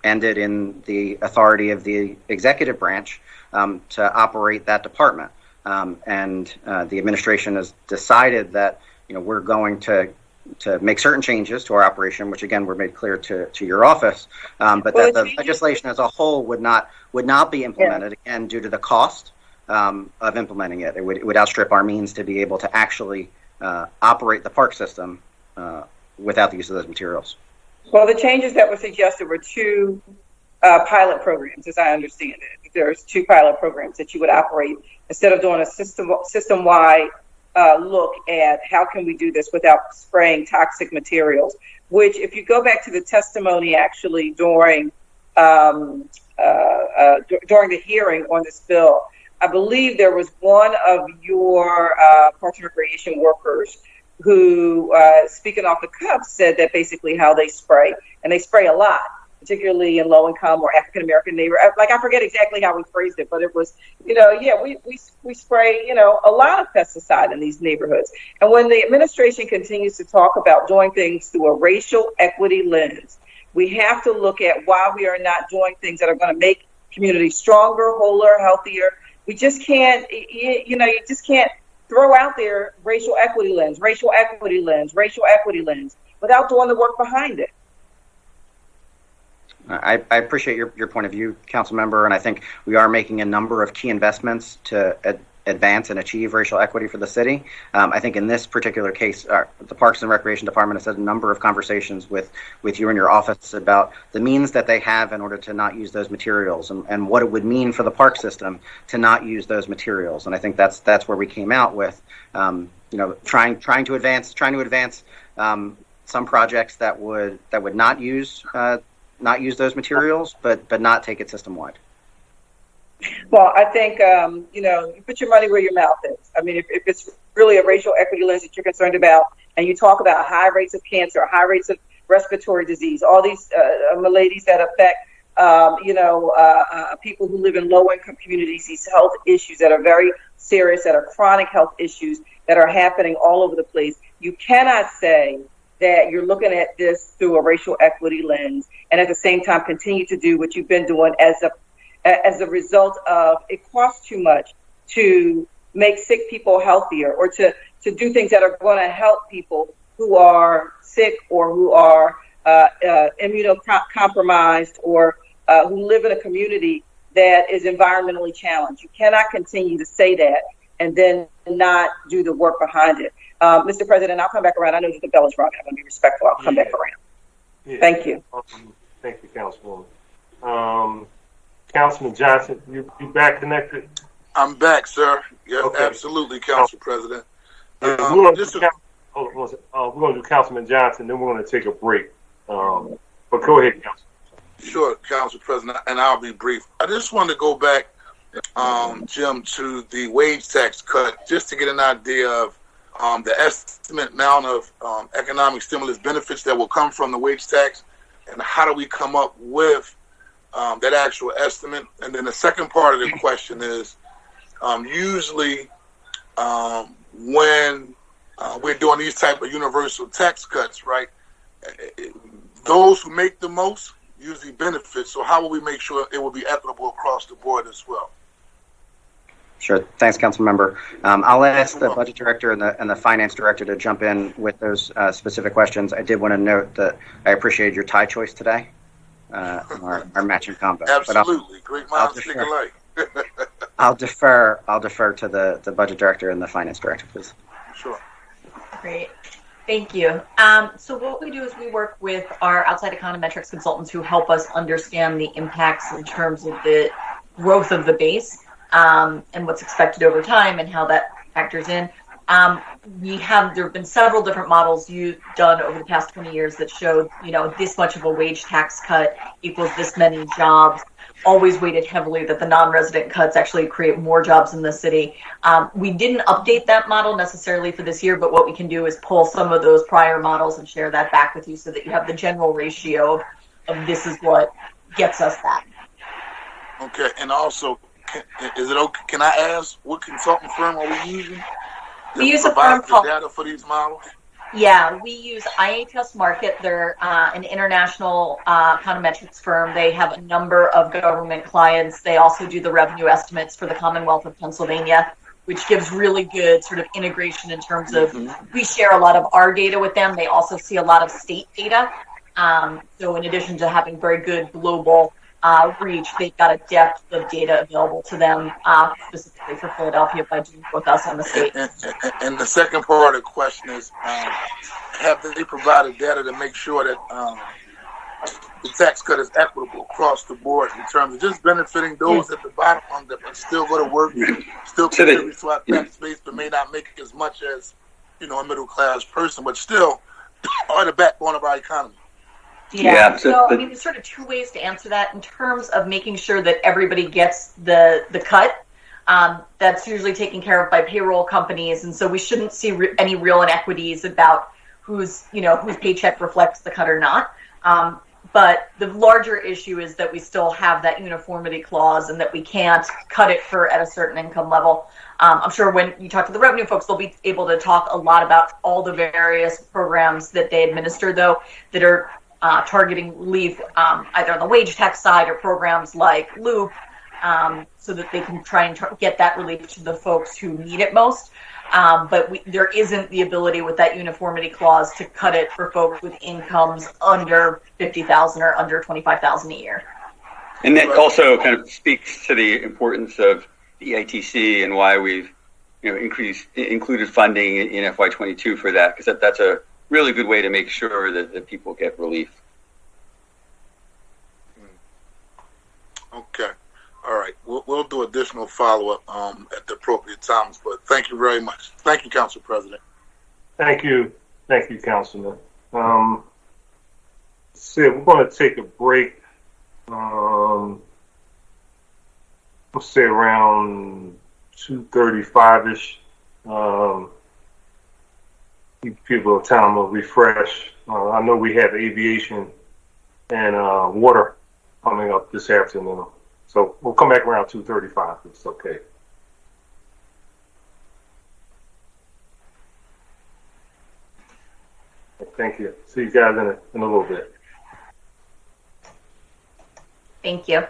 ended in the authority of the executive branch to operate that department. And the administration has decided that we're going to make certain changes to our operation, which again were made clear to your office, but that the legislation as a whole would not be implemented, again due to the cost of implementing it. It would outstrip our means to be able to actually operate the park system without the use of those materials. Well, the changes that were suggested were two pilot programs, as I understand it. There's two pilot programs that you would operate instead of doing a system-wide look at how can we do this without spraying toxic materials, which if you go back to the testimony actually during the hearing on this bill, I believe there was one of your Parks and Recreation workers who, speaking off the cuff, said that basically how they spray, and they spray a lot, particularly in low-income or African-American neighborhoods. Like, I forget exactly how we phrased it, but it was, we spray, a lot of pesticide in these neighborhoods. And when the administration continues to talk about doing things through a racial equity lens, we have to look at why we are not doing things that are going to make communities stronger, wholer, healthier. We just can't, you just can't throw out there racial equity lens without doing the work behind it. I appreciate your point of view, council member, and I think we are making a number of key investments to advance and achieve racial equity for the city. I think in this particular case, the Parks and Recreation Department has had a number of conversations with you and your office about the means that they have in order to not use those materials and what it would mean for the park system to not use those materials. And I think that's where we came out with, trying to advance some projects that would not use those materials, but not take it system wide. Well, I think, you put your money where your mouth is. I mean, if it's really a racial equity lens that you're concerned about, and you talk about high rates of cancer, high rates of respiratory disease, all these maladies that affect, people who live in low-income communities, these health issues that are very serious, that are chronic health issues that are happening all over the place, you cannot say that you're looking at this through a racial equity lens and at the same time continue to do what you've been doing as a result of it costs too much to make sick people healthier or to do things that are going to help people who are sick or who are immunocompromised or who live in a community that is environmentally challenged. You cannot continue to say that and then not do the work behind it. Mr. President, I'll come back around. I know that the bell is rung. I'm going to be respectful. I'll come back around. Yeah. Thank you. Thank you, Councilwoman. Councilman Johnson, you back connected? I'm back, sir. Yes, Okay. Absolutely, Council President. We're going to do Councilman Johnson, then we're going to take a break. But go ahead, Councilman. Sure, Council President, and I'll be brief. I just wanted to go back, Jim, to the wage tax cut, just to get an idea of the estimate amount of economic stimulus benefits that will come from the wage tax, and how do we come up with that actual estimate. And then the second part of the question is, usually when we're doing these type of universal tax cuts, right? Those who make the most usually benefit. So how will we make sure it will be equitable across the board as well? Sure. Thanks, Council Member. I'll ask the Budget Director and the Finance Director to jump in with those specific questions. I did want to note that I appreciated your tie choice today, our matching combo. Absolutely. Great minds think alike. I'll defer to the Budget Director and the Finance Director, please. Sure. Great. Thank you. So what we do is we work with our outside econometrics consultants who help us understand the impacts in terms of the growth of the base and what's expected over time and how that factors in. There have been several different models done over the past 20 years that showed, this much of a wage tax cut equals this many jobs. Always weighted heavily that the non-resident cuts actually create more jobs in the city. We didn't update that model necessarily for this year, but what we can do is pull some of those prior models and share that back with you so that you have the general ratio of this is what gets us that. Okay, and also, can I ask what consultant firm are we using? We use a firm called data for these models. Yeah, we use IHS Markit. They're an international econometrics firm. They have a number of government clients. They also do the revenue estimates for the Commonwealth of Pennsylvania, which gives really good sort of integration in terms of we share a lot of our data with them. They also see a lot of state data. So in addition to having very good global reach, they've got a depth of data available to them specifically for Philadelphia by doing with us on the state. And the second part of the question is, have they provided data to make sure that the tax cut is equitable across the board in terms of just benefiting those at the bottom that still go to work, still contribute to our tax base, but may not make as much as a middle class person, but still are the backbone of our economy? Yeah, so I mean, there's sort of two ways to answer that. In terms of making sure that everybody gets the cut, that's usually taken care of by payroll companies, and so we shouldn't see any real inequities about whose paycheck reflects the cut or not. But the larger issue is that we still have that uniformity clause and that we can't cut it at a certain income level. I'm sure when you talk to the revenue folks, they'll be able to talk a lot about all the various programs that they administer, though, that are targeting relief either on the wage tax side or programs like Loop, so that they can try and get that relief to the folks who need it most. But there isn't the ability with that uniformity clause to cut it for folks with incomes under $50,000 or under $25,000 a year. And that also kind of speaks to the importance of the ITC and why we've included funding in FY22 for that, because that's a really good way to make sure that people get relief. Okay. All right. We'll do additional follow-up at the appropriate times, but thank you very much. Thank you, Council President. Thank you, Councilman. We're going to take a break. Let's say around 2:35ish. Give people time to refresh. I know we have aviation and water coming up this afternoon, so we'll come back around 2:35. It's okay. Thank you. See you guys in a little bit. Thank you.